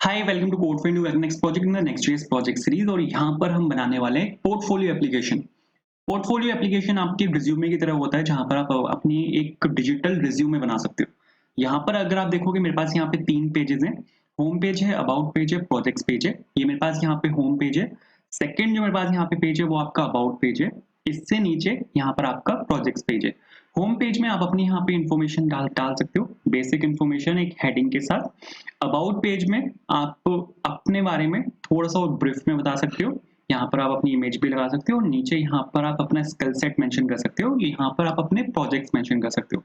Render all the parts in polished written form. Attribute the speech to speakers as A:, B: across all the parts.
A: Hi welcome to code for new next project in the Next.js project series. और यहाँ पर हम बनाने वाले हैं पोर्टफोलियो एप्लीकेशन। पोर्टफोलियो एप्लीकेशन आपके रिज्यूमे की तरह होता है, जहाँ पर आप अपनी एक डिजिटल रिज्यूमे बना सकते हो। यहाँ पर अगर आप देखोगे मेरे पास यहाँ पे 3 पेजेस हैं। होम पेज है, अबाउट पेज है, प्रोजेक्ट्स पेज है। ये मेरे पास यहाँ पे होम पेज है। सेकंड जो मेरे पास यहाँ पे पेज है वो आपका अबाउट पेज है। इससे नीचे यहाँ पर आपका प्रोजेक्ट्स पेज है। होम पेज में आप अपनी यहाँ पे इंफॉर्मेशन डाल डाल सकते हो, बेसिक इंफॉर्मेशन एक हेडिंग के साथ। अबाउट पेज में आप अपने बारे में थोड़ा सा और ब्रीफ में बता सकते हो। यहाँ पर आप अपनी इमेज भी लगा सकते हो और नीचे यहाँ पर आप अपना स्किल सेट मेंशन कर सकते हो। यहाँ पर आप अपने प्रोजेक्ट्स मेंशन कर सकते हो।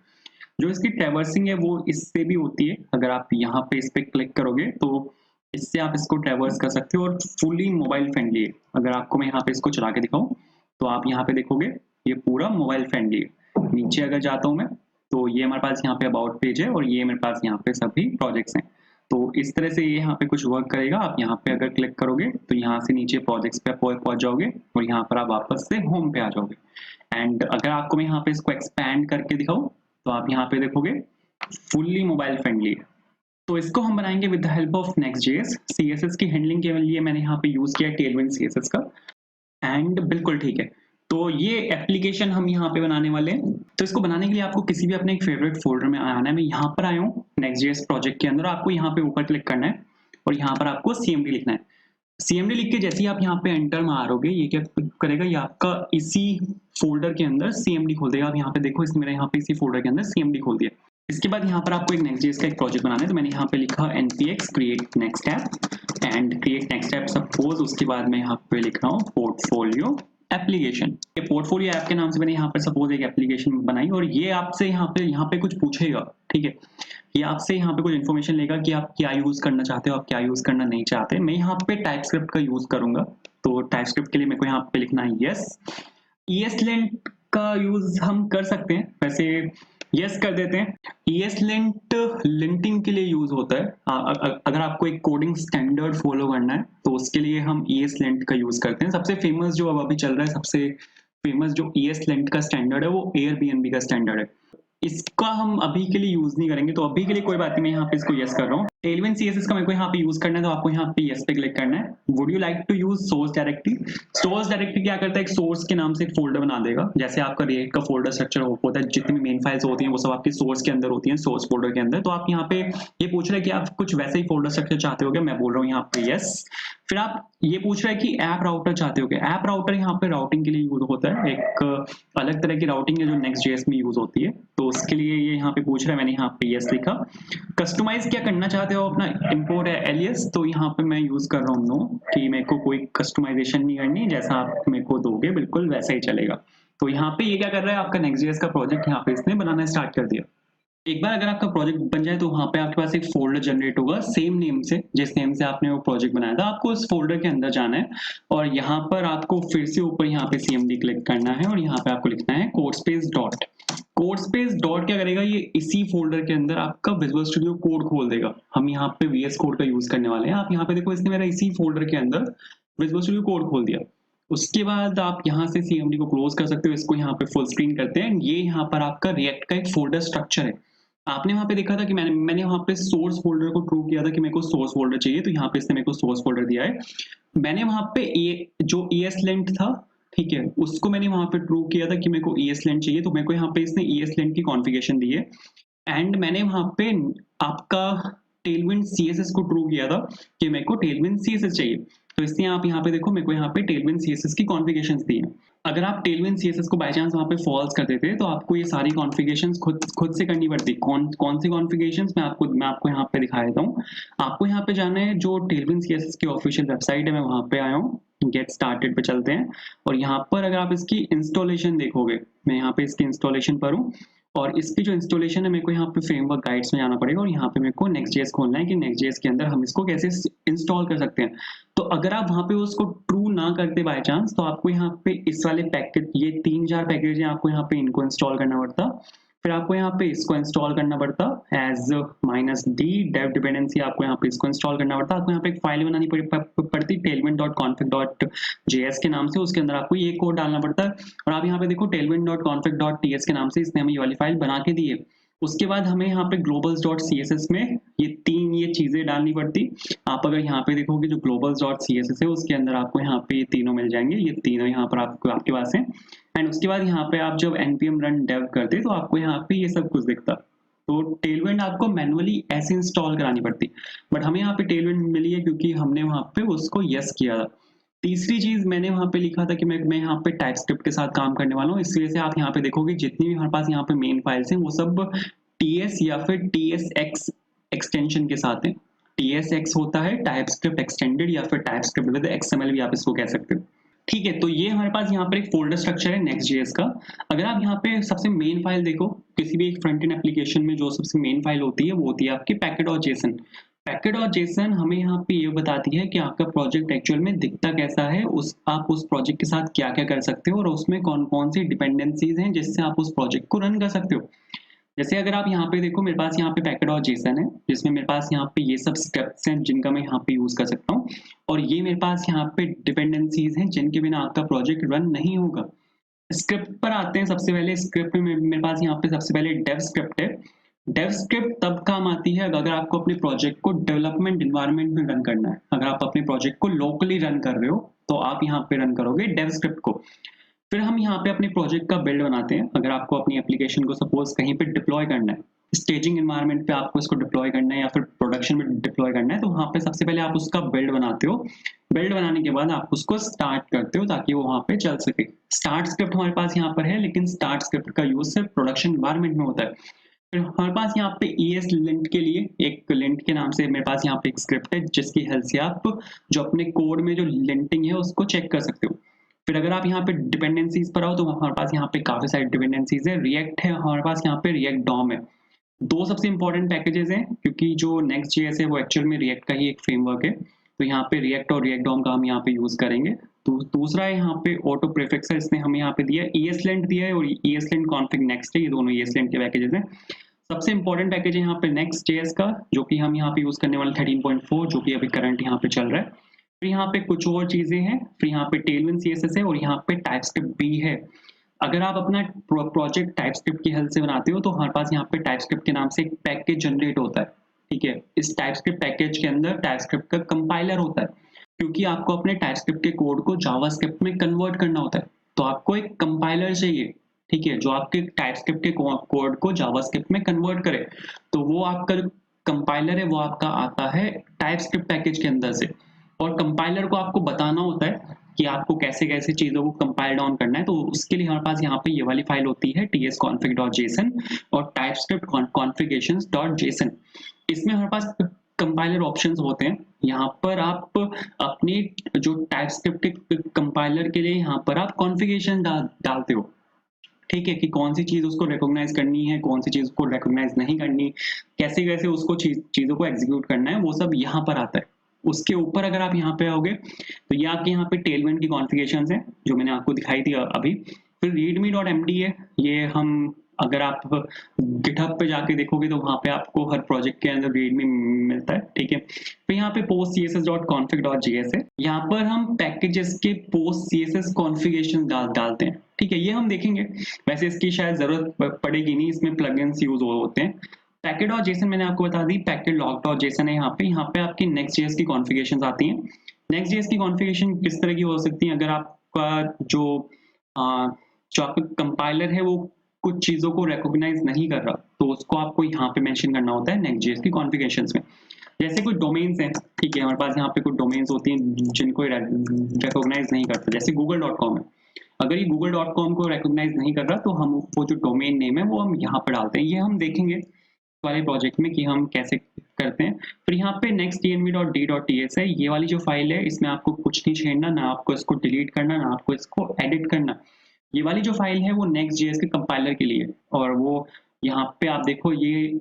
A: जो इसकी ट्रैवर्सिंग है वो इससे भी होती है। अगर आप यहाँ पे इस पे क्लिक करोगे तो इससे आप इसको ट्रैवर्स कर सकते हो और फुली मोबाइल फ्रेंडली है। अगर आपको मैं यहाँ पे इसको चला के दिखाऊं तो आप यहाँ पे देखोगे ये पूरा मोबाइल फ्रेंडली है। नीचे अगर जाता हूँ मैं तो ये हमारे पास यहाँ पे अबाउट पेज है और ये मेरे पास यहाँ पे सभी प्रोजेक्ट्स हैं। तो इस तरह से ये यहाँ पे कुछ वर्क करेगा। आप यहाँ पे अगर क्लिक करोगे तो यहाँ से नीचे प्रोजेक्ट्स पे पहुंच जाओगे और यहाँ पर आप वापस से होम पे आ जाओगे। एंड अगर आपको मैं यहाँ पे इसको एक्सपैंड करके दिखाऊं तो आप यहाँ पे देखोगे फुल्ली मोबाइल फ्रेंडली है। तो इसको हम बनाएंगे with the help of Next.js. CSS की हैंडलिंग के लिए मैंने यहाँ पे यूज किया टेलविंड सीएसएस का। एंड बिल्कुल ठीक है, तो ये एप्लीकेशन हम यहाँ पे बनाने वाले हैं। तो इसको बनाने के लिए आपको किसी भी अपने एक फेवरेट फोल्डर में आना है। मैं यहाँ पर आया हूँ नेक्स्ट.जेएस प्रोजेक्ट के अंदर। आपको यहाँ पे ऊपर क्लिक करना है और यहाँ पर आपको सीएमडी लिखना है। सीएमडी लिख के जैसे ही आप यहाँ पे एंटर मारोगे ये क्या करेगा, ये आपका इसी फोल्डर के अंदर सीएमडी खोल देगा। आप यहाँ पे देखो इसने मेरे यहाँ पे इसी फोल्डर के अंदर सीएमडी खोल दिया। इसके बाद यहाँ पर आपको एक नेक्स्ट.जेएस का एक प्रोजेक्ट बनाना है। तो मैंने यहाँ पे लिखा npx create next app and create next app suppose. उसके बाद मैं यहाँ पे लिख रहा हूँ पोर्टफोलियो एप्लीकेशन। ये पोर्टफोलियो ऐप के नाम से मैंने यहाँ पर सपोज एक एप्लीकेशन बनाई और ये आपसे यहाँ पे कुछ पूछेगा। ठीक है, ये आपसे यहाँ पे कुछ इन्फॉर्मेशन लेगा कि आप क्या यूज करना चाहते हो, आप क्या यूज करना नहीं चाहते। मैं यहाँ पे टाइपस्क्रिप्ट का यूज करूंगा। तो टाइपस्क्रिप्ट के लिए मेरे को यहाँ पे लिखना है यस। ESLint का यूज हम कर सकते हैं, वैसे यस कर देते हैं। ESLint लिंटिंग के लिए यूज होता है। अगर आपको एक कोडिंग स्टैंडर्ड फॉलो करना है तो उसके लिए हम ESLint का यूज करते हैं। सबसे फेमस जो अब अभी चल रहा है, सबसे फेमस जो ESLint का स्टैंडर्ड है वो Airbnb का स्टैंडर्ड है। इसका हम अभी के लिए यूज नहीं करेंगे, तो अभी के लिए कोई बात नहीं, मैं यहाँ पे इसको यस कर रहा हूँ। टेलविंड सीएसएस का मेरे को यहाँ पे यूज करना है, तो आपको यहाँ पे यस पे क्लिक करना है। Would you like to use source directory? Source directory क्या करता है, एक सोर्स के नाम से एक फोल्डर बना देगा। जैसे आपका रिएक्ट का फोल्डर स्ट्रक्चर होता है, जितनी मेन फाइल्स होती हैं वो सब आपके सोर्स के अंदर होती हैं, सोर्स फोल्डर के अंदर। तो आप यहाँ पे ये पूछ रहे हैं कि आप कुछ वैसे ही फोल्डर स्ट्रक्चर चाहते हो क्या? मैं बोल रहा हूँ यहाँ पे यस। फिर आप ये पूछ रहे हैं कि ऐप राउटर चाहते हो क्या? ऐप राउटर यहाँ पे राउटिंग के लिए यूज होता है। एक अलग तरह की राउटिंग है जो नेक्स्ट.जेएस में यूज होती है, तो उसके लिए ये यहाँ पे पूछ रहा है। मैंने यहाँ पे यस लिखा। कस्टमाइज क्या करना चाहते हो अपना इंपोर्ट एलियस, तो यहाँ पे मैं यूज कर रहा हूँ नो, कि मेरे को कोई कस्टमाइजेशन नहीं करनी, जैसा आप मेरे को दोगे बिल्कुल वैसा ही चलेगा। तो यहाँ पे ये क्या कर रहा है, आपका नेक्स्ट.जेएस का प्रोजेक्ट यहाँ पे इसने बनाना स्टार्ट कर दिया। एक बार अगर आपका प्रोजेक्ट बन जाए तो वहां पे आपके पास एक फोल्डर जनरेट होगा सेम नेम से, जिस नेम से आपने वो प्रोजेक्ट बनाया था। आपको उस फोल्डर के अंदर जाना है और यहाँ पर आपको फिर से ऊपर यहाँ पे सीएमडी क्लिक करना है और यहाँ पे आपको लिखना है कोडस्पेस डॉट। कोडस्पेस डॉट क्या करेगा, ये इसी फोल्डर के अंदर आपका विजुअल स्टूडियो कोड खोल देगा। हम यहाँ पे VS कोड का यूज करने वाले हैं। आप यहाँ पे देखो इसने मेरा इसी फोल्डर के अंदर विजुअल स्टूडियो कोड खोल दिया। उसके बाद आप यहाँ से सीएमडी को क्लोज कर सकते हो। इसको यहाँ पे फुल स्क्रीन करते हैं। ये यहाँ पर आपका रिएक्ट का एक फोल्डर स्ट्रक्चर है। आपने वहां पे देखा था कि मैंने वहां पे सोर्स फोल्डर को ट्रू किया था कि मेरे को सोर्स फोल्डर चाहिए, तो यहाँ पे इसने मेरे को सोर्स फोल्डर दिया है। मैंने वहां पे जो ESLint था, ठीक है, उसको मैंने वहां पे ट्रू किया था कि मेरे को ESLint चाहिए, तो मेरे को यहाँ पे इसने ESLint की कॉन्फ़िगरेशन दी है। एंड मैंने वहां पे आपका टेलविंड सीएसएस को ट्रू किया था कि मेरे को टेलविंड सीएसएस चाहिए, तो इसलिए आप यहाँ पे देखो मेरे को यहाँ पे टेलविंड सीएसएस की कॉन्फ़िगरेशंस दी है। अगर आप टेलविंड सीएसएस को बाय चांस वहां पे फॉल्स कर देते तो आपको ये सारी कॉन्फ़िगरेशंस खुद से करनी पड़ती। कौन सी कॉन्फ़िगरेशंस मैं आपको यहाँ पे दिखा देता हूँ। आपको यहाँ पे जाना है, जो टेलविंड सीएसएस की ऑफिशियल वेबसाइट है, मैं वहां पे आया हूँ। गेट स्टार्टेड पे चलते हैं और यहाँ पर अगर आप इसकी इंस्टॉलेशन देखोगे, मैं यहाँ पे इसकी इंस्टॉलेशन पर हूँ और इसकी जो इंस्टॉलेशन है मेरे को यहाँ पे फ्रेमवर्क गाइड्स में जाना पड़ेगा और यहाँ पे मेरे को नेक्स्ट.जेएस खोलना है कि नेक्स्ट.जेएस के अंदर हम इसको कैसे इंस्टॉल कर सकते हैं। तो अगर आप वहां पे उसको ट्रू ना करते बाय चांस, तो आपको यहाँ पे इस वाले पैकेज, ये 3-4 पैकेज हैं, आपको यहाँ पे इनको इंस्टॉल करना पड़ता। फिर आपको यहाँ पे इसको इंस्टॉल करना पड़ता एज -d डेव डिपेंडेंसी। आपको यहाँ पे इसको इंस्टॉल करना पड़ता। आपको यहाँ पे एक फाइल बनानी पड़ती tailwind.config.js के नाम से। उसके अंदर आपको ये कोड डालना पड़ता है और आप यहाँ पे देखो tailwind.config.ts के नाम से इसने हमें ये वाली फाइल बना के दी है। उसके बाद हमें यहाँ पे globals.css में ये 3 ये चीजें डालनी पड़ती। आप अगर यहाँ पे देखोगे जो globals.css है उसके अंदर आपको यहाँ पे ये तीनों मिल जाएंगे, ये तीनों यहाँ पर आपको आपके पास है। एंड उसके बाद यहाँ पे आप जब npm run dev करते तो आपको यहाँ पे ये सब कुछ दिखता। तो टेलविंड आपको मैनुअली ऐसे इंस्टॉल करानी पड़ती, बट हमें यहाँ पे टेलविंड मिली है क्योंकि हमने वहाँ पे उसको यस किया था। तीसरी चीज मैंने वहाँ पे लिखा था कि मैं यहाँ पे टाइपस्क्रिप्ट के साथ काम करने वाला हूँ, इस वजह से आप यहाँ पे देखोगे जितनी भी हमारे पास यहाँ पे मेन फाइल्स हैं वो सब ts या फिर tsx एक्सटेंशन के साथ है। tsx होता है टाइपस्क्रिप्ट एक्सटेंडेड या फिर टाइपस्क्रिप्ट विद xml भी आप इसको कह सकते हो। ठीक है, तो ये हमारे पास यहाँ पर एक फोल्डर स्ट्रक्चर है Next.js का। अगर आप यहाँ पे सबसे मेन फाइल देखो, किसी भी एक फ्रंट एंड एप्लीकेशन में जो सबसे मेन फाइल होती है वो होती है आपकी packet.json। packet.json हमें यहाँ पे ये बताती है कि आपका प्रोजेक्ट एक्चुअल में दिखता कैसा है, आप उस प्रोजेक्ट के साथ क्या क्या कर सकते हो और उसमें कौन कौन सी डिपेंडेंसीज हैं जिससे आप उस प्रोजेक्ट को रन कर सकते हो। जैसे अगर आप यहाँ पे देखो, मेरे पास यहाँ पे packet.json है जिसमें मेरे पास यहाँ पे ये सब स्क्रिप्ट्स हैं जिनका मैं यहाँ पे यूज कर सकता हूँ, और ये मेरे पास यहाँ पे डिपेंडेंसीज हैं जिनके बिना आपका प्रोजेक्ट रन नहीं होगा। स्क्रिप्ट पर आते हैं। सबसे पहले स्क्रिप्ट में मेरे पास यहाँ पे सबसे पहले डेव स्क्रिप्ट है। डेव स्क्रिप्ट तब काम आती है अगर आपको अपने प्रोजेक्ट को डेवलपमेंट इन्वायरमेंट में रन करना है। अगर आप अपने प्रोजेक्ट को लोकली रन कर रहे हो तो आप यहाँ पे रन करोगे डेव स्क्रिप्ट को। फिर हम यहाँ पे अपने प्रोजेक्ट का बिल्ड बनाते हैं। अगर आपको अपनी एप्लीकेशन को सपोज कहीं पे डिप्लॉय करना है, स्टेजिंग एनवायरनमेंट पे आपको इसको डिप्लॉय करना है या फिर प्रोडक्शन में डिप्लॉय करना है, तो वहाँ पे सबसे पहले आप उसका बिल्ड बनाते हो। बिल्ड बनाने के बाद आप उसको स्टार्ट करते हो ताकि वो वहाँ पे चल सके। स्टार्ट स्क्रिप्ट हमारे पास यहाँ पर है, लेकिन स्टार्ट स्क्रिप्ट का यूज सिर्फ प्रोडक्शन एनवायरनमेंट में होता है। फिर हमारे पास यहाँ पे ES लिंट के लिए एक लिंट के नाम से मेरे पास यहाँ पे एक स्क्रिप्ट है जिसकी हेल्प से आप जो अपने कोड में जो लिंटिंग है उसको चेक कर सकते हो। फिर अगर आप यहाँ पे डिपेंडेंसीज पर आओ तो हमारे पास यहाँ पे काफी सारी डिपेंडेंसीज है। रिएक्ट है हमारे पास, यहाँ पे रिएक्ट डॉम है। दो सबसे इंपॉर्टेंट पैकेजेस हैं क्योंकि जो Next.js है वो एक्चुअल में रिएक्ट का ही एक फ्रेमवर्क है। तो यहाँ पे रिएक्ट और रिएक्ट डॉम का हम यहाँ पे यूज करेंगे। तो दूसरा है यहाँ पे ऑटो प्रीफिक्स है, इसने हमें यहाँ पे दिया ESLint दिया है और ESLint config next है, ये दोनों ESLint के पैकेजेस हैं। सबसे इंपॉर्टेंट पैकेज है यहाँ पे Next.js का जो कि हम यहाँ पे यूज करने वाले 13.4 जो कि अभी करंट यहाँ पे चल रहा है। फिर यहाँ पे कुछ और चीजें हैं, फिर यहाँ पे Tailwind CSS है और यहाँ पे टाइपस्क्रिप्ट भी है। अगर आप अपना प्रोजेक्ट टाइपस्क्रिप्ट की हेल्प से बनाते हो तो हमारे पास यहाँ पे टाइपस्क्रिप्ट के नाम से एक पैकेज जनरेट होता है। ठीक है, इस टाइपस्क्रिप्ट पैकेज के अंदर टाइपस्क्रिप्ट का कंपाइलर होता है क्योंकि आपको अपने टाइपस्क्रिप्ट के कोड को जावास्क्रिप्ट में कन्वर्ट करना होता है। तो आपको एक कंपाइलर चाहिए, ठीक है, जो आपके टाइपस्क्रिप्ट के कोड को जावास्क्रिप्ट में कन्वर्ट करे। तो वो आपका जो कंपाइलर है वो आपका आता है टाइपस्क्रिप्ट पैकेज के अंदर से, और कंपाइलर को आपको बताना होता है कि आपको कैसे कैसे चीजों को कंपाइल डाउन करना है। तो उसके लिए हमारे पास यहाँ पे ये वाली फाइल होती है tsconfig.json और typescript configurations.json। इसमें हमारे पास कंपाइलर ऑप्शंस होते हैं। यहाँ पर आप अपनी जो टाइपस्क्रिप्ट कंपाइलर के लिए यहाँ पर आप कॉन्फ़िगरेशन डालते हो, ठीक है, कि कौन सी चीज उसको रिकॉग्नाइज करनी है, कौन सी चीज को रिकॉग्नाइज नहीं करनी, कैसे कैसे उसको चीजों को एग्जीक्यूट करना है, वो सब यहाँ पर आता है। उसके ऊपर अगर आप यहाँ पे आओगे तो ये आपके यहाँ पे टेलविंड की कॉन्फ़िगरेशंस हैं जो मैंने आपको दिखाई थी अभी। फिर readme.md है, ये हम अगर आप गिटहब पे जाके देखोगे तो वहाँ पे आपको हर प्रोजेक्ट के अंदर readme मिलता है। ठीक है, फिर यहाँ पे postcss.config.js है, यहाँ पर हम पैकेजेस के postcss कॉन्फ़िगरेशन डालते हैं। ठीक है, ये हम देखेंगे, वैसे इसकी शायद जरूरत पड़ेगी नहीं, इसमें प्लगइन्स यूज होते हैं। packet.json मैंने आपको बता दी, packet.log.json है। यहाँ पे आपकी Next.js की कॉन्फ़िगरेशंस आती हैं। Next.js की कॉन्फ़िगरेशन किस तरह की हो सकती है, अगर आपका जो आपका कंपाइलर है वो कुछ चीजों को रिकॉग्नाइज नहीं कर रहा तो उसको आपको यहाँ पे मेंशन करना होता है Next.js की कॉन्फ़िगरेशंस में। जैसे कुछ डोमेन्स हैं, ठीक है, हमारे पास यहाँ पे कुछ डोमेन्स होती हैं जिनको रिकॉग्नाइज नहीं करता, जैसे google.com है। अगर ये google.com को रिकॉग्नाइज नहीं कर रहा तो हम वो जो डोमेन नेम है वो हम यहाँ पर डालते हैं। ये हम देखेंगे वाले प्रोजेक्ट में कि हम कैसे करते हैं। फिर यहाँ पे nextdnv.d.ts है, ये वाली जो फाइल है इसमें आपको कुछ नहीं छेड़ना, ना आपको इसको डिलीट करना, ना आपको इसको एडिट करना। ये वाली जो फाइल है वो Next.js के कंपाइलर के लिए, और वो यहाँ पे आप देखो ये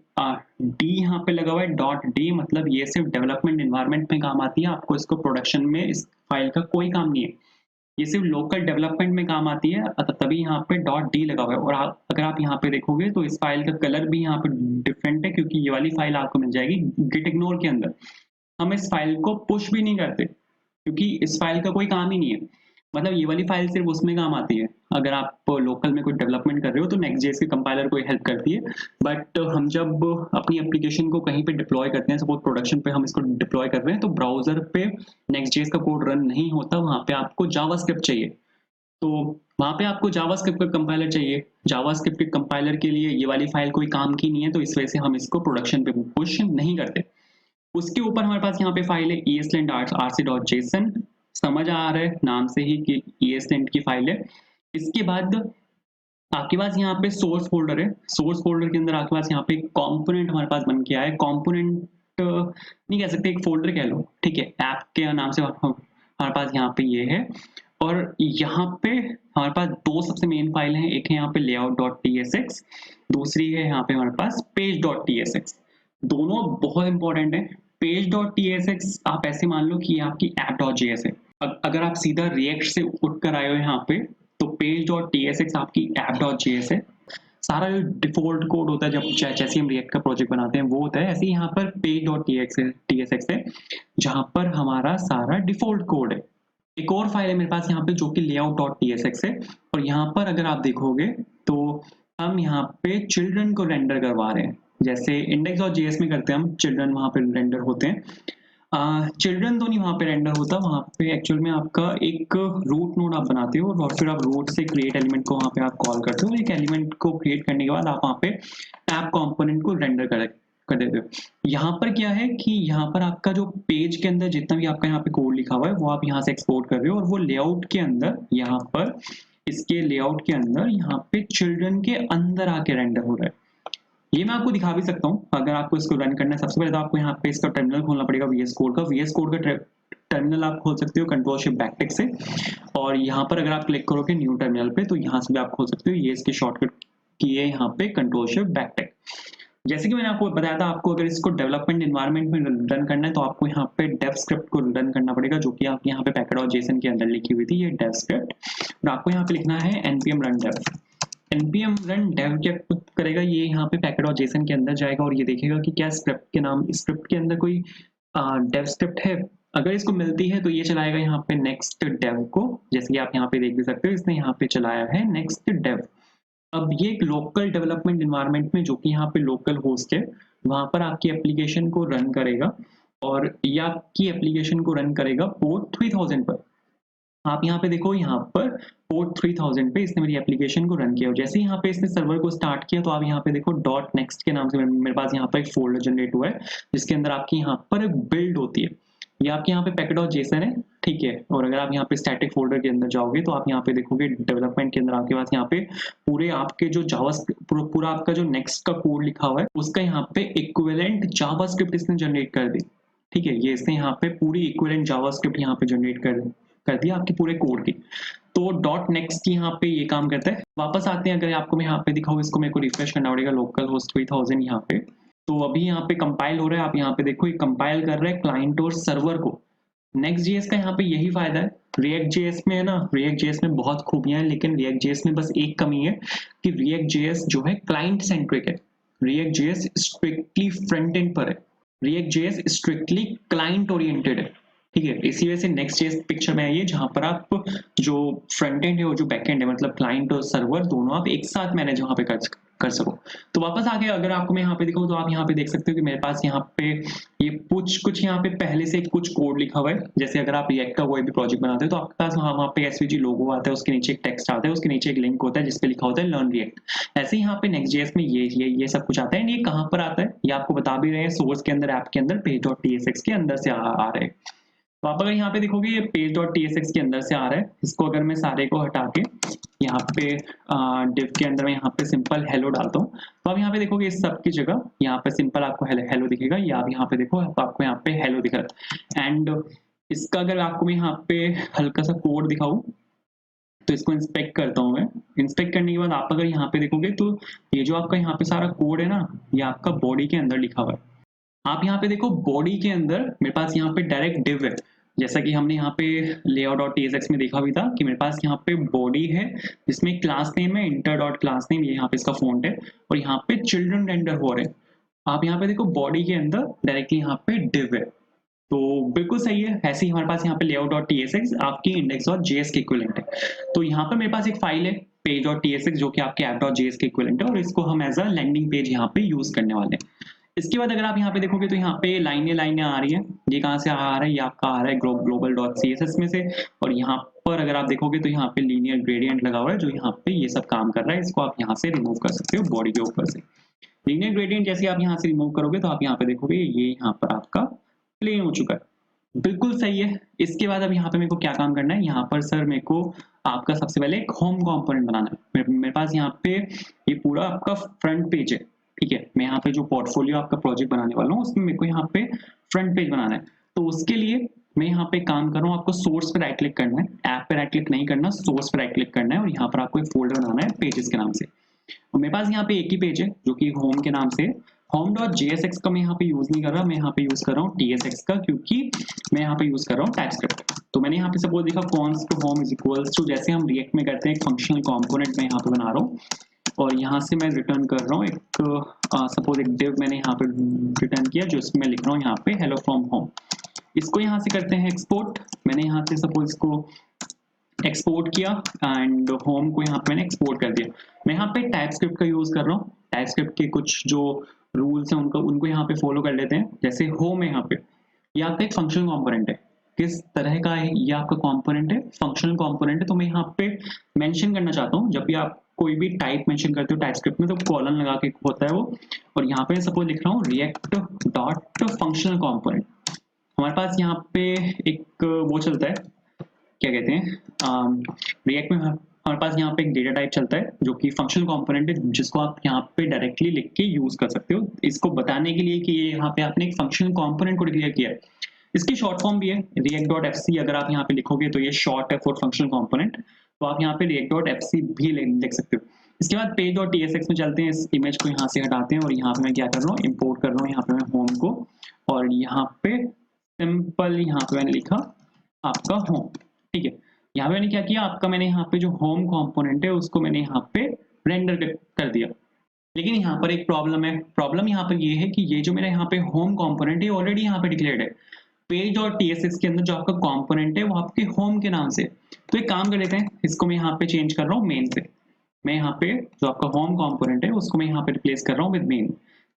A: डी यहाँ पे लगा हुआ है, .d मतलब ये सिर्फ डेवलपमेंट एनवायरनमेंट में काम आती है, आपको इसको प्रोडक्शन में इस फाइल का कोई काम नहीं है, ये सिर्फ लोकल डेवलपमेंट में काम आती है, तभी यहाँ पे .d लगा हुआ है। और अगर आप यहाँ पे देखोगे तो इस फाइल का कलर भी यहाँ पे डिफरेंट है क्योंकि ये वाली फाइल आपको मिल जाएगी gitignore के अंदर। हम इस फाइल को पुश भी नहीं करते क्योंकि इस फाइल का कोई काम ही नहीं है, मतलब ये वाली फाइल सिर्फ उसमें काम आती है। अगर आप लोकल में कोई डेवलपमेंट कर रहे हो तो नेक्स्ट.जेएस की कंपाइलर कोई हेल्प करती है। बट हम जब अपनी एप्लीकेशन को कहीं पे डिप्लॉय करते हैं, सपोज प्रोडक्शन पे हम इसको डिप्लॉय कर रहे हैं, तो ब्राउज़र पे नेक्स्ट.जेएस का कोड रन नहीं होता, वहाँ पे आपको जावास्क्रिप्ट चाहिए। तो वहाँ पे आपको जावास्क्रिप्ट का कंपाइलर चाहिए। जावास्क्रिप्ट के कंपाइलर के लिए ये वाली फाइल कोई काम की नहीं है, तो इस वजह से हम इसको प्रोडक्शन पे पुश नहीं करते। उसके ऊपर हमारे पास यहाँ पे फाइल है ESLint rc.json। समझ आ रहा है नाम से ही कि ESLint की फाइल है। इसके बाद आपके पास यहाँ पे सोर्स फोल्डर है। सोर्स फोल्डर के अंदर आपके पास यहाँ पे कंपोनेंट हमारे पास बन के आया है। कंपोनेंट नहीं कह सकते, एक फोल्डर कह लो, ठीक है। ऐप के नाम से हमारे पास यहाँ पे ये है। और यहाँ पे हमारे पास दो सबसे मेन फाइल हैं। एक है यहाँ पे layout.tsx, दूसरी है यहाँ पे हमारे पास page.tsx। दोनों बहुत इंपॉर्टेंट है। page.tsx आप ऐसे मान लो कि ये आपकी app.js है। अगर आप सीधा रिएक्ट से उठ कर आए हो यहाँ पे, तो page.tsx आपकी app.js है। सारा जो डिफॉल्ट कोड होता है जब जैसे हम रिएक्ट का प्रोजेक्ट बनाते हैं वो होता है, ऐसे ही यहाँ पर page.tsx है जहाँ पर हमारा सारा डिफॉल्ट कोड है। एक और फाइल है मेरे पास यहाँ पे जो कि layout.tsx है, और यहाँ पर अगर आप देखोगे तो हम यहाँ पे चिल्ड्रन को रेंडर करवा रहे हैं, जैसे index.js में करते हैं हम, चिल्ड्रन वहाँ पे रेंडर होते हैं। चिल्ड्रन तो नहीं वहाँ पे रेंडर होता, वहाँ पे एक्चुअल में आपका एक रूट नोड आप बनाते हो और फिर आप रूट से क्रिएट एलिमेंट को वहाँ पे आप कॉल करते हो। एक एलिमेंट को क्रिएट करने के बाद आप वहाँ पे ऐप कंपोनेंट को रेंडर कर देते हो। यहाँ पर क्या है कि यहाँ पर आपका जो पेज के अंदर जितना भी आपका यहाँ पे कोड लिखा हुआ है वो आप यहाँ से एक्सपोर्ट कर रहे हो, और वो लेआउट के अंदर यहाँ पर इसके लेआउट के अंदर यहाँ पे चिल्ड्रन के अंदर आके रेंडर हो रहा है। ये मैं आपको दिखा भी सकता हूँ। अगर आपको इसको रन करना है, सबसे पहले तो आपको यहाँ पे इसका टर्मिनल खोलना पड़ेगा VS कोड का। VS कोड का टर्मिनल आप खोल सकते हो कंट्रोल शिफ्ट बैकटिक से, और यहाँ पर अगर आप क्लिक करोगे न्यू टर्मिनल पे तो यहाँ से भी आप खोल सकते हो। ये इसके शॉर्टकट की है यहाँ पे कंट्रोल शिफ्ट बैकटिक। जैसे कि मैंने आपको बताया था, आपको अगर इसको डेवलपमेंट एनवायरनमेंट में रन करना है तो आपको यहाँ पे डेव स्क्रिप्ट को रन करना पड़ेगा, जो कि आप यहाँ पे package.json के अंदर लिखी हुई थी, ये डेव स्क्रिप्ट। और आपको यहाँ पे लिखना है npm run dev। npm run dev क्या करेगा, ये यहाँ पे package.json के अंदर जाएगा और ये देखेगा कि क्या स्क्रिप्ट के अंदर कोई डेव स्क्रिप्ट है। अगर इसको मिलती है तो ये चलाएगा यहाँ पे नेक्स्ट डेव को, जैसे कि आप यहाँ पे देख भी सकते हो, इसने यहाँ पे चलाया है नेक्स्ट डेव। अब ये एक लोकल डेवलपमेंट एनवायरनमेंट में, जो कि यहाँ पे लोकल होस्ट है, वहां पर आपकी एप्लीकेशन को रन करेगा, और ये आपकी एप्लीकेशन को रन करेगा पोर्ट 3000 पर। आप यहाँ पे देखो, यहाँ पर पोर्ट 3000 पे इसने मेरी एप्लीकेशन को रन किया। और जैसे ही यहाँ पे इसने सर्वर को स्टार्ट किया तो आप यहाँ पे देखो डॉट नेक्स्ट के नाम से मेरे पास यहाँ पर एक फोल्डर जनरेट हुआ है, जिसके अंदर आपकी यहाँ पर एक बिल्ड होती है। ये आपके यहाँ पे package.json है, ठीक है। और अगर आप यहाँ पे स्टैटिक फोल्डर के अंदर जाओगे तो आप यहाँ पे देखोगे डेवलपमेंट के अंदर आपके पास यहाँ पे पूरे आपके जो पूरा आपका जो नेक्स्ट का कोड लिखा हुआ है उसका यहाँ पे इक्विवेलेंट जावास्क्रिप्ट इसने जनरेट कर दी, ठीक है। ये इसने यहाँ पे पूरी इक्विवेलेंट जावास्क्रिप्ट यहाँ पे जनरेट कर दिया आपके पूरे कोड की। तो डॉट नेक्स्ट यहाँ पे ये काम करता है। वापस आते हैं, अगर आपको मैं यहाँ पे दिखाऊँ, इसको मेरे को रिफ्रेश करना पड़ेगा लोकल होस्ट 3000 यहाँ पे। तो अभी यहाँ पे कंपाइल हो रहा है, आप यहाँ पे देखो ये कंपाइल कर रहा है क्लाइंट और सर्वर को। Next.js का यहाँ पे यही फायदा है। React.js में है ना, React.js में बहुत खूबियां हैं, लेकिन React.js में बस एक कमी है कि React.js जो है क्लाइंट सेंट्रिक है। React.js स्ट्रिक्टली फ्रंट एंड पर है, React.js स्ट्रिक्टली क्लाइंट ओरिएंटेड है, ठीक है। इसी वजह से Next.js पिक्चर में आई है, जहां पर आप जो फ्रंट एंड है और जो बैक एंड है, मतलब क्लाइंट और सर्वर दोनों आप एक साथ मैनेज वहां पे कर सको। तो वापस आके अगर आपको मैं यहाँ पे दिखाऊं तो आप यहाँ पे देख सकते हो कि मेरे पास यहाँ पे ये कुछ यहाँ पे पहले से कुछ कोड लिखा हुआ है। जैसे अगर आप रिएक्ट का कोई भी प्रोजेक्ट बनाते हो तो आपके पास वहाँ पे एसवीजी लोगो आता है, उसके नीचे एक टेक्स्ट आता है, उसके नीचे एक लिंक होता है जिसपे लिखा होता है लर्न रिएक्ट। ऐसे ही यहाँ पे Next.js में ये सब कुछ आता है। ये कहाँ पर आता है ये आपको बता भी रहे हैं, सोर्स के अंदर, ऐप के अंदर, page.tsx के अंदर से आ रहे हैं। तो आप अगर यहाँ पे देखोगे ये page.tsx के अंदर से आ रहा है। इसको अगर मैं सारे को हटा के यहाँ पे डिव के अंदर मैं यहाँ पे सिंपल हेलो डालता हूँ, तो आप यहाँ पे देखोगे इस सब की जगह यहाँ पे सिंपल आपको हेलो दिखेगा। ये आप यहाँ पे देखो, आपको यहाँ पे हेलो दिख रहा है। एंड इसका अगर आपको मैं यहाँ पे हल्का सा कोड दिखाऊं तो इसको इंस्पेक्ट करता हूँ मैं। इंस्पेक्ट करने के बाद आप अगर यहाँ पे देखोगे तो ये जो आपका यहाँ पे सारा कोड है ना, ये आपका बॉडी के अंदर लिखा हुआ है। आप यहाँ पे देखो बॉडी के अंदर मेरे पास यहाँ पे डायरेक्ट डिव है, जैसा कि हमने यहाँ पे layout.tsx में देखा भी था कि मेरे पास यहाँ पे बॉडी है जिसमें क्लास नेम है inter.class name, ये यहाँ पे इसका फॉन्ट है, और यहाँ पे चिल्ड्रन रेंडर हो रहे हैं। आप यहाँ पे देखो बॉडी के अंदर डायरेक्टली यहाँ पे डिव है। तो बिल्कुल सही है। ऐसे ही हमारे पास यहाँ पे layout.tsx आपकी index.js के इक्विवेलेंट है। तो यहाँ पर मेरे पास एक फाइल है page.tsx जो कि आपके app.js के इक्विवेलेंट है और इसको हम एज अ लैंडिंग पेज यहाँ पे यूज करने वाले हैं। इसके बाद अगर आप यहाँ पे देखोगे तो यहाँ पे लाइनें आ रही हैं। ये कहाँ से आ रहा है? ये आपका आ रहा है global.css में से। और यहाँ पर अगर आप देखोगे तो यहाँ पे लीनियर ग्रेडियंट लगा हुआ है जो यहाँ पे ये सब काम कर रहा है। इसको आप यहाँ से रिमूव कर सकते हो बॉडी के ऊपर से। लीनियर ग्रेडियंट जैसे आप यहाँ से रिमूव करोगे तो आप यहाँ पे देखोगे ये यहाँ पर आपका प्लेन हो चुका है। बिल्कुल सही है। इसके बाद अब यहाँ पे मेरे को क्या काम करना है? यहाँ पर सर मेरे को आपका सबसे पहले एक होम कंपोनेंट बनाना है। मेरे पास यहाँ पे ये पूरा आपका फ्रंट पेज है, ठीक है। मैं यहाँ पे जो पोर्टफोलियो आपका प्रोजेक्ट बनाने वाला हूँ उसमें मेरे को यहाँ पे फ्रंट पेज बनाना है। तो उसके लिए मैं यहाँ पे काम कर रहा हूँ, आपको सोर्स पे राइट क्लिक करना है, ऐप पे राइट क्लिक नहीं करना, सोर्स पे राइट क्लिक करना है और यहाँ पर आपको एक फोल्डर बनाना है पेजेस के नाम से। और मेरे पास यहाँ पे एक ही पेज है जो कि होम के नाम से। home.jsx का मैं यहाँ पे यूज नहीं कर रहा, मैं यहाँ पे यूज कर रहा हूँ tsx का, क्योंकि मैं यहाँ पे यूज कर रहा हूँ टाइपस्क्रिप्ट। तो मैंने यहाँ पे सपोज लिखा const home is equals to, जैसे हम रिएक्ट में करते हैं एक फंक्शनल कंपोनेंट मैं यहाँ पे बना रहा हूँ और यहाँ से मैं रिटर्न कर रहा हूँ एक सपोज एक div मैंने यहाँ पे रिटर्न किया जो इसमें लिख रहा हूँ यहाँ पे hello from home। इसको यहाँ से करते हैं एक्सपोर्ट। मैंने यहाँ से सपोज इसको एक्सपोर्ट किया एंड होम को यहाँ पे मैंने एक्सपोर्ट कर दिया। मैं यहाँ पे टाइपस्क्रिप्ट का यूज कर रहा हूँ। टाइपस्क्रिप्ट के कुछ जो रूल्स हैं उनको यहाँ पे फॉलो कर लेते हैं। जैसे होम है यहाँ पे, ये आपका एक फंक्शनल कंपोनेंट है। किस तरह का है ये आपका कंपोनेंट है? फंक्शनल कंपोनेंट है। तो मैं यहाँ पे मेंशन करना चाहता हूँ, जब भी आप कोई भी टाइप मेंशन करते हो टाइपस्क्रिप्ट में तो कॉलन लगा के होता है वो। और यहाँ पे सपोज लिख रहा हूँ रिएक्ट डॉट फंक्शनल कंपोनेंट। हमारे पास यहाँ पे एक वो चलता है, क्या कहते हैं, रिएक्ट में हमारे पास यहाँ पे एक डेटा टाइप चलता है जो कि फंक्शनल कंपोनेंट है, जिसको आप यहाँ पे डायरेक्टली लिख के यूज कर सकते हो इसको बताने के लिए कि ये यहाँ पे आपने एक फंक्शनल कंपोनेंट को डिक्लेयर किया है। इसकी शॉर्ट फॉर्म भी है react.fc। अगर आप यहाँ पे लिखोगे तो ये शॉर्ट है फॉर फंक्शनल कंपोनेंट, तो आप यहाँ पे react.fc भी लिख सकते हो। इसके बाद page.tsx में चलते हैं। इस इमेज को यहाँ से हटाते हैं और यहाँ पे मैं क्या कर रहा हूँ, इम्पोर्ट कर रहा हूँ यहाँ पे मैं होम को। और यहाँ पे सिंपल यहाँ पे मैंने लिखा आपका होम, ठीक है। यहाँ पे मैंने क्या किया, आपका मैंने यहाँ पे जो होम कंपोनेंट है उसको मैंने यहाँ पे रेंडर कर दिया। लेकिन यहाँ पर एक प्रॉब्लम है। प्रॉब्लम यहाँ पर ये है कि ये जो मेरा यहाँ पे होम कंपोनेंट है ऑलरेडी यहाँ पे डिक्लेयर्ड है। पेज और tsx के अंदर जो आपका कंपोनेंट है वो आपके होम के नाम से। तो एक काम कर लेते हैं, इसको मैं यहाँ पे चेंज कर रहा हूँ मेन से। मैं यहाँ पे जो आपका होम कंपोनेंट है उसको मैं यहाँ पे रिप्लेस कर रहा हूँ विद मेन,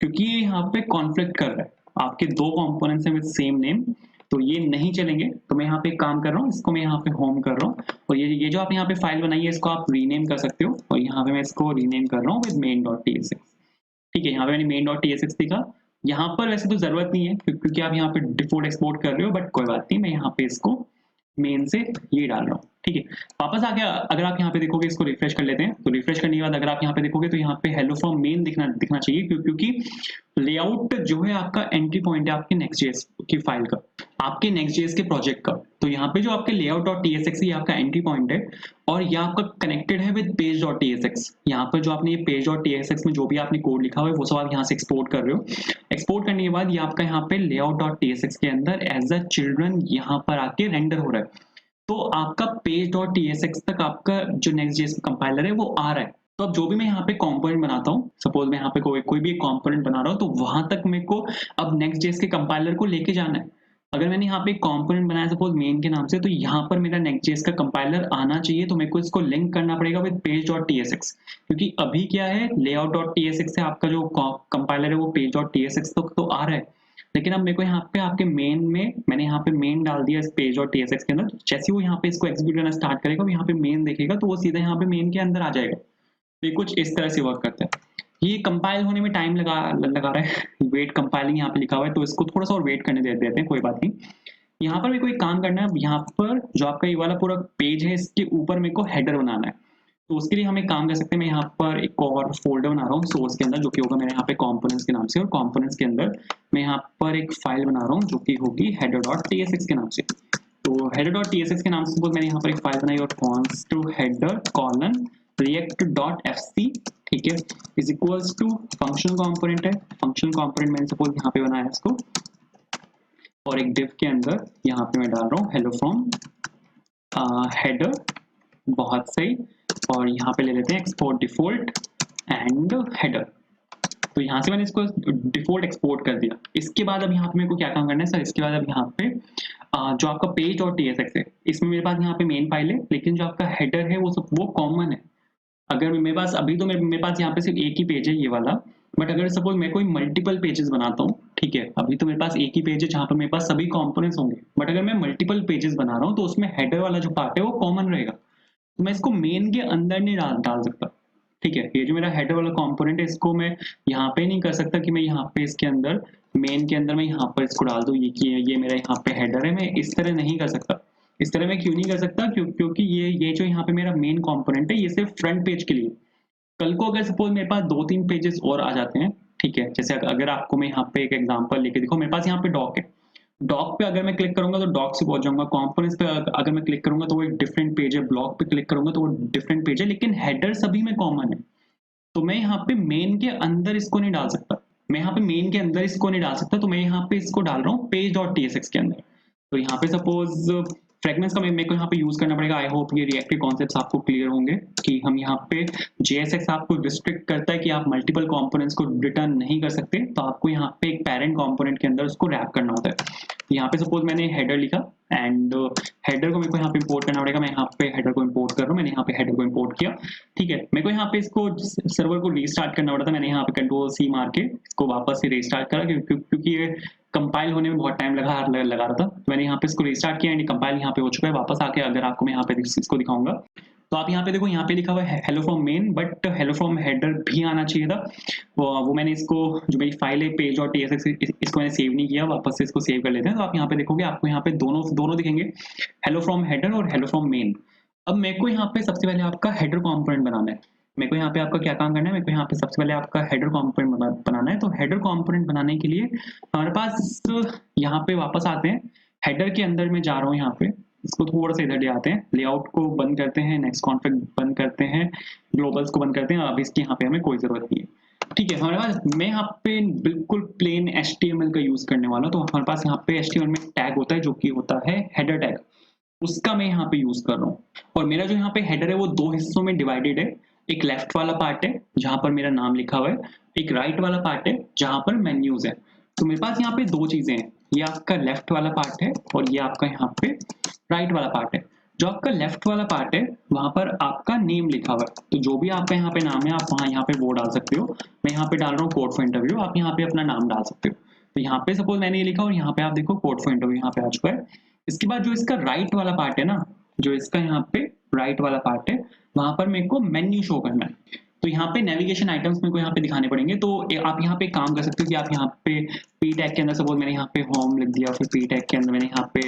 A: क्योंकि ये यहाँ पे कॉन्फ्लिक्ट कर रहा है। आपके दो कंपोनेंट्स हैं विद सेम नेम, तो ये नहीं चलेंगे। तो मैं यहाँ पे एक काम कर रहा हूँ, इसको मैं यहाँ पे होम कर रहा हूँ और ये जो आप यहाँ पे फाइल बनाई है इसको आप रीनेम कर सकते हो। और यहाँ पे मैं इसको रीनेम कर रहा हूँ विद main.tsx, ठीक है। यहाँ पे मैंने main.tsx लिखा। यहाँ पर वैसे तो जरूरत नहीं है क्योंकि आप यहाँ पे डिफॉल्ट एक्सपोर्ट कर रहे हो, बट कोई बात नहीं, मैं यहाँ पे इसको मेन से ये डाल रहा हूँ, ठीक है। वापस आ गया। अगर आप यहाँ पे देखोगे, इसको रिफ्रेश कर लेते हैं, तो रिफ्रेश करने के बाद अगर आप यहाँ पे देखोगे तो यहाँ पे हेलो फ्रॉम मेन दिखना चाहिए, क्योंकि लेआउट जो है आपका एंट्री पॉइंट है आपके नेक्स्ट.जेएस की फाइल का, आपके नेक्स्ट.जेएस के प्रोजेक्ट का। तो यहाँ पे जो आपके layout.tsx ये आपका एंट्री पॉइंट है और ये आपका कनेक्टेड है विद page.tsx। यहाँ पर जो आपने ये page.tsx में जो भी आपने कोड लिखा हुआ है वो सब आप यहाँ से एक्सपोर्ट कर रहे हो। एक्सपोर्ट करने के बाद ये आपका यहाँ पे layout.tsx के अंदर एज अ चिल्ड्रन यहाँ पर आके रेंडर हो रहा है। तो आपका page.tsx तक आपका जो नेक्स्ट.जेएस कंपाइलर है वो आ रहा है। तो अब जो भी मैं यहाँ पे कंपोनेंट बनाता हूँ, सपोज मैं यहाँ पे कोई भी एक कंपोनेंट बना रहा हूँ, तो वहां तक मेरे को अब नेक्स्ट.जेएस के कंपाइलर को लेके जाना है। अगर मैंने यहाँ पे एक कंपोनेंट बनाया सपोज मेन के नाम से, तो यहाँ पर मेरा नेक्स्ट.जेएस का कंपाइलर आना चाहिए। तो मेरे को इसको लिंक करना पड़ेगा विद page.tsx, क्योंकि अभी क्या है, layout.tsx से आपका जो कंपाइलर है वो page.tsx तक तो आ रहा है। लेकिन अब मेरे को यहाँ पे आपके मेन में मैंने यहाँ पे मेन डाल दिया इस page.tsx के अंदर। जैसे वो यहाँ पे इसको एग्जीक्यूट करना स्टार्ट करेगा, वो यहाँ पे मेन देखेगा तो वो सीधा यहाँ पे मेन के अंदर आ जाएगा। तो ये कुछ इस तरह से वर्क करता है। ये कंपाइल होने में टाइम लगा रहा है, वेट कंपाइलिंग यहाँ पे लिखा हुआ है, तो इसको थोड़ा सा और वेट करने देते हैं, कोई बात नहीं। यहाँ पर मेरे को एक काम करना है, यहाँ पर जो आपका ये वाला पूरा पेज है इसके ऊपर मेरे को हेडर बनाना है। तो उसके लिए हम एक काम कर सकते हैं, मैं यहाँ पर एक और फोल्डर बना रहा हूँ सोर्स के अंदर, जो कि होगा मेरे यहाँ पे कंपोनेंट्स के नाम से, और कंपोनेंट्स के अंदर मैं यहाँ पर एक फाइल बना रहा हूँ जो कि होगी header.tsx के नाम से। तो header.tsx के नाम से मैंने यहाँ पर एक फाइल बनाई और const header colon react.fc, ठीक है, is equals to functional component है। फंक्शनल कंपोनेंट मैंने सपोज यहाँ पे बनाया इसको, और एक div के अंदर यहाँ पे मैं डाल रहा हूँ hello from header, बहुत सही। और यहाँ पे ले लेते हैं export default and header, तो यहाँ से मैंने इसको डिफ़ॉल्ट एक्सपोर्ट कर दिया। इसके बाद अब यहाँ पे मेरे को क्या काम करना है सर, इसके बाद अब यहाँ पे जो आपका page.tsx है, इसमें मेरे पास यहाँ पे मेन फाइल है, लेकिन जो आपका हेडर है वो कॉमन है। अगर मेरे पास अभी तो मेरे पास यहाँ पे सिर्फ एक ही पेज है ये वाला, बट अगर सपोज मैं कोई मल्टीपल पेजेस बनाता हूँ, ठीक है, अभी तो मेरे पास एक ही पेज है जहाँ पर मेरे पास सभी कंपोनेंट्स होंगे, बट अगर मैं मल्टीपल पेजेस बना रहा हूँ तो उसमें हेडर वाला जो पार्ट है वो कॉमन रहेगा, तो मैं इसको मेन के अंदर नहीं डाल सकता। ठीक है, ये जो मेरा हेडर वाला कंपोनेंट है इसको मैं यहाँ पे नहीं कर सकता कि मैं यहाँ पे इसके अंदर मेन के अंदर मैं यहाँ पर इसको डाल दूँ, ये मेरा यहाँ पे हेडर है, मैं इस तरह नहीं कर सकता। इस तरह मैं क्यों नहीं कर सकता, क्योंकि ये जो यहाँ पे मेरा मेन कंपोनेंट है ये सिर्फ फ्रंट पेज के लिए। कल को अगर सपोज मेरे पास 2-3 पेजेस और आ जाते हैं, ठीक है, जैसे अगर आपको मैं यहाँ पे एक एग्जांपल लेके दिखाऊं, मेरे पास यहाँ पे डॉक है, डॉक पे अगर मैं क्लिक करूंगा तो डॉक से पहुंच जाऊंगा, कंपोनेंट्स पे अगर मैं क्लिक करूंगा तो वो एक डिफरेंट पेज है, ब्लॉक पे क्लिक करूंगा तो वो डिफरेंट पेज है, लेकिन हेडर सभी में कॉमन है। तो मैं यहाँ पे मेन के अंदर इसको नहीं डाल सकता, मैं यहाँ पे मेन के अंदर इसको नहीं डाल सकता, तो मैं यहाँ पे इसको डाल रहा हूँ page.tsx के अंदर। तो यहाँ पे सपोज फ्रेगमेंट्स का मेरे को यहाँ पे यूज करना पड़ेगा। आई होप ये रिएक्टिव कॉन्सेप्ट्स आपको क्लियर होंगे कि हम यहाँ पे JSX आपको रिस्ट्रिक्ट करता है कि आप मल्टीपल कंपोनेंट्स को रिटर्न नहीं कर सकते, तो आपको यहाँ पे एक पेरेंट कंपोनेंट के अंदर उसको रैप करना होता है। यहाँ पे सपोज मैंने हेडर लिखा एंड हेडर को मेरे को यहाँ पे इंपोर्ट करना पड़ेगा, मैं यहाँ पे हेडर को इंपोर्ट कर रहा हूँ, मैंने यहाँ पे हेडर को इंपोर्ट किया, ठीक है। मेरे को यहाँ पे इसको सर्वर को रीस्टार्ट करना पड़ा था, मैंने यहाँ पे Ctrl+C मार के इसको वापस से रीस्टार्ट करा क्योंकि ये कंपाइल होने में बहुत टाइम लगा रहा था। मैंने यहाँ पे इसको रीस्टार्ट किया एंड कंपाइल यहाँ पे हो चुका है। वापस आके अगर आपको मैं यहाँ पे इसको दिखाऊंगा तो आप यहाँ पे देखो, यहाँ पे लिखा हुआ है hello from main, but hello from header भी आना चाहिए था। वो मैंने इसको, जो मेरी फाइल है page.tsx, इसको मैंने सेव नहीं किया, वापस से इसको सेव कर लेते हैं। तो आप यहाँ पे देखोगे आपको यहाँ पे दोनों दिखेंगे, हेलो फ्रॉम हेडर और हेलो फ्रॉम मेन। अब मेरे को यहाँ पे सबसे पहले आपका हेडर कंपोनेंट बनाना है। मेरे को यहाँ पे आपका क्या काम करना है, मेरे को यहाँ पे सबसे पहले आपका हेडर कंपोनेंट बनाना है। तो हेडर कंपोनेंट बनाने के लिए हमारे पास यहाँ पे वापस आते हैं, हेडर के अंदर मैं जा रहा हूँ, यहाँ पे इसको थोड़ा सा इधर ले आते हैं, लेआउट को बंद करते हैं, नेक्स्ट कॉन्फ़िग बंद करते हैं, ग्लोबल्स को बंद करते हैं। अब इसकी यहाँ पे हमें कोई जरूरत नहीं है, ठीक है। हमारे पास, मैं यहाँ पे बिल्कुल प्लेन HTML का यूज करने वाला हूँ। तो हमारे पास यहाँ पे HTML में टैग होता है जो कि होता है हेडर टैग, उसका मैं यहाँ पे यूज कर रहा हूँ। और मेरा जो यहाँ पे हेडर है वो 2 हिस्सों में डिवाइडेड है। एक लेफ्ट वाला पार्ट है जहां पर मेरा नाम लिखा हुआ है, एक राइट वाला पार्ट है जहां पर मेन्यूज है। तो मेरे पास यहाँ पे 2 चीजें हैं, ये आपका लेफ्ट वाला पार्ट है और ये आपका यहाँ पे राइट वाला पार्ट है। जो आपका लेफ्ट वाला पार्ट है वहां पर आपका नेम लिखा हुआ है, तो जो भी आपका यहाँ पे नाम है आप वहां यहाँ पे वो डाल सकते हो। मैं यहाँ पे डाल रहा हूँ कोड फॉर इंटरव्यू, आप यहाँ पे अपना नाम डाल सकते हो। तो यहाँ पे सपोज मैंने ये लिखा और यहाँ पे आप देखो कोड फॉर इंटरव्यू यहाँ पे आ चुका है। इसके बाद जो इसका राइट वाला पार्ट है ना, जो इसका यहाँ पे राइट वाला पार्ट है, वहां पर मेरे को मेन्यू शो करना है। तो यहाँ पे नेविगेशन आइटम्स मेरे को यहाँ पे दिखाने पड़ेंगे। तो आप यहाँ पे काम कर सकते हो कि आप यहाँ पे पी टैग के अंदर, सपोज मैंने यहाँ पे होम लिख दिया, फिर पी टैग के अंदर मैंने यहाँ पे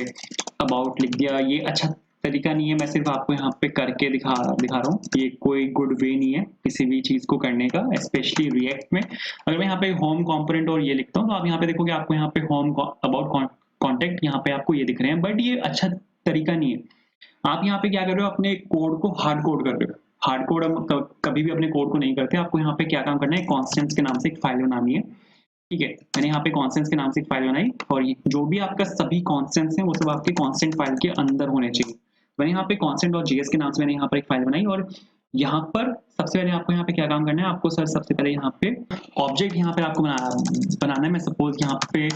A: अबाउट लिख दिया। ये अच्छा तरीका नहीं है, मैं सिर्फ आपको यहाँ पे करके दिखा रहा हूँ। ये कोई गुड वे नहीं है किसी भी चीज को करने का, स्पेशली रिएक्ट में। अगर मैं यहाँ पे होम कंपोनेंट और ये लिखता हूँ तो आप यहाँ पे देखोगे आपको यहाँ पे होम अबाउट कॉन्टेक्ट यहाँ पे आपको ये दिख रहे हैं, बट ये अच्छा तरीका नहीं है। आप यहाँ पे क्या कर रहे हो, अपने कोड को हार्ड कोड कर रहे हो। हार्ड कोड हम कभी भी अपने कोड को नहीं करते। आपको यहाँ पे क्या काम करना है, कॉन्स्टेंट्स के नाम से एक फाइल बनानी है, ठीक है। मैंने यहाँ पे कॉन्स्टेंट्स के नाम से एक फाइल बनाई और जो भी आपका सभी कॉन्स्टेंट्स हैं वो सब आपके कॉन्स्टेंट फाइल के अंदर होने चाहिए। मैंने यहाँ पे constant.js के नाम से मैंने यहाँ पर एक फाइल बनाई और यहाँ पर सबसे पहले आपको यहाँ पे क्या काम करना है, आपको सर सबसे पहले यहाँ पे ऑब्जेक्ट यहाँ पे आपको बनाना है। मैं सपोज यहाँ पे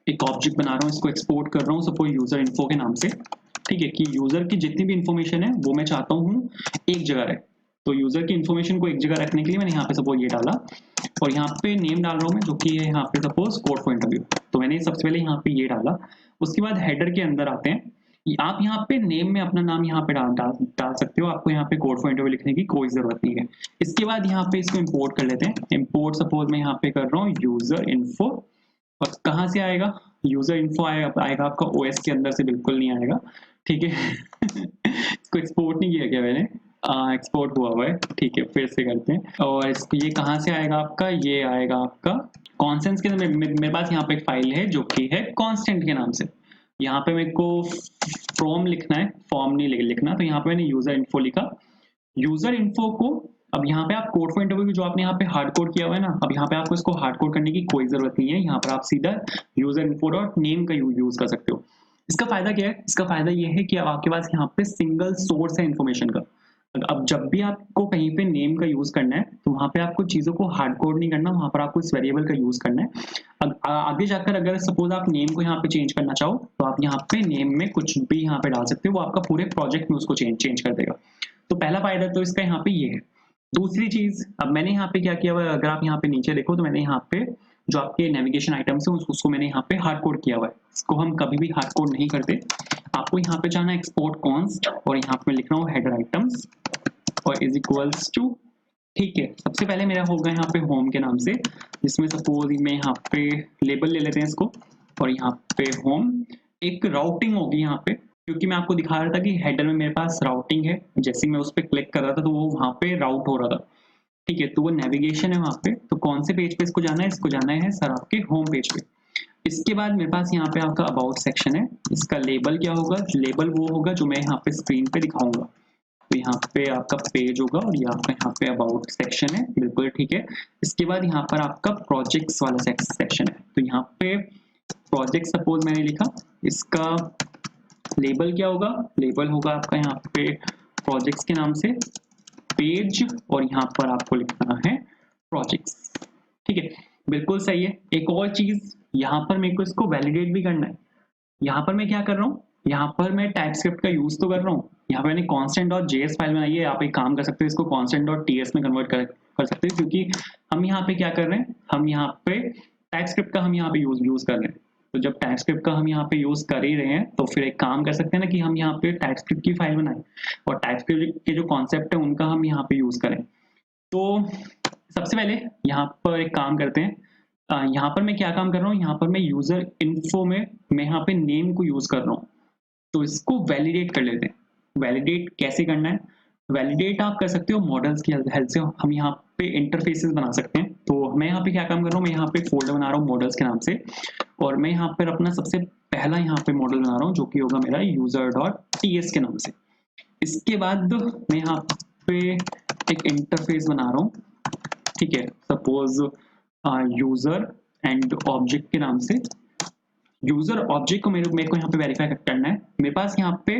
A: एक ऑब्जेक्ट बना रहा हूँ, इसको एक्सपोर्ट कर रहा हूँ सपोज यूजर इन्फो के नाम से, ठीक है, कि यूजर की जितनी भी इंफॉर्मेशन है वो मैं चाहता हूँ एक जगह रहे। तो यूजर की इंफॉर्मेशन को एक जगह रखने के लिए मैंने यहाँ पे सपोज ये डाला और यहाँ पे नेम डाल रहा हूँ मैं, जो कि है यहाँ पे सपोज कोड फॉर इंटरव्यू। तो मैंने सबसे पहले यहाँ पे ये डाला। उसके बाद हेडर के अंदर आते हैं, आप यहाँ पे नेम में अपना नाम यहाँ पे डाल सकते हो, आपको यहाँ पे कोड फॉर इंटरव्यू लिखने की कोई जरूरत नहीं है। इसके बाद यहाँ पे इसको इंपोर्ट कर लेते हैं। इंपोर्ट सपोज मैं यहाँ पे कर रहा हूँ यूजर इन्फो, और कहाँ से आएगा, यूजर इन्फो आएगा आपका OS के अंदर से, बिल्कुल नहीं आएगा, ठीक है। इसको एक्सपोर्ट नहीं किया क्या मैंने, एक्सपोर्ट हुआ है, ठीक है, फिर से करते हैं। और इसको ये कहाँ से आएगा आपका, ये आएगा आपका कॉन्स्टेंट्स के अंदर। मेरे पास यहाँ पे एक फाइल है जो कि है कांस्टेंट के नाम से। यहाँ पे मेरे को फ्रॉम लिखना है, फॉर्म नहीं लिखना। तो यहाँ पे मैंने यूजर इन्फो लिखा। यूजर इन्फो को अब यहाँ पे आप कोड फॉर इंटरव्यू जो आपने यहाँ पे हार्ड कोड किया हुआ है ना, अब यहाँ पे आपको इसको हार्ड कोड करने की कोई जरूरत नहीं है। यहाँ पर आप सीधा यूजर इन्फो डॉट नेम का यूज कर सकते हो। इसका फायदा क्या है, इसका फायदा ये है कि अब आपके पास यहाँ पे सिंगल सोर्स है इन्फॉर्मेशन का। अब जब भी आपको कहीं पे नेम का यूज़ करना है, तो वहाँ पे आपको चीज़ों को हार्ड कोड नहीं करना, वहाँ पर आपको इस वेरिएबल का यूज़ करना है। अब आगे जाकर अगर सपोज़ आप नेम को यहाँ पे चेंज करना चाहो, तो आप यहाँ पे नेम में कुछ भी यहाँ पे डाल सकते हो, वो आपका पूरे प्रोजेक्ट में उसको चेंज चेंज कर देगा। तो पहला फ़ायदा तो इसका यहाँ पे ये है। दूसरी चीज़, अब मैंने यहाँ पे क्या किया हुआ है, अगर आप यहाँ पे नीचे देखो तो मैंने यहाँ पे जो आपके नेविगेशन आइटम्स हैं उसको मैंने यहाँ पे हार्ड कोड किया हुआ है। इसको हम कभी भी हार्ड कोड नहीं करते। आपको यहाँ पे जाना है एक्सपोर्ट कॉन्स्ट और यहाँ पे लिख रहा हूँ हेडर आइटम्स और इज इक्वल्स टू, ठीक है। सबसे पहले मेरा होगा यहाँ पे होम के नाम से, जिसमें सपोज मैं यहाँ पे लेबल ले लेते हैं इसको और यहाँ पे होम, एक राउटिंग होगी यहाँ पे, क्योंकि मैं आपको दिखा रहा था कि हेडर में मेरे पास राउटिंग है। जैसे मैं उस पर क्लिक कर रहा था तो वो वहाँ पे राउट हो रहा था, ठीक है। तो वो नेविगेशन है वहाँ पे। तो कौन से पेज पे इसको जाना है, इसको जाना है सर आपके होम पेज पे। इसके बाद मेरे पास यहाँ पे आपका अबाउट सेक्शन है। इसका लेबल क्या होगा, लेबल वो होगा जो मैं यहाँ पे स्क्रीन पे दिखाऊंगा। तो यहाँ पे आपका पेज होगा और यहाँ पे अबाउट सेक्शन है, बिल्कुल ठीक है। इसके बाद यहाँ पर आपका प्रोजेक्ट्स वाला सेक्शन है। तो यहाँ पे प्रोजेक्ट सपोज मैंने लिखा, इसका लेबल क्या होगा, लेबल होगा आपका यहाँ पे प्रोजेक्ट्स के नाम से पेज और यहाँ पर आपको लिखना है प्रोजेक्ट्स, ठीक है। बिल्कुल सही है। एक और चीज, यहाँ पर मेरे को इसको वैलिडेट भी करना है। यहाँ पर मैं क्या कर रहा हूँ, यहाँ पर मैं टाइपस्क्रिप्ट का यूज तो कर रहा हूँ। यहाँ पे मैंने constant.js फाइल बनाई है। आप एक काम कर सकते हो, इसको constant.ts में कन्वर्ट कर सकते हो, क्योंकि हम यहाँ पे क्या कर रहे हैं, हम यहाँ पे टाइपस्क्रिप्ट का हम यहाँ पे यूज कर रहे हैं। तो जब टाइपस्क्रिप्ट का हम यहाँ पे यूज कर ही रहे हैं, तो फिर एक काम कर सकते हैं ना कि हम यहाँ पे टाइपस्क्रिप्ट की फाइल बनाएं और टाइपस्क्रिप्ट के जो कॉन्सेप्ट है उनका हम यहाँ पे यूज करें। तो सबसे पहले यहाँ पर एक काम करते हैं। यहाँ पर मैं क्या काम कर रहा हूँ, यहाँ पर मैं यूजर इन्फो में मैं यहाँ पे नेम को यूज कर रहा हूँ। तो इसको वैलिडेट कर लेते हैं। वैलिडेट कैसे करना है, वैलिडेट आप कर सकते हो मॉडल्स की हेल्प से। हम यहाँ पे इंटरफेसेस बना सकते हैं। तो मैं यहाँ पे क्या काम कर रहा हूँ, मैं यहाँ पे फोल्डर बना रहा हूँ मॉडल्स के नाम से और मैं यहाँ पर अपना सबसे पहला यहाँ पे मॉडल बना रहा हूँ जो कि होगा मेरा user.ts के नाम से। इसके बाद मैं यहाँ पे एक इंटरफेस बना रहा हूँ, ठीक है। सपोज यूजर एंड ऑब्जेक्ट के नाम से। यूजर ऑब्जेक्ट को मेरे को यहाँ पे वेरीफाई करना है। मेरे पास यहाँ पे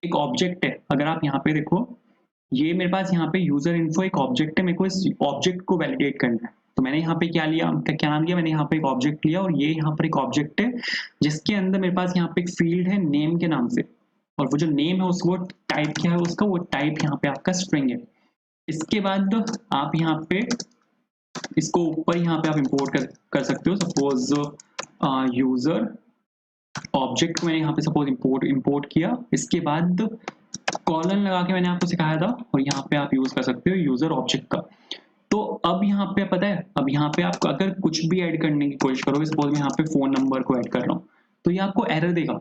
A: एक ऑब्जेक्ट है। अगर आप यहाँ पे देखो, ये मेरे पास यहाँ पे यूजर इन्फो एक ऑब्जेक्ट है। मेरे को इस ऑब्जेक्ट को वैलिडेट करना है। तो मैंने यहाँ पे क्या लिया, क्या नाम लिया, मैंने यहाँ पे एक ऑब्जेक्ट लिया और ये यहाँ पर एक ऑब्जेक्ट है जिसके अंदर मेरे पास यहाँ पे एक फील्ड है नेम के नाम से। और वो जो नेम है उसको टाइप क्या है उसका, वो टाइप यहाँ पे आपका स्ट्रिंग है। इसके बाद आप यहाँ पे इसको ऊपर यहाँ पे आप इंपोर्ट कर सकते हो। सपोज यूजर ऑब्जेक्ट मैंने यहाँ पे सपोज इंपोर्ट किया। इसके बाद कॉलन लगा के मैंने आपको सिखाया था और यहाँ पे आप यूज कर सकते हो यूजर ऑब्जेक्ट का। तो अब यहाँ पे पता है, अब यहाँ पे आप अगर कुछ भी ऐड करने की कोशिश करोगे, सपोज मैं यहाँ पे फोन नंबर को ऐड कर रहा हूँ, तो ये आपको एरर देगा।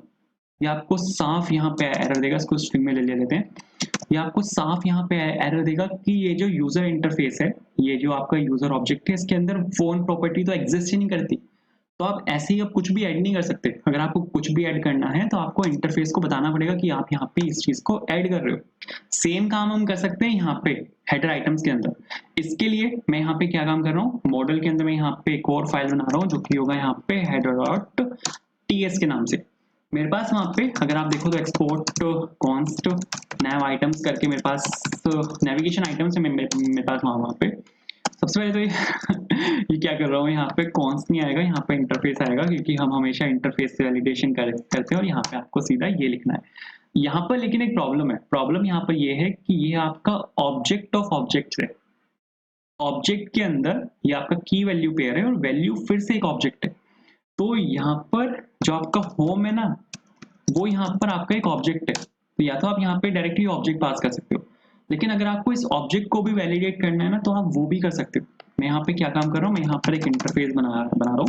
A: ये आपको साफ यहाँ पे एरर देगा। इसको स्ट्रिंग में ले लेते हैं। ये आपको साफ यहाँ पे एरर देगा कि ये जो यूजर इंटरफेस है, ये जो आपका यूजर ऑब्जेक्ट है, इसके अंदर फोन प्रॉपर्टी तो एग्जिस्ट ही नहीं करती। तो आप ऐसे ही अब कुछ भी ऐड नहीं कर सकते। अगर आपको कुछ भी ऐड करना है तो आपको इंटरफेस को बताना पड़ेगा कि आप यहाँ पे इस चीज को ऐड कर रहे हो। सेम काम हम कर सकते हैं यहाँ पे हेडर आइटम्स के अंदर। इसके लिए मैं यहाँ पे क्या काम कर रहा हूँ, मॉडल के अंदर मैं यहाँ पे एक और फाइल बना रहा हूँ जो कि होगा यहाँ पे header.ts के नाम से। मेरे पास वहाँ पे अगर आप देखो तो एक्सपोर्ट कॉन्स्ट नैव आइटम्स करके मेरे पास नेविगेशन आइटम्स है। मेरे पास वहाँ पे सबसे पहले तो ये क्या कर रहा हूँ, यहाँ पे कॉन्स्ट नहीं आएगा, यहाँ पे इंटरफेस आएगा, क्योंकि हम हमेशा इंटरफेस से वैलिडेशन करते हैं। और यहाँ पे आपको सीधा ये लिखना है। यहाँ पर लेकिन एक प्रॉब्लम है। प्रॉब्लम यहाँ पर ये है कि ये आपका ऑब्जेक्ट ऑफ ऑब्जेक्ट है। ऑब्जेक्ट के अंदर ये आपका की वैल्यू पेयर है और वैल्यू फिर से एक ऑब्जेक्ट है। तो यहाँ पर जो आपका होम है ना, वो यहाँ पर आपका एक ऑब्जेक्ट है। तो या तो आप यहाँ पे डायरेक्टली ऑब्जेक्ट पास कर सकते हो, लेकिन अगर आपको इस ऑब्जेक्ट को भी वैलिडेट करना है ना, तो आप वो भी कर सकते हो। मैं यहाँ पे क्या काम कर रहा हूँ, मैं यहाँ पर एक इंटरफेस बना रहा हूँ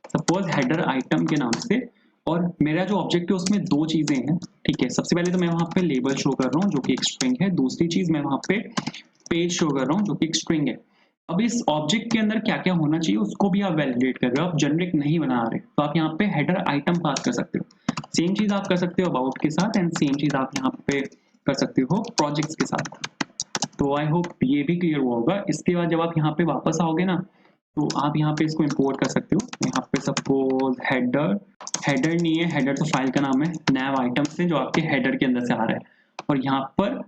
A: सपोज हेडर आइटम के नाम से। और मेरा जो ऑब्जेक्ट है उसमें दो चीजें हैं, ठीक है। सबसे पहले तो मैं वहाँ पे लेबल शो कर रहा हूँ जो कि एक स्ट्रिंग है। दूसरी चीज मैं वहाँ पे पेज शो कर रहा हूँ जो कि एक स्ट्रिंग है। अब इस ऑब्जेक्ट के अंदर क्या क्या होना चाहिए उसको भी आप वैलिडेट कर रहे हो, आप जनरिक नहीं बना रहे। तो आप यहाँ पे हेडर आइटम पास कर सकते हो। सेम चीज आप कर सकते हो अबाउट के साथ एंड सेम चीज आप यहाँ पे कर सकते हो प्रोजेक्ट्स के साथ। तो आई होप ये भी क्लियर हुआ होगा। इसके बाद जब आप यहाँ पे वापस आओगे ना, तो आप यहाँ पे इसको इंपोर्ट कर सकते हो। यहाँ पे सपोज हेडर नहीं है, हेडर तो फाइल का नाम है, नैव आइटम से जो आपके हेडर के अंदर से आ रहा है। और यहाँ पर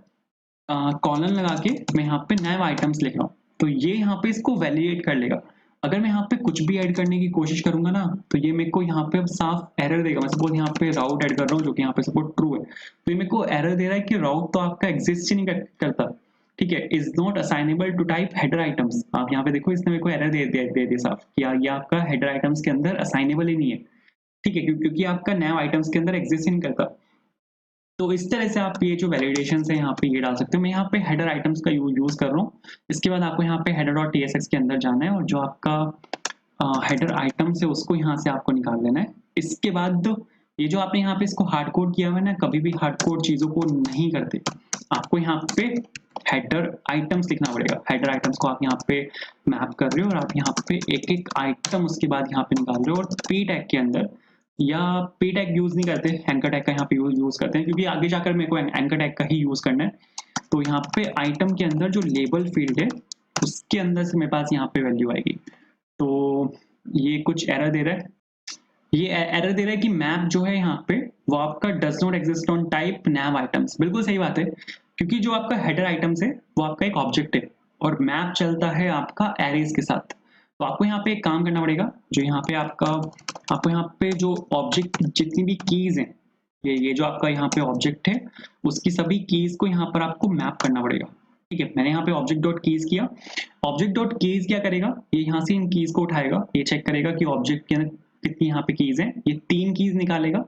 A: कॉलन लगा के मैं यहाँ पे नए आइटम्स लिख रहा हूँ, तो ये यहाँ पे इसको वैलिडेट कर लेगा। अगर मैं यहाँ पे कुछ भी ऐड करने की कोशिश करूंगा ना, तो ये मेरे को यहाँ पे अब साफ एरर देगा। मैं सपोज यहाँ पे राउट ऐड कर रहा हूँ जो कि यहाँ पे सपोज ट्रू है, तो ये मेरे को एरर दे रहा है कि राउट तो आपका एग्जिस्ट ही नहीं करता। ठीक है, is not assignable to type header items. आप यहाँ पे देखो इसने मेरे को एरर दे साफ कि ये आपका हेडर आइटम्स के अंदर असाइनेबल ही नहीं है। ठीक है, क्योंकि आपका नया आइटम्स के अंदर एग्जिस्ट ही नहीं करता। तो इस तरह से आप ये जो वैलिडेशन है यहाँ पे ये डाल सकते हो। मैं यहाँ पे हेडर आइटम्स का यूज कर रहा हूँ। इसके बाद आपको यहाँ पे header.tsx के अंदर जाना है और जो आपका हेडर आइटम्स है उसको यहाँ से आपको निकाल लेना है। इसके बाद ये जो आपने यहाँ पे इसको हार्ड कोड किया हुआ है ना, कभी भी हार्ड कोड चीजों को नहीं करते। आपको यहाँ पे हेडर आइटम्स लिखना पड़ेगा। हेडर आइटम्स को आप यहाँ पे मैप कर रहे हो और आप यहाँ पे एक एक आइटम उसके बाद यहाँ पे निकाल रहे हो। और पी टैग के अंदर, या पी टैग यूज नहीं करते, एंकर टैग का यहाँ पे यूज करते हैं, क्योंकि आगे जाकर मेरे को एंकर टैग का ही यूज करना है। तो यहाँ पे आइटम के अंदर जो लेबल फील्ड है उसके अंदर से मेरे पास यहाँ पे वैल्यू आएगी। तो ये कुछ एरर दे रहा है, ये एरर दे रहा है कि मैप जो है यहाँ पे वो आपका does not exist on type naive items. बिल्कुल सही बात है, क्योंकि जो आपका हेडर आइटम्स है वो आपका एक ऑब्जेक्ट है और मैप चलता है आपका एरेज के साथ। तो आपको यहाँ पे एक काम करना पड़ेगा, जो यहाँ पे आपको यहाँ पे जो ऑब्जेक्ट जितनी भी कीज हैं, ये जो आपका यहाँ पे ऑब्जेक्ट है उसकी सभी कीज को यहाँ पर आपको मैप करना पड़ेगा। ठीक है, मैंने यहाँ पे ऑब्जेक्ट डॉट कीज किया। ऑब्जेक्ट डॉट कीज क्या करेगा, ये यहाँ से इन कीज को उठाएगा, ये चेक करेगा कि ऑब्जेक्ट के अंदर कितनी यहाँ पे कीज हैं, ये 3 कीज निकालेगा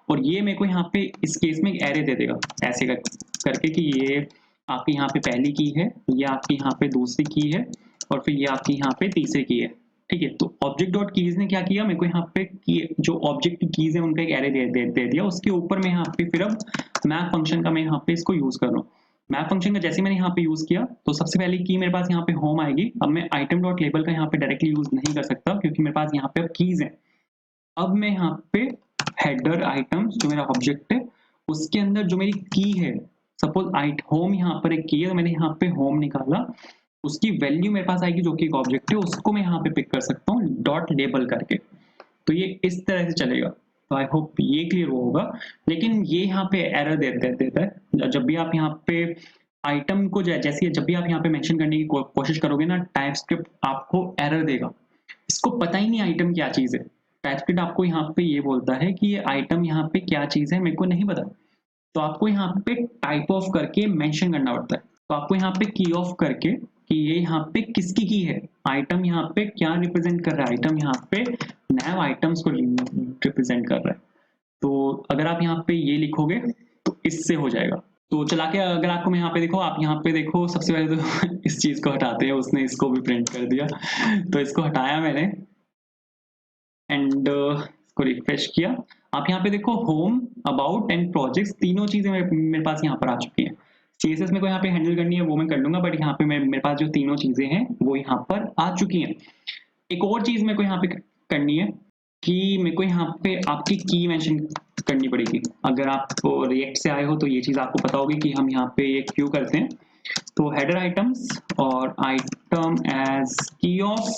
A: और ये मेरे को यहाँ पे इस केस में एक एरे दे देगा ऐसे करके कि ये आपकी यहाँ पे पहली की है, ये आपकी यहाँ पे दूसरी की है और फिर ये आपकी यहाँ पे तीसरी की है। ठीक है, तो ऑब्जेक्ट डॉट कीज ने क्या किया, मेरे को यहाँ पे जो ऑब्जेक्ट की कीज है उनका एक एरे दे दिया। उसके ऊपर मैं यहाँ पे फिर अब मैप फंक्शन का मैं यहाँ पे इसको यूज कर रहा हूँ। मैप फंक्शन का जैसे मैंने यहाँ पे यूज किया तो सबसे पहले की मेरे पास यहाँ पे होम आएगी। अब मैं आइटम डॉट लेबल का यहाँ पे डायरेक्टली यूज नहीं कर सकता क्योंकि मेरे पास यहाँ पे अब कीज है। अब मैं यहाँ पे हेडर आइटम्स जो मेरा ऑब्जेक्ट है उसके अंदर जो मेरी की है, सपोज होम यहाँ पर एक की है, तो मैंने यहाँ पे होम निकाला, उसकी वैल्यू मेरे पास आएगी जो कि एक ऑब्जेक्ट है, उसको मैं यहाँ पे पिक कर सकता हूँ डॉट लेबल करके। तो ये इस तरह से चलेगा। तो आई होप ये क्लियर होगा। लेकिन ये यहाँ पे एरर देता है जब भी आप यहाँ पे आइटम को जैसे जब भी आप यहाँ पे मेंशन करने की कोशिश करोगे ना, टाइपस्क्रिप्ट आपको एरर देगा। इसको पता ही नहीं आइटम क्या चीज है। टाइपस्क्रिप्ट आपको यहाँ पे ये बोलता है कि ये आइटम यहाँ पे क्या चीज है, मेरे को नहीं पता। तो आपको यहाँ पे टाइप ऑफ करके मेंशन करना पड़ता है। तो आपको यहाँ पे की ऑफ करके कि ये यहाँ पे किसकी की है, आइटम यहाँ पे क्या रिप्रेजेंट कर रहा है, आइटम यहाँ पे नए आइटम्स को रिप्रेजेंट कर रहा है। तो अगर आप यहाँ पे ये लिखोगे तो इससे हो जाएगा। तो चला के अगर आपको मैं यहाँ पे देखो, आप यहाँ पे देखो, सबसे पहले तो इस चीज को हटाते हैं, उसने इसको भी प्रिंट कर दिया। तो इसको हटाया मैंने एंड इसको रिफ्रेश किया। आप यहाँ पे देखो होम, अबाउट एंड प्रोजेक्ट्स, तीनों चीजें मेरे पास यहाँ पर आ चुकी हैं। CSS में को यहाँ पे हैंडल करनी है वो मैं कर लूंगा, बट यहाँ पे मेरे पास जो तीनों चीजें हैं वो यहाँ पर आ चुकी हैं। एक और चीज मेरे को यहाँ पे करनी है कि मेरे को यहाँ पे आपकी की मेंशन करनी पड़ेगी। अगर आप रिएक्ट से आए हो तो ये चीज आपको पता होगी कि हम यहाँ पे ये क्यों करते हैं। तो हेडर आइटम्स और आइटम एज की ऑफ,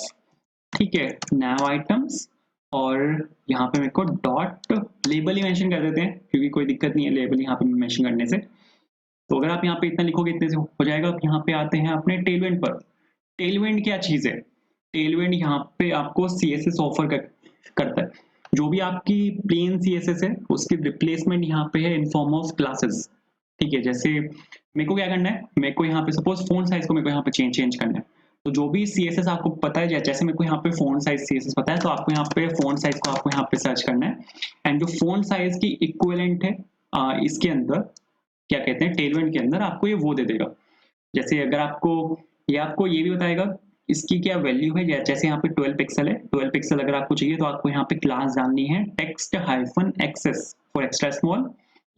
A: ठीक है, नैव आइटम्स, और यहाँ पे मेरे को डॉट लेबल ही मेंशन कर देते हैं क्योंकि कोई दिक्कत नहीं है लेबल यहाँ पे मेंशन करने से। तो अगर आप यहाँ पे इतना लिखोगे इतने से हो जाएगा। अब यहाँ पे आते हैं अपने टेलविंड पर। टेलविंड क्या चीज है, टेलविंड यहाँ पे आपको CSS ऑफर करता है। जो भी आपकी प्लेन CSS है उसकी रिप्लेसमेंट यहाँ पे है इन फॉर्म ऑफ क्लासेस। ठीक है, जैसे मेरे को क्या करना है, मेरे को यहाँ पे सपोज फोन साइज को मेरे को यहाँ पे चेंज करना है। तो जो भी CSS आपको पता है, जैसे मेरे को यहाँ पे फोन साइज CSS पता है, तो आपको यहाँ पे फोन साइज को आपको यहाँ पे सर्च करना है एंड जो फोन साइज की इक्विवेलेंट है इसके अंदर क्या कहते हैं, टेलविंड के अंदर आपको ये वो दे देगा। जैसे अगर आपको ये भी बताएगा इसकी क्या वैल्यू है। जैसे यहाँ पे 12 पिक्सल है, 12 पिक्सल अगर आपको चाहिए तो आपको यहाँ पे क्लास डालनी है text hyphen XS for extra small.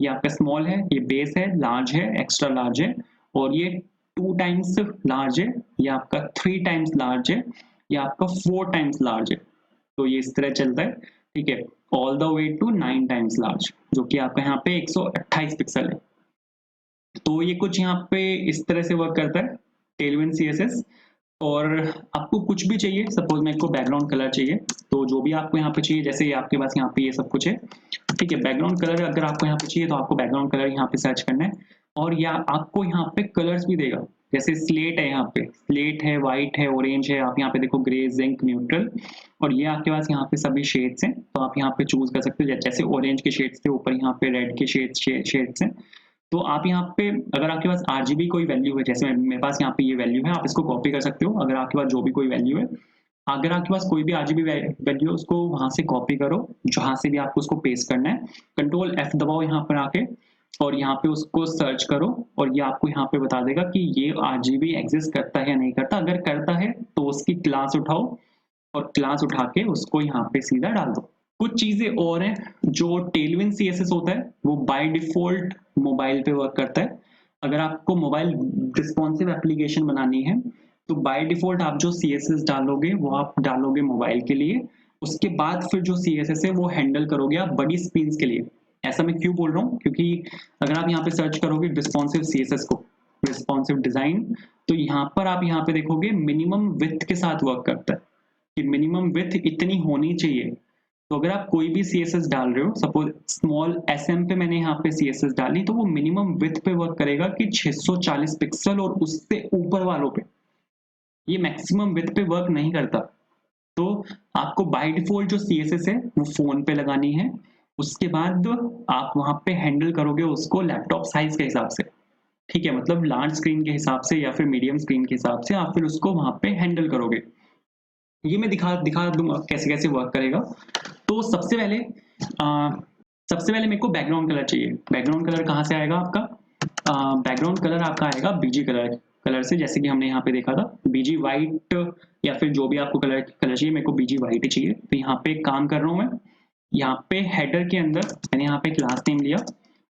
A: ये आपका स्मॉल है, ये बेस है, लार्ज है, एक्स्ट्रा लार्ज है, और ये 2 टाइम्स लार्ज है, ये आपका 3 टाइम्स लार्ज है, ये आपका 4 टाइम्स लार्ज है। तो ये इस तरह चलता है। ठीक है, all the way to 9 times large, जो कि आपका यहाँ पे 128 पिक्सल है। तो ये कुछ यहाँ पे इस तरह से वर्क करता है टेलविंड CSS। और आपको कुछ भी चाहिए, सपोज मेरे को बैकग्राउंड कलर चाहिए, तो जो भी आपको यहाँ पे चाहिए, जैसे आपके पास यहाँ पे ये सब कुछ है, ठीक है, बैकग्राउंड कलर अगर आपको यहाँ पे चाहिए तो आपको बैकग्राउंड कलर यहाँ पे सर्च करना है। और या आपको यहाँ पे कलर्स भी देगा, जैसे स्लेट है, यहाँ पे स्लेट है, व्हाइट है, ऑरेंज है, आप यहाँ पे देखो ग्रे, जिंक, न्यूट्रल, और ये आपके पास यहाँ पे सभी शेड्स हैं, तो आप यहाँ पे चूज कर सकते हो। जैसे ऑरेंज के शेड्स थे, ऊपर यहाँ पे रेड के शेड्स हैं, तो आप यहाँ पे अगर आपके पास आरजीबी कोई वैल्यू है, जैसे मेरे पास यहाँ पे ये वैल्यू है, आप इसको कॉपी कर सकते हो। अगर आपके पास जो भी कोई वैल्यू है, अगर आपके पास कोई भी आरजीबी वैल्यू है, उसको वहां से कॉपी करो, जहां से भी आपको उसको पेस्ट करना है, कंट्रोल एफ दबाओ यहाँ पर आके, और यहाँ पे उसको सर्च करो, और ये आपको यहाँ पे बता देगा कि ये आरजीबी एग्जिस्ट करता है या नहीं करता। अगर करता है तो उसकी क्लास उठाओ, और क्लास उठा के उसको यहाँ पे सीधा डाल दो। कुछ चीजें और हैं, जो टेलविन सीएसएस होता है वो बाय डिफॉल्ट मोबाइल पे वर्क करता है। अगर आपको मोबाइल रिस्पॉन्सिव एप्लीकेशन बनानी है, तो बाय डिफॉल्ट आप जो सीएसएस डालोगे वो आप डालोगे मोबाइल के लिए। उसके बाद फिर जो सीएसएस है वो हैंडल करोगे आप बड़ी स्क्रीन के लिए। ऐसा मैं क्यों बोल रहा हूँ, क्योंकि अगर आप यहाँ पे सर्च करोगे रिस्पॉन्सिव सीएसएस को, रिस्पॉन्सिव डिजाइन, तो यहाँ पर आप यहाँ पे देखोगे मिनिमम विड्थ के साथ वर्क करता है, कि मिनिमम विड्थ इतनी होनी चाहिए। तो अगर आप कोई भी सीएसएस डाल रहे हो, सपोज स्मॉल एसएम पे मैंने यहाँ पे सीएसएस डाली, तो वो मिनिमम विड्थ पे वर्क करेगा कि 640 पिक्सल, और उससे ऊपर वालों पे ये मैक्सिमम विड्थ पे वर्क नहीं करता। तो आपको बाय डिफॉल्ट जो सीएसएस है वो फोन पे लगानी है। उसके बाद आप वहां पे हैंडल करोगे उसको लैपटॉप साइज के हिसाब से, ठीक है, मतलब लार्ज स्क्रीन के हिसाब से या फिर मीडियम स्क्रीन के हिसाब से आप फिर उसको वहां पे हैंडल करोगे। ये मैं दिखा दिखा दूंगा कैसे कैसे वर्क करेगा। तो सबसे पहले मेरे को बैकग्राउंड कलर चाहिए। बैकग्राउंड कलर कहाँ से आएगा आपका? बैकग्राउंड कलर आपका आएगा बीजी कलर से, जैसे कि हमने यहाँ पे देखा था बीजी व्हाइट, या फिर जो भी आपको कलर चाहिए, मेरे को बीजी व्हाइट ही चाहिए। तो यहाँ पे एक काम कर रहा हूँ मैं, यहाँ पे हेडर के अंदर मैंने यहाँ पे क्लास नेम लिया,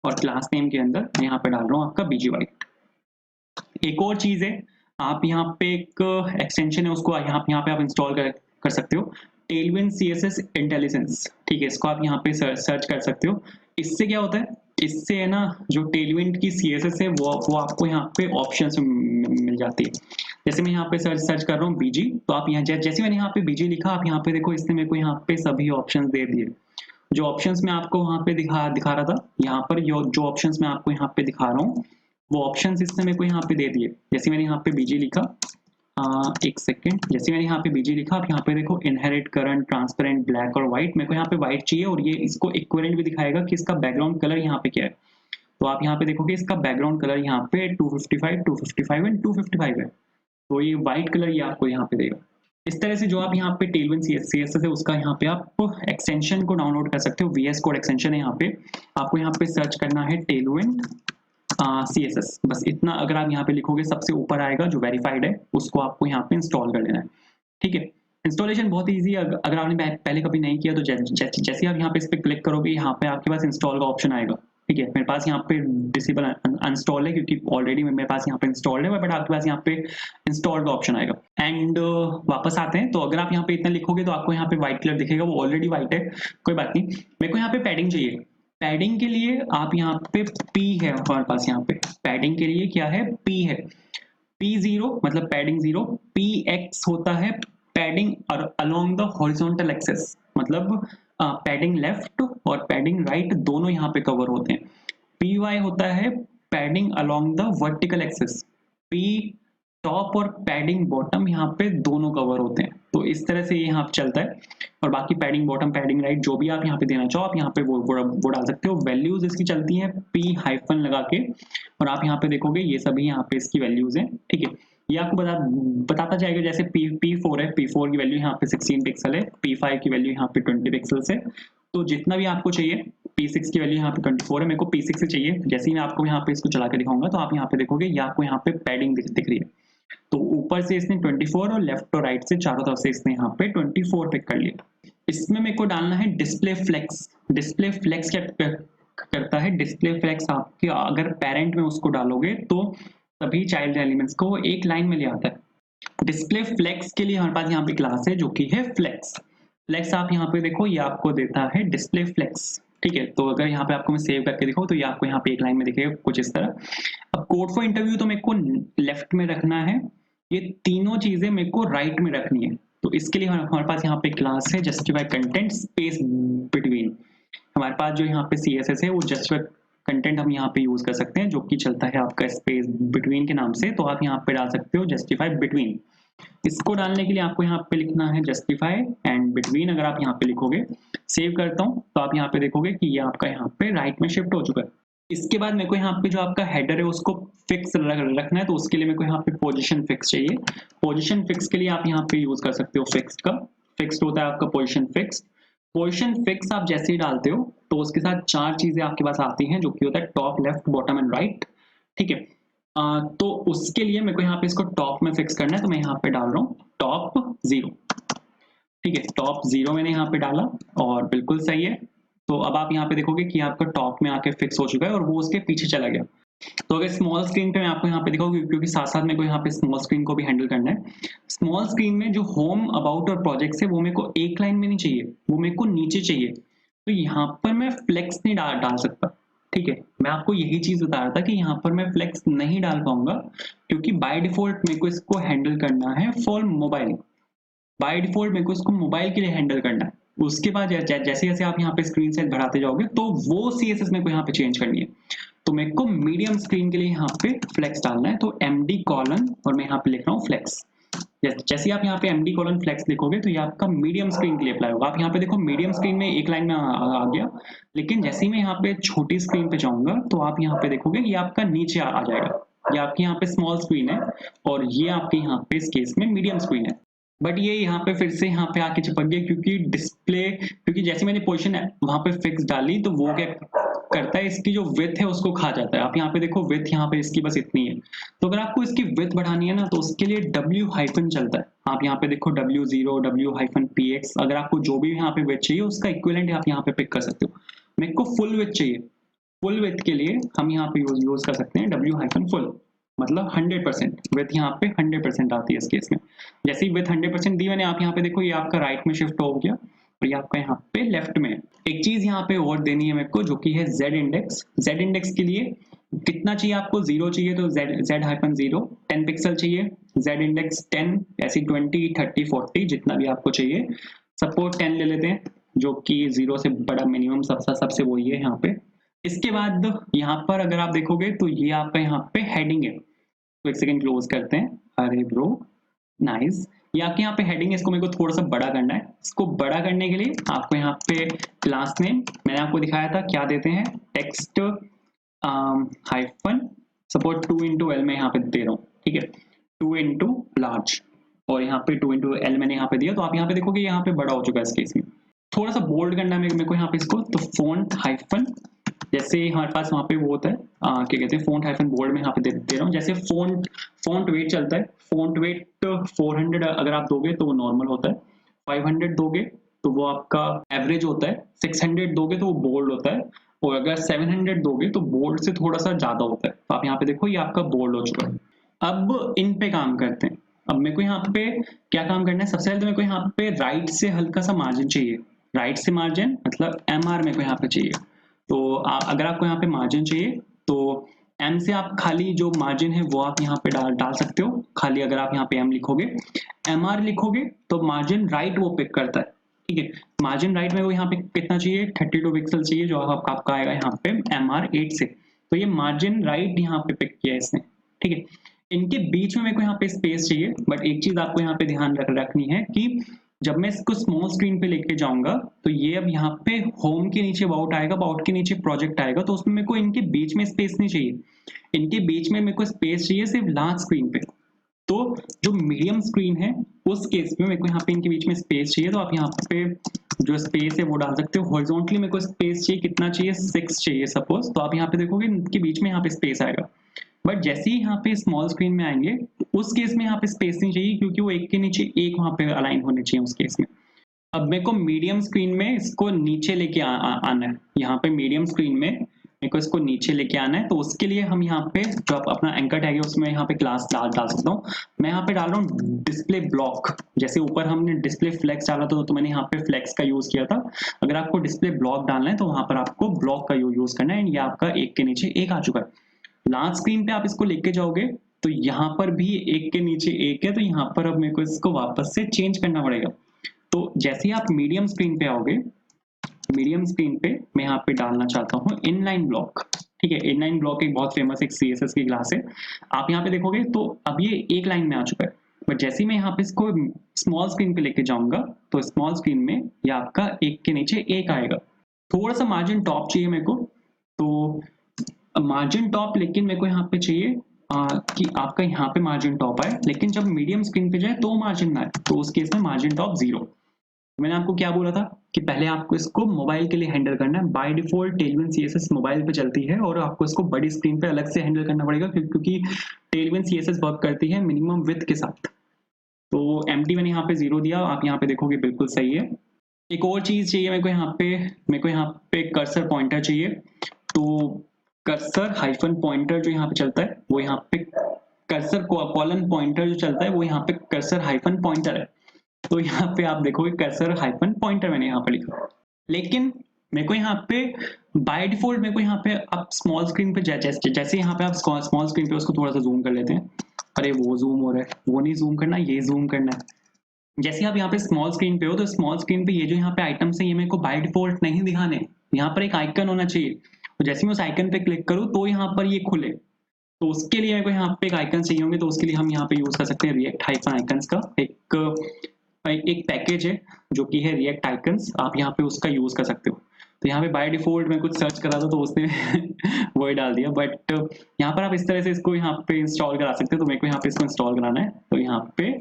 A: और क्लास नेम के अंदर मैं यहाँ पे डाल रहा हूँ आपका बीजी व्हाइट। एक और चीज है, आप यहाँ पे एक एक्सटेंशन है, उसको यहाँ पे आप इंस्टॉल कर सकते हो, टेलविन सीएसएस इंटेलिजेंस, ठीक है, इसको आप यहाँ पे सर्च कर सकते हो। इससे क्या होता है, इससे है ना जो टेलविन की सीएसएस है वो आपको यहाँ पे ऑप्शंस मिल जाती है। जैसे मैं यहाँ पे सर्च कर रहा हूँ बीजी, तो आप यहाँ जैसे मैंने यहाँ पे बीजी लिखा, आप यहाँ पे देखो इसने मेरे को यहाँ पे सभी ऑप्शंस दे दिए। जो ऑप्शंस मैं आपको वहाँ पे दिखा रहा था, यहाँ पर जो ऑप्शंस मैं आपको यहाँ पे दिखा रहा हूँ, वो ऑप्शंस इसने मेरे को यहाँ पे दे दिए। जैसे मैंने यहाँ पे बीजी लिखा, एक सेकेंड, जैसे मैंने यहाँ पे बीजी लिखा, आप यहाँ पे देखो इनहेरिट, करंट, ट्रांसपेरेंट, ब्लैक और व्हाइट, मेरे को यहाँ पे व्हाइट चाहिए, और ये इसको इक्विवेलेंट भी दिखाएगा कि इसका बैकग्राउंड कलर यहाँ पे क्या है। तो आप यहाँ पे देखोगे इसका बैकग्राउंड कलर यहाँ पे 255, 255 एंड 255 है, तो ये व्हाइट कलर ये आपको यहाँ पे देगा। इस तरह से जो आप यहाँ पे टेलविन सीएसएस है उसका यहाँ पे आप एक्सटेंशन को डाउनलोड कर सकते हो। वीएस कोड एक्सटेंशन है, यहाँ पे आपको यहाँ पे सर्च करना है टेलविन सीएसएस, बस इतना अगर आप यहाँ पे लिखोगे सबसे ऊपर आएगा जो वेरीफाइड है, उसको आपको यहाँ पे इंस्टॉल कर लेना है, ठीक है। इंस्टॉलेशन बहुत ईजी है, अगर आपने पहले कभी नहीं किया तो जैसे आप यहाँ पे इस पे क्लिक करोगे, यहाँ पे आपके पास इंस्टॉल का ऑप्शन आएगा, ठीक है। मेरे पास यहाँ पे डिसेबल अनस्टॉल है, क्योंकि ऑलरेडी मेरे पास यहाँ पे इंस्टॉल्ड है, बट आपके पास यहाँ पे इंस्टॉल का ऑप्शन आएगा। एंड वापस आते हैं, तो अगर आप यहाँ पे इतना लिखोगे तो आपको यहाँ पे व्हाइट कलर दिखेगा, वो ऑलरेडी व्हाइट है, कोई बात नहीं। मेरे को यहाँ पे पैडिंग चाहिए। पैडिंग के लिए आप यहाँ पे P है हमारे पास, यहाँ पे पैडिंग के लिए क्या है, P है। P0 मतलब पैडिंग 0, PX होता है padding along the horizontal axis, मतलब पैडिंग लेफ्ट और पैडिंग राइट दोनों यहाँ पे कवर होते हैं। PY होता है padding along the vertical access, P top और पैडिंग बॉटम यहाँ पे दोनों कवर होते हैं। तो इस तरह से ये यहाँ पे चलता है, और बाकी पैडिंग बॉटम, पैडिंग राइट, जो भी आप यहाँ पे देना चाहो आप यहाँ पे वो डाल सकते हो। वैल्यूज इसकी चलती हैं P हाइफन लगा के, और आप यहाँ पे देखोगे ये सभी यहाँ पे इसकी वैल्यूज हैं, ठीक है। ये आपको बताता जाएगा, जैसे P4 है, P4 की वैल्यू यहाँ पे 16 पिक्सल है, P5 की वैल्यू यहाँ पे 20 पिक्सल है। तो जितना भी आपको चाहिए, P6 की वैल्यू यहाँ पे 24 है, मेरे को P6 से चाहिए। जैसे ही मैं आपको यहाँ पे इसको चला के दिखाऊंगा तो आप यहाँ पे देखोगे ये आपको यहाँ पे पैडिंग दिख रही है। तो ऊपर से इसने 24 और लेफ्ट और राइट से चारों तरफ से इसने यहाँ पे 24 पिक कर लिया। इसमें मेरे को डालना है डिस्प्ले फ्लेक्स। डिस्प्ले फ्लेक्स क्या करता है, डिस्प्ले फ्लेक्स आपके अगर पेरेंट में उसको डालोगे तो सभी चाइल्ड एलिमेंट्स को एक लाइन में ले आता है। डिस्प्ले फ्लेक्स के लिए हमारे पास यहाँ पे क्लास है जो कि है फ्लेक्स। फ्लेक्स आप यहाँ पे देखो, ये आपको देता है डिस्प्ले फ्लेक्स, ठीक है। तो अगर यहाँ पे आपको मैं सेव करके दिखाऊं तो ये आपको यहाँ पे एक लाइन में दिखेगा कुछ इस तरह। अब कोड फॉर इंटरव्यू तो मेरे को लेफ्ट में रखना है, ये तीनों चीजें मेरे को राइट में रखनी है। तो इसके लिए हमारे पास यहाँ पे क्लास है जस्टिफाई कंटेंट स्पेस बिटवीन। हमारे पास जो यहाँ पे CSS है वो जस्टिफाई कंटेंट हम यहाँ पे यूज कर सकते हैं जो कि चलता है आपका स्पेस बिटवीन के नाम से। तो आप यहाँ पे डाल सकते हो जस्टिफाई बिटवीन। इसको डालने के लिए आपको यहाँ पे लिखना है जस्टिफाई एंड बिटवीन। अगर आप यहाँ पे लिखोगे, सेव करता हूँ, तो आप यहाँ पे देखोगे कि ये आपका यहाँ पे राइट में शिफ्ट हो चुका है। इसके बाद मेरे को यहाँ पे जो आपका हेडर है उसको फिक्स रखना है, तो उसके लिए मेरे को यहाँ पे पोजीशन फिक्स चाहिए। पोजीशन फिक्स के लिए आप यहाँ पे यूज कर सकते हो फिक्स्ड का। फिक्स्ड होता है आपका पोजीशन फिक्स। पोजीशन फिक्स आप जैसे ही डालते हो तो उसके साथ 4 चीजें आपके पास आती हैं, जो कि होता है top, left, bottom and right. ठीक है। तो उसके लिए मेरे को यहाँ पे इसको टॉप में फिक्स करना है, तो मैं यहाँ पे डाल रहा हूँ टॉप 0। ठीक है, टॉप 0 मैंने यहाँ पे डाला और बिल्कुल सही है। तो अब आप यहाँ पे देखोगे कि आपका टॉप में आके फिक्स हो चुका है और वो उसके पीछे चला गया। तो अगर स्मॉल स्क्रीन पे मैं आपको यहाँ पे दिखाऊंगी, क्योंकि साथ साथ मेरे को यहाँ पे स्मॉल स्क्रीन को भी हैंडल करना है। स्मॉल स्क्रीन में जो होम, अबाउट और प्रोजेक्ट्स है वो मेरे को एक लाइन में नहीं चाहिए, वो मेरे को नीचे चाहिए। तो यहाँ पर मैं फ्लेक्स नहीं डाल सकता। ठीक है, मैं आपको यही चीज बता रहा था कि यहाँ पर मैं फ्लेक्स नहीं डाल पाऊंगा, क्योंकि बाय डिफॉल्ट मेरे को इसको हैंडल करना है फॉर मोबाइल। बाय डिफॉल्ट मेरे को इसको मोबाइल के लिए हैंडल करना है। उसके बाद जैसे जैसे आप यहाँ पे स्क्रीन साइज बढ़ाते जाओगे तो वो CSS मेरे को यहाँ पे चेंज करनी है। तो मेरे को मीडियम स्क्रीन के लिए यहाँ पे फ्लेक्स डालना है, तो MD कॉलन और मैं यहाँ पे लिख रहा हूँ फ्लेक्स। जैसे आप यहाँ पे MD कॉलन फ्लेक्स लिखोगे तो ये आपका मीडियम स्क्रीन के लिए अप्लाई होगा। आप यहाँ पे देखो मीडियम स्क्रीन में एक लाइन में आ गया, लेकिन जैसे ही मैं यहाँ पे छोटी स्क्रीन पे जाऊंगा तो आप यहाँ पे देखोगे ये आपका नीचे आ जाएगा। ये आपकी यहाँ पे स्मॉल स्क्रीन है और ये आपके यहाँ पे इस केस में मीडियम स्क्रीन है। बट ये यहाँ पे फिर से यहाँ पे आके चिपक गया, क्योंकि डिस्प्ले, क्योंकि जैसे मैंने पोजीशन वहां पे फिक्स डाली तो वो क्या करता है, इसकी जो विड्थ है उसको खा जाता है। आप यहाँ पे देखो विड्थ यहाँ पे इसकी बस इतनी है। तो अगर आपको इसकी विड्थ बढ़ानी है ना, तो उसके लिए W हाइफन चलता है। आप यहाँ पे देखो W0 W-PX, अगर आपको जो भी यहाँ पे विड्थ चाहिए उसका इक्विवेलेंट आप यहाँ पे पिक कर सकते हो। मेरे को फुल विड्थ चाहिए। फुल विड्थ के लिए हम यहाँ पे यूज कर सकते हैं W-full, मतलब 100%। विड्थ यहाँ पे 100% आती है इस केस में। जैसे ही विड्थ 100% दी मैंने, आप यहाँ पे देखो ये आपका राइट में शिफ्ट हो गया और ये आपका यहाँ पे लेफ्ट में। एक चीज यहाँ पे और देनी है मेरे को, जो कि है Z इंडेक्स। Z इंडेक्स के लिए कितना चाहिए आपको? 0 चाहिए तो Z-0, 10 पिक्सल चाहिए। Z इंडेक्स 10, ऐसी 20, 30, 40 जितना भी आपको चाहिए। सपोज 10 ले लेते हैं, जो कि 0 से बड़ा मिनिमम सबसे वही है यहाँ पे। इसके बाद यहाँ पर अगर आप देखोगे तो ये आपका यहाँ पे हेडिंग है। तो एक सेकंड क्लोज करते हैं। अरे ब्रो नाइस, ये आपके यहाँ पे हेडिंग है। इसको मेरे को थोड़ा सा बड़ा करना है। इसको बड़ा करने के लिए आपको यहाँ पे क्लास नेम मैंने आपको दिखाया था क्या देते हैं, text hyphen support 2x L में यहाँ पे दे रहा हूँ। ठीक है, 2x लार्ज और यहाँ पे 2x L मैंने यहाँ पे दिया। तो आप यहाँ पे देखोगे यहाँ पे बड़ा हो चुका है इस केस में। थोड़ा सा बोल्ड करना है मेरे को यहाँ पे इसको, तो फॉन्ट हाइफन, जैसे हमारे पास वहाँ पे वो होता है क्या कहते हैं, फॉन्ट हाइफन बोल्ड में यहाँ पे दे रहा हूँ। जैसे फॉन्ट वेट चलता है, फॉन्ट वेट 400 अगर आप दोगे तो वो नॉर्मल होता है, 500 दोगे तो वो आपका एवरेज होता है, 600 दोगे तो वो बोल्ड होता है, और अगर 700 दोगे तो बोल्ड से थोड़ा सा ज्यादा होता है। तो आप यहाँ पे देखो ये आपका बोल्ड हो चुका है। अब इन पे काम करते हैं। अब मेरे को यहाँ पे क्या काम करना है, सबसे पहले तो मेरे को यहाँ पे राइट से हल्का सा मार्जिन चाहिए। राइट से मार्जिन मतलब MR मेरे को यहाँ पे चाहिए। तो अगर आपको यहाँ पे मार्जिन चाहिए तो M से आप खाली जो मार्जिन है वो आप यहाँ पे डाल सकते हो। खाली अगर आप यहाँ पे M लिखोगे, MR लिखोगे तो मार्जिन राइट वो पिक करता है। ठीक है, मार्जिन राइट में वो यहाँ पे कितना चाहिए, 32 पिक्सल चाहिए, जो आपका आएगा यहाँ पे MR 8 से। तो ये मार्जिन राइट यहाँ पे पिक किया है इसने। ठीक है, इनके बीच में मेरे को यहाँ पे स्पेस चाहिए। बट एक चीज आपको यहाँ पे ध्यान रखनी है कि जब मैं इसको स्मॉल स्क्रीन पे लेके जाऊंगा तो ये अब यहाँ पे होम के नीचे अबाउट आएगा, अबाउट के नीचे प्रोजेक्ट आएगा, तो उसमें मेरे को इनके बीच में स्पेस नहीं चाहिए। इनके बीच में मेरे को स्पेस चाहिए सिर्फ लार्ज स्क्रीन पे। तो जो मीडियम स्क्रीन है उस केस में मेरे को यहाँ पे इनके बीच में स्पेस चाहिए। तो आप यहाँ पे जो स्पेस है वो डाल सकते हो। हॉरिजॉन्टली मेरे को स्पेस चाहिए, कितना चाहिए, 6 चाहिए सपोज। तो आप यहाँ पे देखोगे इनके बीच में यहाँ पे स्पेस आएगा। बट जैसे ही यहाँ पे स्मॉल स्क्रीन में आएंगे उस केस में यहाँ पे स्पेस नहीं चाहिए, क्योंकि वो एक के नीचे एक वहां पे अलाइन होने चाहिए उस केस में। अब मेरे को मीडियम स्क्रीन में इसको नीचे लेके आना है। यहाँ पे मीडियम स्क्रीन में मेरे को इसको नीचे लेके आना है। तो उसके लिए हम यहाँ पे जो अपना एंकर टैग है उसमें यहाँ पे क्लास डाल सकता हूँ। मैं यहाँ पे डाल रहा हूँ डिस्प्ले ब्लॉक। जैसे ऊपर हमने डिस्प्ले फ्लेक्स डाला था तो मैंने यहाँ पे फ्लेक्स का यूज किया था। अगर आपको डिस्प्ले ब्लॉक डालना है तो वहां पर आपको ब्लॉक का यूज करना है। ये आपका एक के नीचे एक आ चुका है। लार्ज स्क्रीन पे आप इसको लेके जाओगे तो यहाँ पर भी एक के नीचे एक है, तो यहाँ पर अब मेरे को इसको वापस से चेंज करना पड़ेगा। तो जैसे ही आप मीडियम स्क्रीन पे आओगे, मीडियम स्क्रीन पे मैं यहाँ पे डालना चाहता हूँ इनलाइन ब्लॉक। ठीक है, इनलाइन ब्लॉक एक बहुत फेमस एक CSS की क्लास है। आप यहाँ पे देखोगे तो अब ये एक लाइन में आ चुका है, बट जैसे ही मैं यहाँ पे इसको स्मॉल स्क्रीन पे लेके जाऊंगा तो स्मॉल स्क्रीन में ये आपका एक के नीचे एक आएगा। थोड़ा सा मार्जिन टॉप चाहिए मेरे को, तो मार्जिन टॉप लेकिन मेरे को यहाँ पे चाहिए कि आपका यहाँ पे मार्जिन टॉप आए, लेकिन जब मीडियम स्क्रीन पे जाए तो मार्जिन ना आए, तो उस केस में मार्जिन टॉप 0। मैंने आपको क्या बोला था कि पहले आपको इसको मोबाइल के लिए हैंडल करना है। By default Tailwind CSS mobile पे चलती है और आपको इसको बड़ी स्क्रीन पे अलग से हैंडल करना पड़ेगा, क्योंकि टेलविन CSS वर्क करती है मिनिमम विड्थ के साथ। तो एम्प्टी मैंने यहाँ पे 0 दिया, आप यहाँ पे देखोगे बिल्कुल सही है। एक और चीज चाहिए मेरे को यहाँ पे कर्सर पॉइंटर चाहिए। तो कर्सर हाइफन पॉइंटर जो यहाँ पे चलता है वो यहाँ पे कर्सर कॉलन पॉइंटर जो चलता है वो यहाँ पे कर्सर हाइफन पॉइंटर है। तो यहाँ पे आप देखोगे कर्सर हाइफन पॉइंटर मैंने यहाँ पे लिखा, लेकिन मेरे को यहाँ पे बाय डिफॉल्ट मेरे को यहाँ पे आप स्मॉल स्क्रीन पे जैसे यहाँ पे आप स्मॉल स्क्रीन पे उसको थोड़ा सा जूम कर लेते हैं। अरे वो जूम हो रहा है, वो नहीं जूम करना, ये जूम करना है। जैसे आप यहाँ पे स्मॉल स्क्रीन पे हो तो स्मॉल स्क्रीन पे ये जो यहाँ पे आइटम्स है ये मेरे को बाय डिफॉल्ट नहीं दिखाने, यहाँ पर एक आइकन होना चाहिए। तो जैसे मैं उस आइकन पे क्लिक करूँ तो यहाँ पर ये खुले, तो उसके लिए मेरे को यहाँ पे एक आइकन चाहिए होंगे। तो उसके लिए हम यहाँ पे यूज कर सकते हैं रिएक्ट हाइफन आइकन्स का एक पैकेज है जो कि है रिएक्ट आइकन्स, आप यहाँ पे उसका यूज कर सकते हो। तो यहाँ पे बाय डिफॉल्ट मैं कुछ सर्च करा था तो उसने वही डाल दिया, बट यहाँ पर आप इस तरह से इसको यहाँ पे इंस्टॉल करा सकते हो। तो मेरे को यहाँ पे इसको इंस्टॉल कराना है, तो यहाँ पे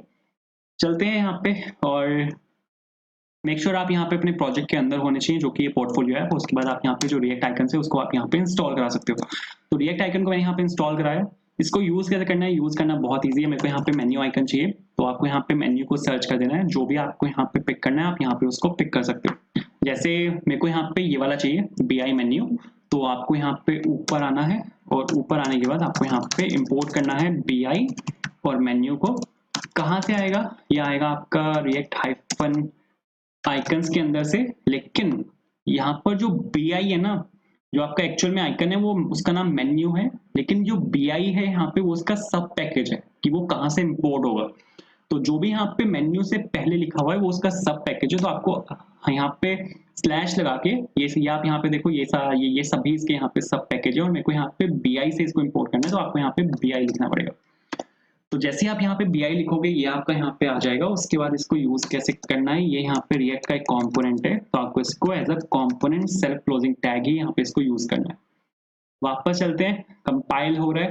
A: चलते हैं यहाँ पे और मेक श्योर आप यहाँ पे अपने प्रोजेक्ट के अंदर होने चाहिए जो कि ये पोर्टफोलियो है। उसके बाद आप यहाँ पे जो रिएक्ट आइकन है उसको आप यहाँ पे इंस्टॉल करा सकते हो। तो रिएक्ट आइकन को मैंने यहाँ पे इंस्टॉल कराया। इसको यूज कैसे करना है, यूज करना बहुत ईजी है। मेरे को यहाँ पे मेन्यू आइकन चाहिए, तो आपको यहाँ पे मेन्यू को सर्च कर देना है, जो भी आपको यहाँ पे पिक करना है आप यहाँ पे उसको पिक कर सकते हो। जैसे मेरे को यहाँ पे ये वाला चाहिए BI मेन्यू, तो आपको यहाँ पे ऊपर आना है और ऊपर आने के बाद आपको यहाँ पे इंपोर्ट करना है BI और मेन्यू को। कहाँ से आएगा, ये आएगा आपका रिएक्ट हाइफन आइकन्स के अंदर से, लेकिन यहाँ पर जो BI है ना, जो आपका एक्चुअल में आइकन है वो उसका नाम मेन्यू है, लेकिन जो BI है यहाँ पे वो उसका सब पैकेज है कि वो कहाँ से इंपोर्ट होगा। तो जो भी यहाँ पे मेन्यू से पहले लिखा हुआ है वो उसका सब पैकेज है। तो आपको यहाँ पे स्लैश लगा के ये आप यहाँ पे देखो ये सभी इसके यहाँ पे सब पैकेज है और मेरे को यहाँ पे BI से इसको इंपोर्ट करना है, तो आपको यहाँ पे BI लिखना पड़ेगा। तो जैसे आप यहाँ पे BI लिखोगे ये आपका यहाँ पे आ जाएगा। उसके बाद इसको यूज कैसे करना है, ये यहाँ पे रिएक्ट का एक कंपोनेंट है, तो आपको इसको as a component self closing tag ही यहाँ पे इसको यूज करना है। वापस चलते हैं, कंपाइल हो रहा है,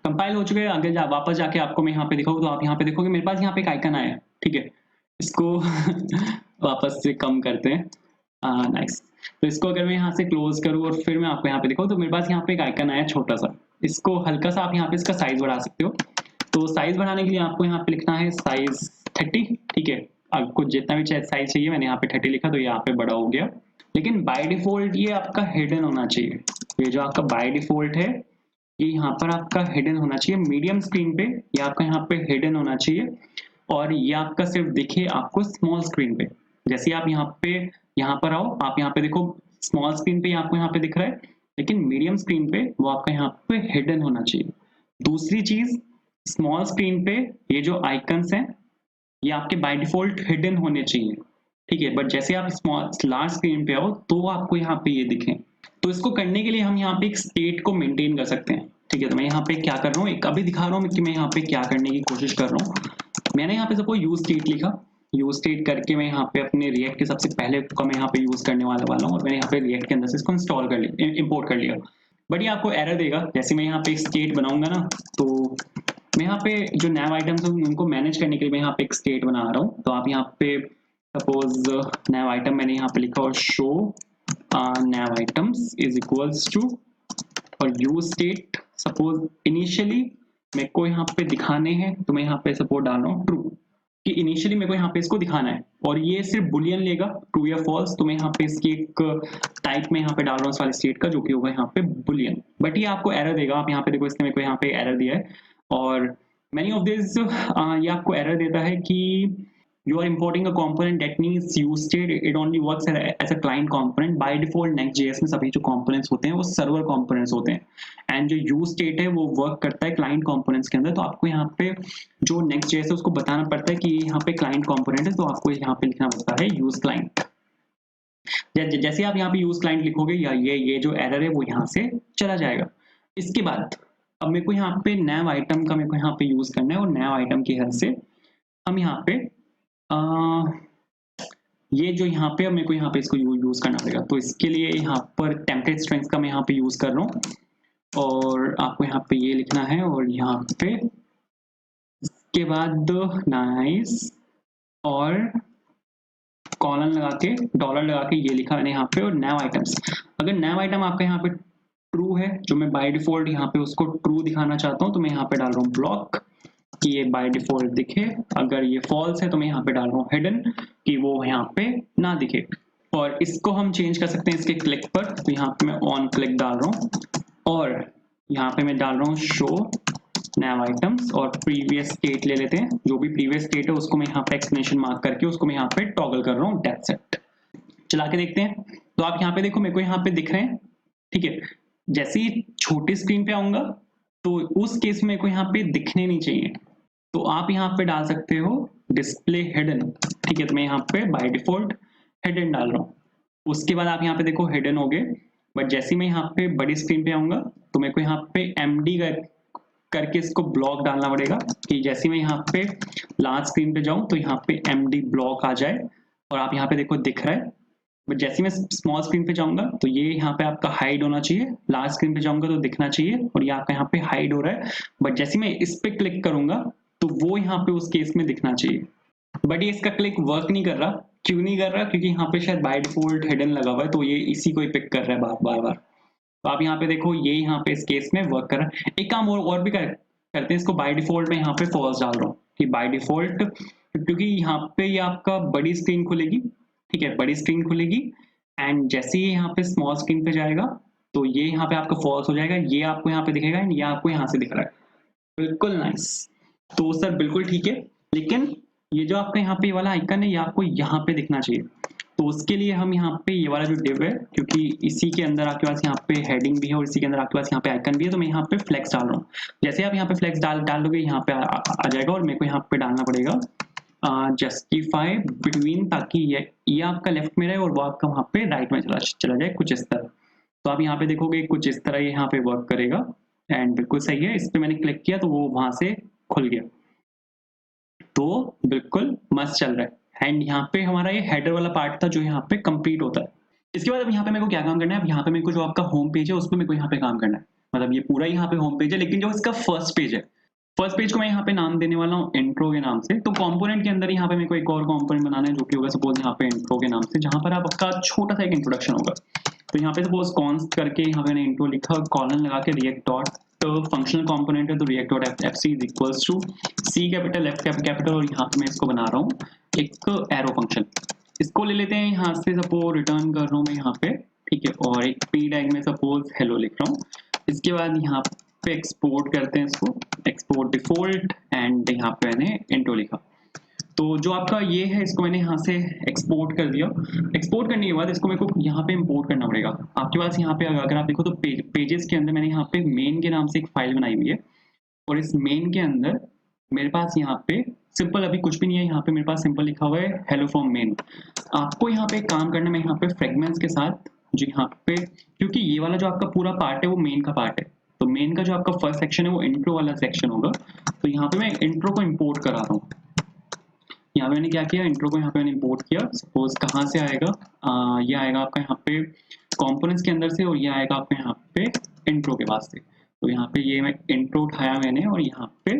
A: कंपाइल हो चुके हैं। आगे वापस जाके आपको मैं यहाँ पे दिखाऊँ तो आप यहाँ पे देखोगे मेरे पास यहाँ पे एक आइकन आया है, ठीक है। इसको वापस से कम करते हैं, नाइस। तो इसको अगर मैं यहाँ से क्लोज करूँ और फिर मैं आपको यहाँ पे दिखाऊँ तो मेरे पास यहाँ पे एक आइकन आया छोटा सा, इसको हल्का सा आप यहाँ पे इसका साइज बढ़ा सकते हो। तो साइज बढ़ाने के लिए आपको यहाँ पे लिखना है साइज 30, ठीक है। आपको जितना भी साइज चाहिए, मैंने यहाँ पे 30 लिखा तो यहाँ पे बड़ा हो गया। लेकिन बाय डिफॉल्ट ये आपका हिडन होना चाहिए, ये जो आपका बाय डिफॉल्ट है ये यहाँ पर आपका हिडन होना चाहिए। मीडियम स्क्रीन पे ये आपका यहाँ पे हिडन होना चाहिए और ये आपका सिर्फ दिखे आपको स्मॉल स्क्रीन पे। जैसे आप यहाँ पर आओ, आप यहाँ पे देखो स्मॉल स्क्रीन पे आपको यहाँ पे दिख रहा है, लेकिन मीडियम स्क्रीन पे वो आपका यहाँ पे हिडन होना चाहिए। दूसरी चीज, स्मॉल स्क्रीन पे ये जो आइकन्स हैं ये आपके बाय डिफॉल्ट हिडन होने चाहिए, ठीक है। बट जैसे आप लार्ज स्क्रीन पे आओ तो आपको यहाँ पे ये दिखें। तो इसको करने के लिए हम यहाँ पे एक स्टेट को मेंटेन कर सकते हैं, ठीक है। तो मैं यहाँ पे क्या कर रहा हूँ, एक अभी दिखा रहा हूँ कि मैं यहाँ पे क्या करने की कोशिश कर रहा हूँ। मैंने यहाँ पे सपोज यूज स्टेट लिखा, यूज स्टेट करके मैं यहाँ पे अपने रिएक्ट के सबसे पहले को मैं यहाँ पे यूज करने वाला हूँ और मैंने यहाँ पे रिएक्ट के अंदर से इसको इंस्टॉल कर लिया, इंपोर्ट कर लिया। बट ये आपको एरर देगा। जैसे मैं यहाँ पे स्टेट बनाऊंगा ना, तो मैं यहाँ पे जो नैव आइटम्स हैं उनको मैनेज करने के लिए मैं यहाँ पे एक स्टेट बना रहा हूँ। तो आप यहाँ पे सपोज नैव आइटम मैंने यहाँ पे लिखा और show nav items is equals to और यूज स्टेट सपोज इनिशियली मेरे को यहाँ पे दिखाने हैं, तो मैं यहाँ पे सपोज डाल रहा हूँ ट्रू कि इनिशियली मेरे को यहाँ पे इसको दिखाना है और ये सिर्फ बुलियन लेगा ट्रू या फॉल्स। तो मैं यहाँ पे इसकी एक टाइप में यहाँ पे डाल रहा हूँ इस वाले स्टेट का, जो कि होगा यहाँ पे बुलियन। बट ये आपको एरर देगा, आप यहाँ पे देखो इसने मेरे को यहाँ पे एरर दिया है और many of this ये आपको एरर देता है कि you are importing a component that needs use state, it only works as a client component. by default Next.js में सभी जो components होते हैं वो server components होते हैं and जो use state है वो work करता है client components के अंदर। तो आपको यहाँ पे जो Next.js है उसको बताना पड़ता है कि यहाँ पे client component है, तो आपको यहाँ पे लिखना पड़ता है use client। जैसे आप यहाँ पे यूज क्लाइंट लिखोगे या ये जो एरर है वो यहाँ से चला जाएगा। इसके बाद अब मेरे को यहाँ पे नैव आइटम का मेरे को यहाँ पे यूज करना है और नैव आइटम की हेल्प से हम यहाँ पे ये जो यहाँ पे मेरे को यहाँ पे इसको यूज करना पड़ेगा। तो इसके लिए यहाँ पर टेम्पलेट स्ट्रिंग्स का मैं यहाँ पे यूज कर रहा हूँ और आपको यहाँ पे ये लिखना है और यहाँ पे इसके बाद नाइस और कॉलन लगा के डॉलर लगा के ये लिखा मैंने यहाँ पे और नैव आइटम्स। अगर नैव आइटम आपका यहाँ पे ट्रू है, जो मैं बाय डिफॉल्ट यहाँ पे उसको ट्रू दिखाना चाहता हूँ, तो मैं यहाँ पे डाल रहा हूँ ब्लॉक कि ये बाय डिफॉल्ट दिखे। अगर ये फॉल्स है तो मैं यहाँ पे डाल रहा हूँ हिडन कि वो यहाँ पे ना दिखे। और इसको हम चेंज कर सकते हैं इसके क्लिक पर, तो यहाँ पे मैं ऑन क्लिक डाल रहा हूँ और यहाँ पे मैं डाल रहा हूँ शो नैव आइटम्स और प्रीवियस स्टेट ले लेते हैं। जो भी प्रीवियस स्टेट है उसको मैं यहाँ पे एक्सक्लेमेशन मार्क करके उसको मैं यहाँ पे टॉगल कर रहा हूँ, दैट्स इट। चला के देखते हैं। तो आप यहाँ पे देखो मेरे को यहाँ पे दिख रहे हैं, ठीक है। जैसे ही छोटी स्क्रीन पे आऊंगा तो उस केस में मेरे को यहाँ पे दिखने नहीं चाहिए, तो आप यहाँ पे डाल सकते हो डिस्प्ले हिडन, ठीक है। तो मैं यहाँ पे बाय डिफॉल्ट हिडन डाल रहा हूँ। उसके बाद आप यहाँ पे देखो हिडन हो गए, बट जैसे ही मैं यहाँ पे बड़ी स्क्रीन पे आऊंगा तो मेरे को यहाँ पे एमडी करके इसको ब्लॉक डालना पड़ेगा कि जैसे मैं यहाँ पे लार्ज स्क्रीन पे जाऊं तो यहाँ पे एमडी ब्लॉक आ जाए। और आप यहाँ पे देखो दिख रहा है, बट जैसे मैं स्मॉल स्क्रीन पे जाऊंगा तो ये यहाँ पे आपका हाइड होना चाहिए, लार्ज स्क्रीन पे जाऊंगा तो दिखना चाहिए और ये आपका यहाँ पे हाइड हो रहा है। बट जैसे मैं इस पे क्लिक करूंगा तो वो यहाँ पे उस केस में दिखना चाहिए, बट ये इसका क्लिक वर्क नहीं कर रहा। क्यों नहीं कर रहा? क्योंकि यहाँ पे शायद बाय डिफॉल्ट हिडन लगा हुआ है, तो ये इसी को ही पिक कर रहा है बार बार। तो आप यहाँ पे देखो ये यहाँ पे इस केस में वर्क कर रहा है। एक काम और भी करते हैं, इसको बाय डिफॉल्ट में यहाँ पे फॉल्स डाल रहा हूँ कि बाय डिफॉल्ट, क्योंकि यहाँ पे ये आपका बड़ी स्क्रीन खुलेगी, ठीक है, बड़ी स्क्रीन खुलेगी एंड जैसे ही यहाँ पे स्मॉल स्क्रीन पे जाएगा तो ये यहाँ पे आपका फॉल्स हो जाएगा, ये आपको यहाँ पे दिखेगा एंड ये आपको यहाँ से दिख रहा है। बिल्कुल नाइस। तो सर बिल्कुल ठीक है, लेकिन ये जो आपका यहाँ पे वाला आइकन है ये आपको यहाँ पे दिखना चाहिए। तो उसके लिए हम यहाँ पे ये वाला जो डिव है, क्योंकि इसी के अंदर आपके पास यहाँ पे हेडिंग भी है और इसी के अंदर आपके पास यहाँ पे आइकन भी है, तो मैं यहाँ पे फ्लेक्स डाल रहा हूँ। जैसे आप यहाँ पे फ्लेक्स डाल दोगे यहाँ पे आ जाएगा और मेरे को यहाँ पे डालना पड़ेगा जस्टिफाई बिटवीन, ताकि ये आपका लेफ्ट में रहे और वो आपका वहाँ पे राइट में चला जाए कुछ इस तरह। तो आप यहाँ पे देखोगे कुछ इस तरह ये यहाँ पे वर्क करेगा एंड बिल्कुल सही है। इस पे मैंने क्लिक किया तो वो वहां से खुल गया, तो बिल्कुल मस्त चल रहा है। एंड यहाँ पे हमारा ये हेडर वाला पार्ट था जो यहाँ पे कंप्लीट होता है। इसके बाद अब यहाँ पे मेरे को क्या काम करना है, अब यहाँ पे मेरे को जो आपका होम पेज है उस पर मेरे को यहाँ पे काम करना है। मतलब ये पूरा यहाँ पे होम पेज है, लेकिन जो इसका फर्स्ट पेज है, फर्स्ट पेज को मैं यहाँ पे नाम देने वाला हूँ इंट्रो के नाम से। तो कंपोनेंट के अंदर यहाँ पे मेरे को एक और कंपोनेंट बनाना है जो कि होगा सपोज यहाँ पे इंट्रो के नाम से, जहां पर आपका छोटा सा एक इंट्रोडक्शन होगा। तो यहाँ पे सपोज कॉन्स्ट करके यहाँ पे मैंने इंट्रो लिखा, कॉलन लगा के रिएक्ट डॉट फंक्शनल कंपोनेंट है तो React dot FC is equals to C capital F capital, और यहाँ पे मैं इसको बना रहा हूँ एक एरो फंक्शन। इसको ले लेते हैं यहाँ से, सपोज रिटर्न कर रहा हूँ मैं यहाँ पे, ठीक है, और एक पी टैग में सपोज हेलो लिख रहा हूँ। इसके बाद यहाँ पे एक्सपोर्ट करते हैं इसको, एक्सपोर्ट डिफॉल्ट एंड यहाँ पे मैंने इंट्रो लिखा। तो जो आपका ये है इसको मैंने यहाँ से एक्सपोर्ट कर दिया। एक्सपोर्ट करने के बाद इसको मेरे को यहाँ पे इंपोर्ट करना पड़ेगा। आपके पास यहाँ पे अगर आप देखो तो पेजेस के अंदर मैंने यहाँ पे मेन के नाम से एक फाइल बनाई हुई है, और इस मेन के अंदर मेरे पास यहाँ पे सिंपल अभी कुछ भी नहीं है। यहाँ पे मेरे पास सिंपल लिखा हुआ है हेलो फ्रॉम मेन। आपको यहाँ पे काम करना है यहाँ पे फ्रेगमेंट्स के साथ, जो यहाँ पे, क्योंकि ये वाला जो आपका पूरा पार्ट है वो मेन का पार्ट है, तो मेन का जो आपका फर्स्ट सेक्शन है वो इंट्रो वाला सेक्शन होगा। तो यहाँ पे मैं इंट्रो को इंपोर्ट करा रहा हूँ। यहाँ पे मैंने क्या किया, इंट्रो को यहाँ पे मैंने इंपोर्ट किया। सपोज कहाँ से आएगा, ये आएगा आपका यहाँ पे कंपोनेंट्स के अंदर से, और ये आएगा आपका यहाँ पे इंट्रो के पास से। तो यहाँ पे ये मैं इंट्रो उठाया मैंने, और यहाँ पे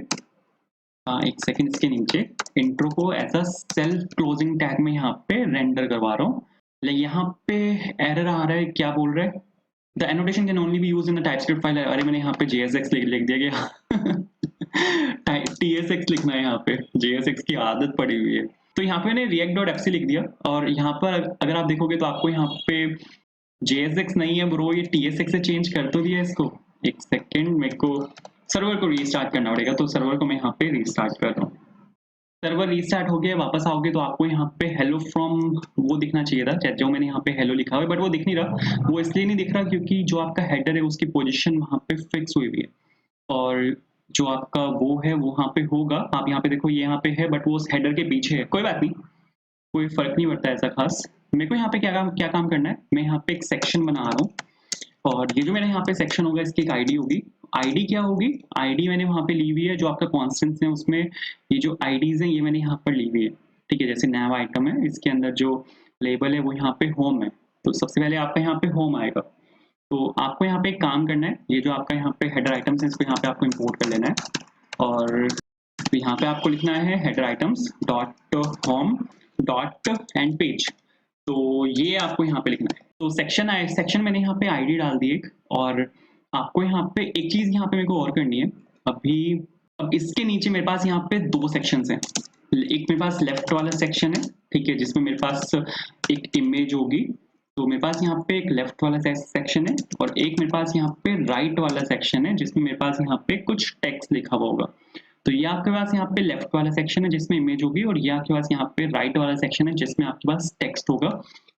A: एक सेकंड इसके नीचे इंट्रो को as a self closing tag में यहाँ पे रेंडर करवा रहा हूँ। यहाँ पे एरर आ रहा है, क्या बोल रहा है, the annotation can only be used in the TypeScript file. अरे मैंने यहाँ पे JSX लिख दिया गया TSX लिखना है, यहाँ पे JSX की आदत पड़ी हुई है। तो यहाँ पे मैंने react.fc लिख दिया, और यहाँ पर अगर आप देखोगे तो आपको यहाँ पे JSX नहीं है ब्रो, ये TSX से चेंज कर तो दिया इसको। एक सेकेंड, मेरे को सर्वर को रीस्टार्ट करना पड़ेगा, तो सर्वर को मैं यहाँ पे रीस्टार्ट कर रहा हूँ। सर्वर रीस्टार्ट हो गया, वापस आओगे तो आपको यहाँ पे हेलो फ्रॉम वो दिखना चाहिए था, जो मैंने यहाँ पे हेलो लिखा हुआ है, बट वो दिख नहीं रहा। वो इसलिए नहीं दिख रहा क्योंकि जो आपका हेडर है उसकी पोजीशन वहाँ पे फिक्स हुई हुई है, और जो आपका वो है वो वहाँ पे होगा। आप यहाँ पे देखो ये यहाँ पे है, बट वो उस हेडर के पीछे है। कोई बात नहीं, कोई फर्क नहीं पड़ता ऐसा खास। मेरे को यहाँ पे क्या काम करना है, मैं यहाँ पे एक सेक्शन बना रहा हूँ और ये जो मेरा यहाँ पे सेक्शन होगा इसकी एक आईडी होगी। आईडी क्या होगी? आईडी मैंने वहाँ पे ली हुई है, जो आपका कॉन्स्टेंट्स है उसमें ये जो आईडीज़ हैं ये मैंने यहाँ पर ली हुई है। ठीक है, जैसे नया आइटम है, इसके अंदर जो लेबल है वो यहाँ पे होम है। तो सबसे पहले आपका यहाँ पे होम आएगा। तो आपको यहाँ पे एक काम करना है, ये जो आपका यहाँ पे हेडर आइटम्स है इसको यहाँ पे आपको इम्पोर्ट कर लेना है और तो यहाँ पे आपको लिखना है header items dot home dot and page. तो ये आपको यहाँ पे लिखना है। तो सेक्शन मैंने यहाँ पे आईडी डाल दी एक, और आपको यहाँ पे एक चीज यहाँ पे मेरे को और करनी है अभी। अब इसके नीचे मेरे पास यहाँ पे दो सेक्शंस हैं। एक मेरे पास लेफ्ट वाला सेक्शन है, ठीक है, जिसमें मेरे पास एक इमेज होगी। तो मेरे पास यहाँ पे एक लेफ्ट वाला सेक्शन है और एक मेरे पास यहाँ पे राइट वाला सेक्शन है जिसमें मेरे पास यहाँ पे कुछ टेक्स्ट लिखा हुआ होगा। तो ये आपके पास यहाँ पे लेफ्ट वाला सेक्शन है जिसमें इमेज होगी और ये आपके पास यहाँ पे राइट वाला सेक्शन है जिसमें आपके पास टेक्स्ट होगा।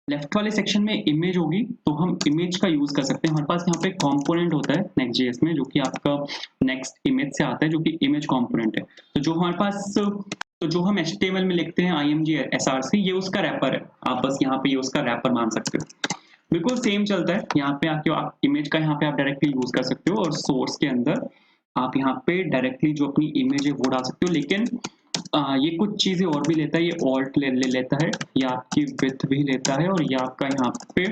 A: लेफ्ट वाले सेक्शन में इमेज होगी तो हम इमेज का यूज कर सकते हैं। हमारे पास यहाँ पे कंपोनेंट होता है नेक्स्ट.जेएस में जो कि आपका नेक्स्ट इमेज से आता है, जो कि इमेज कंपोनेंट है। तो जो हमारे पास तो जो हम HTML में लिखते हैं IMG SRC, ये उसका रैपर है। आप बस यहाँ पे ये उसका रैपर मान सकते हो। बिल्कुल सेम चलता है, यहाँ पे आके आप इमेज का यहाँ पे आप डायरेक्टली यूज कर सकते हो और सोर्स के अंदर आप यहाँ पे डायरेक्टली जो अपनी इमेज है वो डाल सकते हो। लेकिन ये कुछ चीजें और भी लेता है, ये ऑल्ट ले लेता है, ये आपकी विड्थ भी लेता है और ये आपका यहाँ पे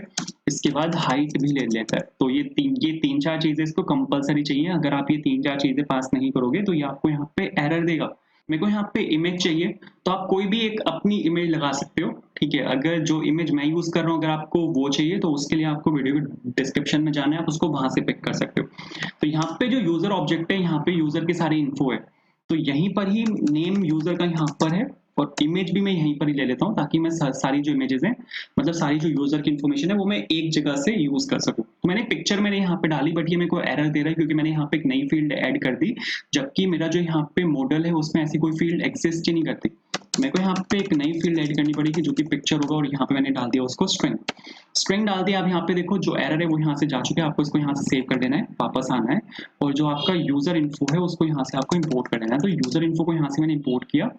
A: इसके बाद हाइट भी ले लेता है। तो ये तीन चार चीजें इसको कंपलसरी चाहिए। अगर आप ये तीन चार चीजें पास नहीं करोगे तो ये आपको यहाँ पे एरर देगा। मेरे को यहाँ पे इमेज चाहिए तो आप कोई भी एक अपनी इमेज लगा सकते हो, ठीक है। अगर जो इमेज मैं यूज कर रहा हूँ अगर आपको वो चाहिए तो उसके लिए आपको वीडियो के डिस्क्रिप्शन में जाना है, आप उसको वहां से पिक कर सकते हो। तो यहाँ पे जो यूजर ऑब्जेक्ट है, यहाँ पे यूजर की सारी इन्फो है, तो यहीं पर ही नेम यूजर का यहाँ पर है और इमेज भी मैं यहीं पर ही ले लेता हूँ ताकि मैं सारी जो इमेजेस हैं, मतलब सारी जो यूजर की इन्फॉर्मेशन है वो मैं एक जगह से यूज कर सकूँ। तो मैंने पिक्चर मैंने यहाँ पे डाली बट ये मेरे को एरर दे रहा है क्योंकि मैंने यहाँ पे एक नई फील्ड ऐड कर दी, जबकि मेरा जो यहाँ पे मॉडल है उसमें ऐसी कोई फील्ड एग्जिस्ट ही नहीं करती। मेरे को यहाँ पे एक नई फील्ड ऐड करनी पड़ेगी जो कि पिक्चर होगा और यहाँ पे मैंने डाल दिया उसको स्ट्रिंग डाल दिया। आप यहाँ पे देखो जो एरर है वो यहाँ से जा चुके हैं, आपको इसको यहाँ से सेव कर देना है, वापस आना है और जो आपका यूजर इन्फो है उसको यहाँ से आपको इम्पोर्ट कर देना है। तो यूजर इन्फो को यहाँ से मैंने इम्पोर्ट किया।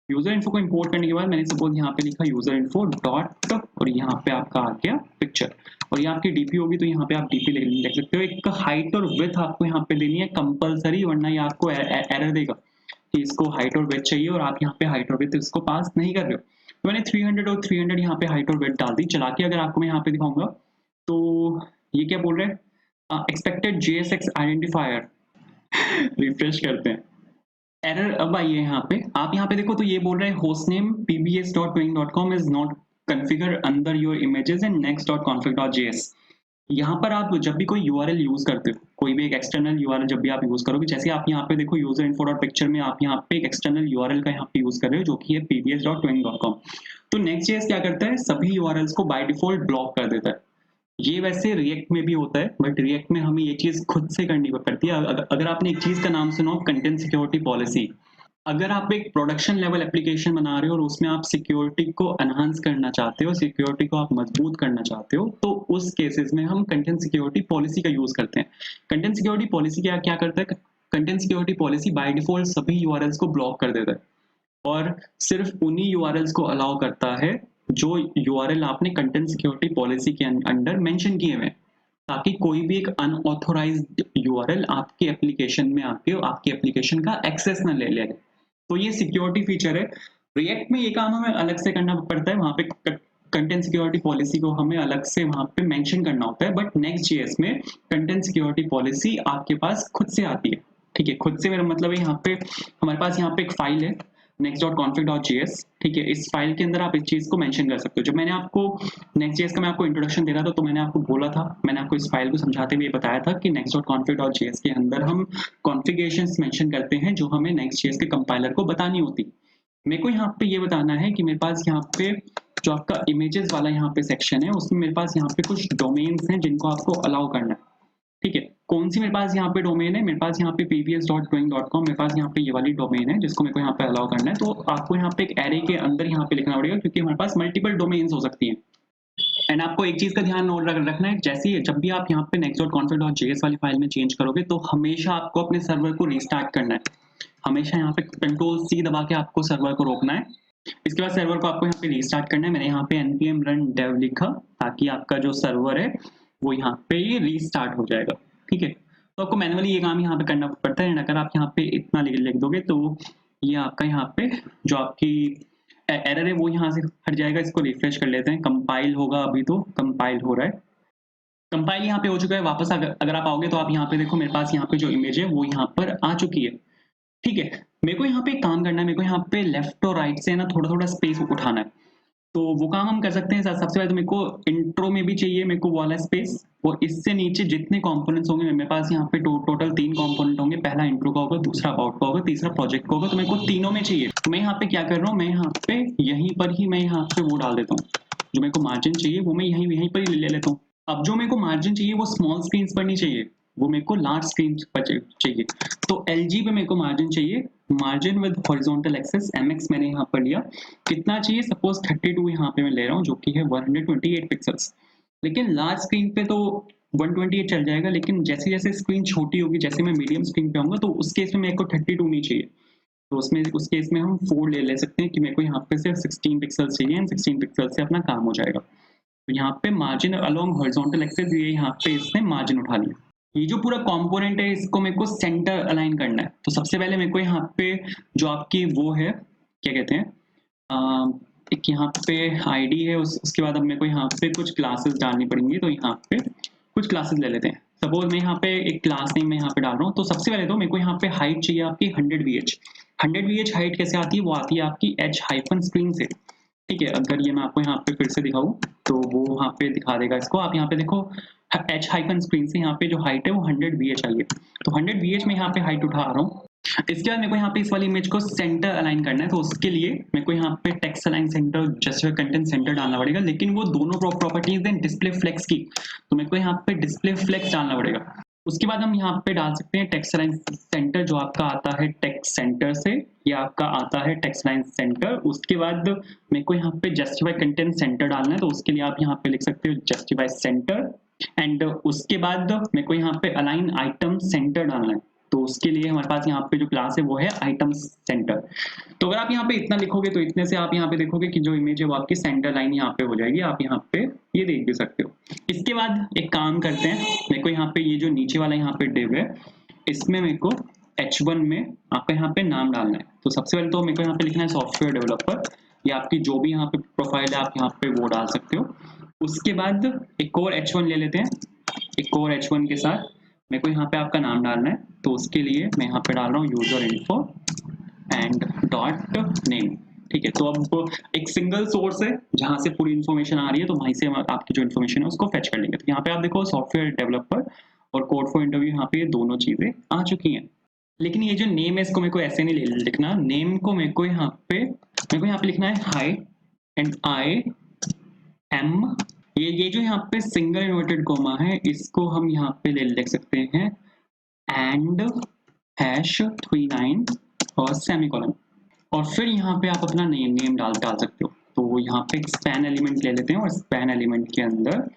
A: यूजर इन्फो को इम्पोर्ट करने के बाद मैंने सपोज यहाँ पे लिखा यूजर इन्फो डॉट और यहाँ पे आपका आ गया पिक्चर और ये आपकी डीपी होगी तो यहाँ पे आप डीपी लिख सकते हो। एक हाइट और विड्थ आपको यहाँ पे देनी है कंपलसरी, वरना ये आपको एरर देगा कि इसको हाइट और विड्थ चाहिए और आप यहाँ पे हाइट और विड्थ इसको पास नहीं कर रहे हो। तो मैंने 300 और 300 यहाँ पे हाइट और विड्थ डाल दी। चला के अगर आपको मैं यहाँ पे दिखाऊंगा तो ये क्या बोल रहे हैं, एक्सपेक्टेड JSX आइडेंटिफायर रिफ्रेश करते हैं, एरर अब आई है यहाँ पे। आप यहाँ पे देखो तो ये बोल रहे हैं host name pbs.wing.com is not configure under your images and next.config.js। यहाँ पर आप जब भी कोई URL यूज करते हो, कोई भी एक एक्सटर्नल URL जब भी आप यूज करोगे, जैसे आप यहाँ पे देखो यूजर इन्फो डॉट पिक्चर में आप यहाँ पे एक एक्सटर्नल URL का यहाँ पे यूज कर रहे हो जो कि है pbs.wing.com। तो Next.js क्या करता है, सभी URLs को बाय डिफॉल्ट ब्लॉक कर देता है। ये वैसे रिएक्ट में भी होता है बट रिएक्ट में हमें ये चीज खुद से करनी पड़ती है। अगर आपने एक चीज का नाम सुना हो, कंटेंट सिक्योरिटी पॉलिसी। अगर आप एक प्रोडक्शन लेवल एप्लीकेशन बना रहे हो और उसमें आप सिक्योरिटी को एनहांस करना चाहते हो, सिक्योरिटी को आप मजबूत करना चाहते हो, तो उस केसेस में हम कंटेंट सिक्योरिटी पॉलिसी का यूज करते हैं। कंटेंट सिक्योरिटी पॉलिसी क्या करता है, content security policy by default सभी यूआरएल्स को ब्लॉक कर देता है और सिर्फ उन्हीं यूआरएल्स को अलाउ करता है जो यूआरएल आपने कंटेंट सिक्योरिटी पॉलिसी के अंडर मेंशन किए हुए हैं, ताकि कोई भी एक अनऑथोराइज्ड यूआरएल आपके एप्लीकेशन में आके आपके एप्लीकेशन का एक्सेस न ले ले। तो ये सिक्योरिटी फीचर है। रिएक्ट में ये काम हमें अलग से करना पड़ता है, वहां पे कंटेंट सिक्योरिटी पॉलिसी को हमें अलग से वहां पे मेंशन करना होता है। बट Next.js में कंटेंट सिक्योरिटी पॉलिसी आपके पास खुद से आती है, ठीक है। खुद से मेरा मतलब है यहाँ पे हमारे पास यहाँ पे एक फाइल है next.config.js, ठीक है। इस फाइल के अंदर आप इस चीज को मेंशन कर सकते हो। जब मैंने आपको Next.js का मैं आपको इंट्रोडक्शन दे रहा था तो मैंने आपको बोला था, मैंने आपको इस फाइल को समझाते हुए बताया था कि next.config.js के अंदर हम कॉन्फ़िगरेशंस मेंशन करते हैं जो हमें Next.js के कंपाइलर को बतानी होती। मेरे को यहाँ पे ये बताना है कि मेरे पास यहाँ पे जो आपका इमेजेस वाला यहाँ पे सेक्शन है उसमें मेरे पास यहाँ पे कुछ डोमेन्स हैं जिनको आपको अलाउ करना है, ठीक है। कौन सी मेरे पास यहाँ पे डोमेन है, मेरे पास यहाँ पे pbs.wing.com, मेरे पास यहाँ पे ये वाली डोमेन है जिसको मेरे को यहाँ पे अलाउ करना है। तो आपको यहाँ पे एक एरे के अंदर यहाँ पे लिखना पड़ेगा क्योंकि हमारे पास मल्टीपल डोमेन्स हो सकती हैं। एंड आपको एक चीज का ध्यान नोट रखना है, जैसे ही जब भी आप यहाँ पे next.config.js वाली फाइल में चेंज करोगे तो हमेशा आपको अपने सर्वर को रीस्टार्ट करना है। हमेशा यहाँ पे Ctrl+C दबा के आपको सर्वर को रोकना है इसके बाद सर्वर को आपको यहाँ पे रीस्टार्ट करना है। मैंने यहाँ पे npm run dev लिखा ताकि आपका जो सर्वर है वो यहाँ पे ये रीस्टार्ट हो जाएगा, ठीक है। तो आपको मैनुअली ये काम यहाँ पे करना पड़ता है। अगर आप यहाँ पे इतना लिख दोगे तो ये आपका यहाँ पे जो आपकी एरर है वो यहाँ से हट जाएगा। इसको रिफ्रेश कर लेते हैं, कंपाइल होगा, अभी तो कंपाइल हो रहा है। कंपाइल यहाँ पे हो चुका है। वापस अगर आप आओगे तो आप यहाँ पे देखो मेरे पास यहाँ पे जो इमेज है वो यहाँ पर आ चुकी है, ठीक है। मेरे को यहाँ पे एक काम करना है, मेरे को यहाँ पे लेफ्ट और राइट से ना थोड़ा थोड़ा स्पेस उठाना है। तो वो काम हम कर सकते हैं। सबसे पहले तो मेरे को इंट्रो में भी चाहिए मेरे को वो वाला स्पेस, और इससे नीचे जितने कंपोनेंट्स होंगे मेरे पास यहाँ पे टोटल 3 कंपोनेंट होंगे। पहला इंट्रो का होगा, दूसरा अबाउट का होगा, तीसरा प्रोजेक्ट का होगा। तो मेरे को तीनों में चाहिए। तो मैं यहाँ पे क्या कर रहा हूँ, मैं यहाँ पे यहीं पर ही मैं यहाँ पे वो डाल देता हूँ, जो मेरे को मार्जिन चाहिए वो मैं यहीं पर ही ले लेता हूँ। अब जो मेरे को मार्जिन चाहिए वो स्मॉल स्क्रीन पर नहीं चाहिए, वो मेरे को लार्ज स्क्रीन पर चाहिए। तो LG पे मेरे को मार्जिन चाहिए, margin with horizontal axis MX मैंने यहाँ पर लिया। कितना चाहिए, सपोज 32 यहाँ पे मैं ले रहा हूँ, जो कि है 128 पिक्सल्स। लेकिन लार्ज स्क्रीन पे तो 128 चल जाएगा, लेकिन जैसे जैसे स्क्रीन छोटी होगी, जैसे मैं मीडियम स्क्रीन पे आऊंगा तो उस केस में मेरे को 32 नहीं चाहिए। तो उस केस में हम 4 ले सकते हैं कि मेरे को यहाँ पे सिर्फ 16 पिक्सल चाहिए, एंड 16 पिक्सल से अपना काम हो जाएगा। तो यहाँ पे मार्जिन अलोंग हॉरिजॉन्टल एक्सेस, ये यहाँ पे इसने मार्जिन उठा लिया। ये जो पूरा कंपोनेंट है इसको मेरे को सेंटर अलाइन करना है। तो सबसे पहले मेरे को यहाँ पे जो आपकी वो है क्या कहते हैं, एक यहाँ पे आईडी है, उसके बाद अब मेरे को यहाँ पे कुछ क्लासेस डालनी पड़ेंगी। तो यहाँ पे कुछ क्लासेस ले लेते हैं। सपोज मैं यहाँ पे एक क्लास नेम मैं यहाँ पे डाल रहा हूँ। तो सबसे पहले तो मेरे को यहाँ पे हाइट चाहिए आपकी 100 VH। 100 VH हाइट कैसे आती है, वो आती है आपकी h-स्क्रीन से, ठीक है। अगर ये मैं आपको यहाँ पे फिर से दिखाऊं तो वो वहाँ पे दिखा देगा इसको। आप यहाँ पे देखो h-स्क्रीन से यहाँ पे जो हाइट है वो 100 VH आई है। तो 100 VH में यहाँ पे हाइट उठा रहा हूँ। इसके बाद मेरे को यहाँ पे इस वाली इमेज को सेंटर अलाइन करना है। तो उसके लिए मेरे को यहाँ पे text align centre, justify content centre डालना पड़ेगा, लेकिन वो दोनों प्रॉपर्टीज हैं डिस्प्ले फ्लेक्स की। तो मेरे को यहाँ पे डिस्प्ले फ्लेक्स डालना पड़ेगा। उसके बाद हम यहाँ पे डाल सकते हैं टेक्स्ट लाइन सेंटर, जो आपका आता है टेक्स्ट सेंटर से, या आपका आता है टेक्स्ट लाइन सेंटर। उसके बाद मेरे को यहाँ पे जस्टिफाई कंटेंट सेंटर डालना है। तो उसके लिए आप यहाँ पे लिख सकते हो जस्टिफाई सेंटर, एंड उसके बाद मेरे को यहाँ पे अलाइन आइटम सेंटर डालना है। तो उसके लिए हमारे पास यहाँ पे जो क्लास है वो है आइटम सेंटर। तो अगर आप यहाँ पे इतना लिखोगे तो इतने से आप यहाँ पे देखोगे कि जो इमेज है वो आपकी सेंटर लाइन यहाँ पे हो जाएगी। आप यहाँ पे ये देख भी सकते हो। इसके बाद एक काम करते हैं, मेरे को यहाँ पे ये जो नीचे वाला यहाँ पे डिव है, इसमें मेरे को H1 में आपका यहाँ पे नाम डालना है। तो सबसे पहले तो मेरे को यहाँ पे लिखना है सॉफ्टवेयर डेवलपर, या आपकी जो भी यहाँ पे प्रोफाइल है आप यहाँ पे वो डाल सकते हो। उसके बाद एक और H1 ले लेते हैं। एक और H1 के साथ मेरे को यहाँ पे आपका नाम डालना है। तो उसके लिए मैं यहाँ पे डाल रहा हूँ user info and dot name, ठीक है। तो अब एक सिंगल सोर्स है जहां से पूरी इन्फॉर्मेशन आ रही है, तो वहीं से हम आपकी जो इन्फॉर्मेशन है उसको फेच कर लेंगे। तो यहाँ पे आप देखो सॉफ्टवेयर डेवलपर और कोड फॉर इंटरव्यू, यहाँ पे ये दोनों चीजें आ चुकी हैं। लेकिन ये जो नेम है इसको मेरे को ऐसे नहीं लिखना। नेम को मेरे को यहाँ पे लिखना है हाई एंड IM। ये जो यहाँ पे सिंगल इन्वर्टेड कोमा है इसको हम यहाँ पे लिख सकते हैं एंड #39 और सेमीकोलन, और फिर यहाँ पे आप अपना नेम डाल सकते हो। तो यहाँ पे स्पैन एलिमेंट ले लेते हैं, और स्पैन एलिमेंट के अंदर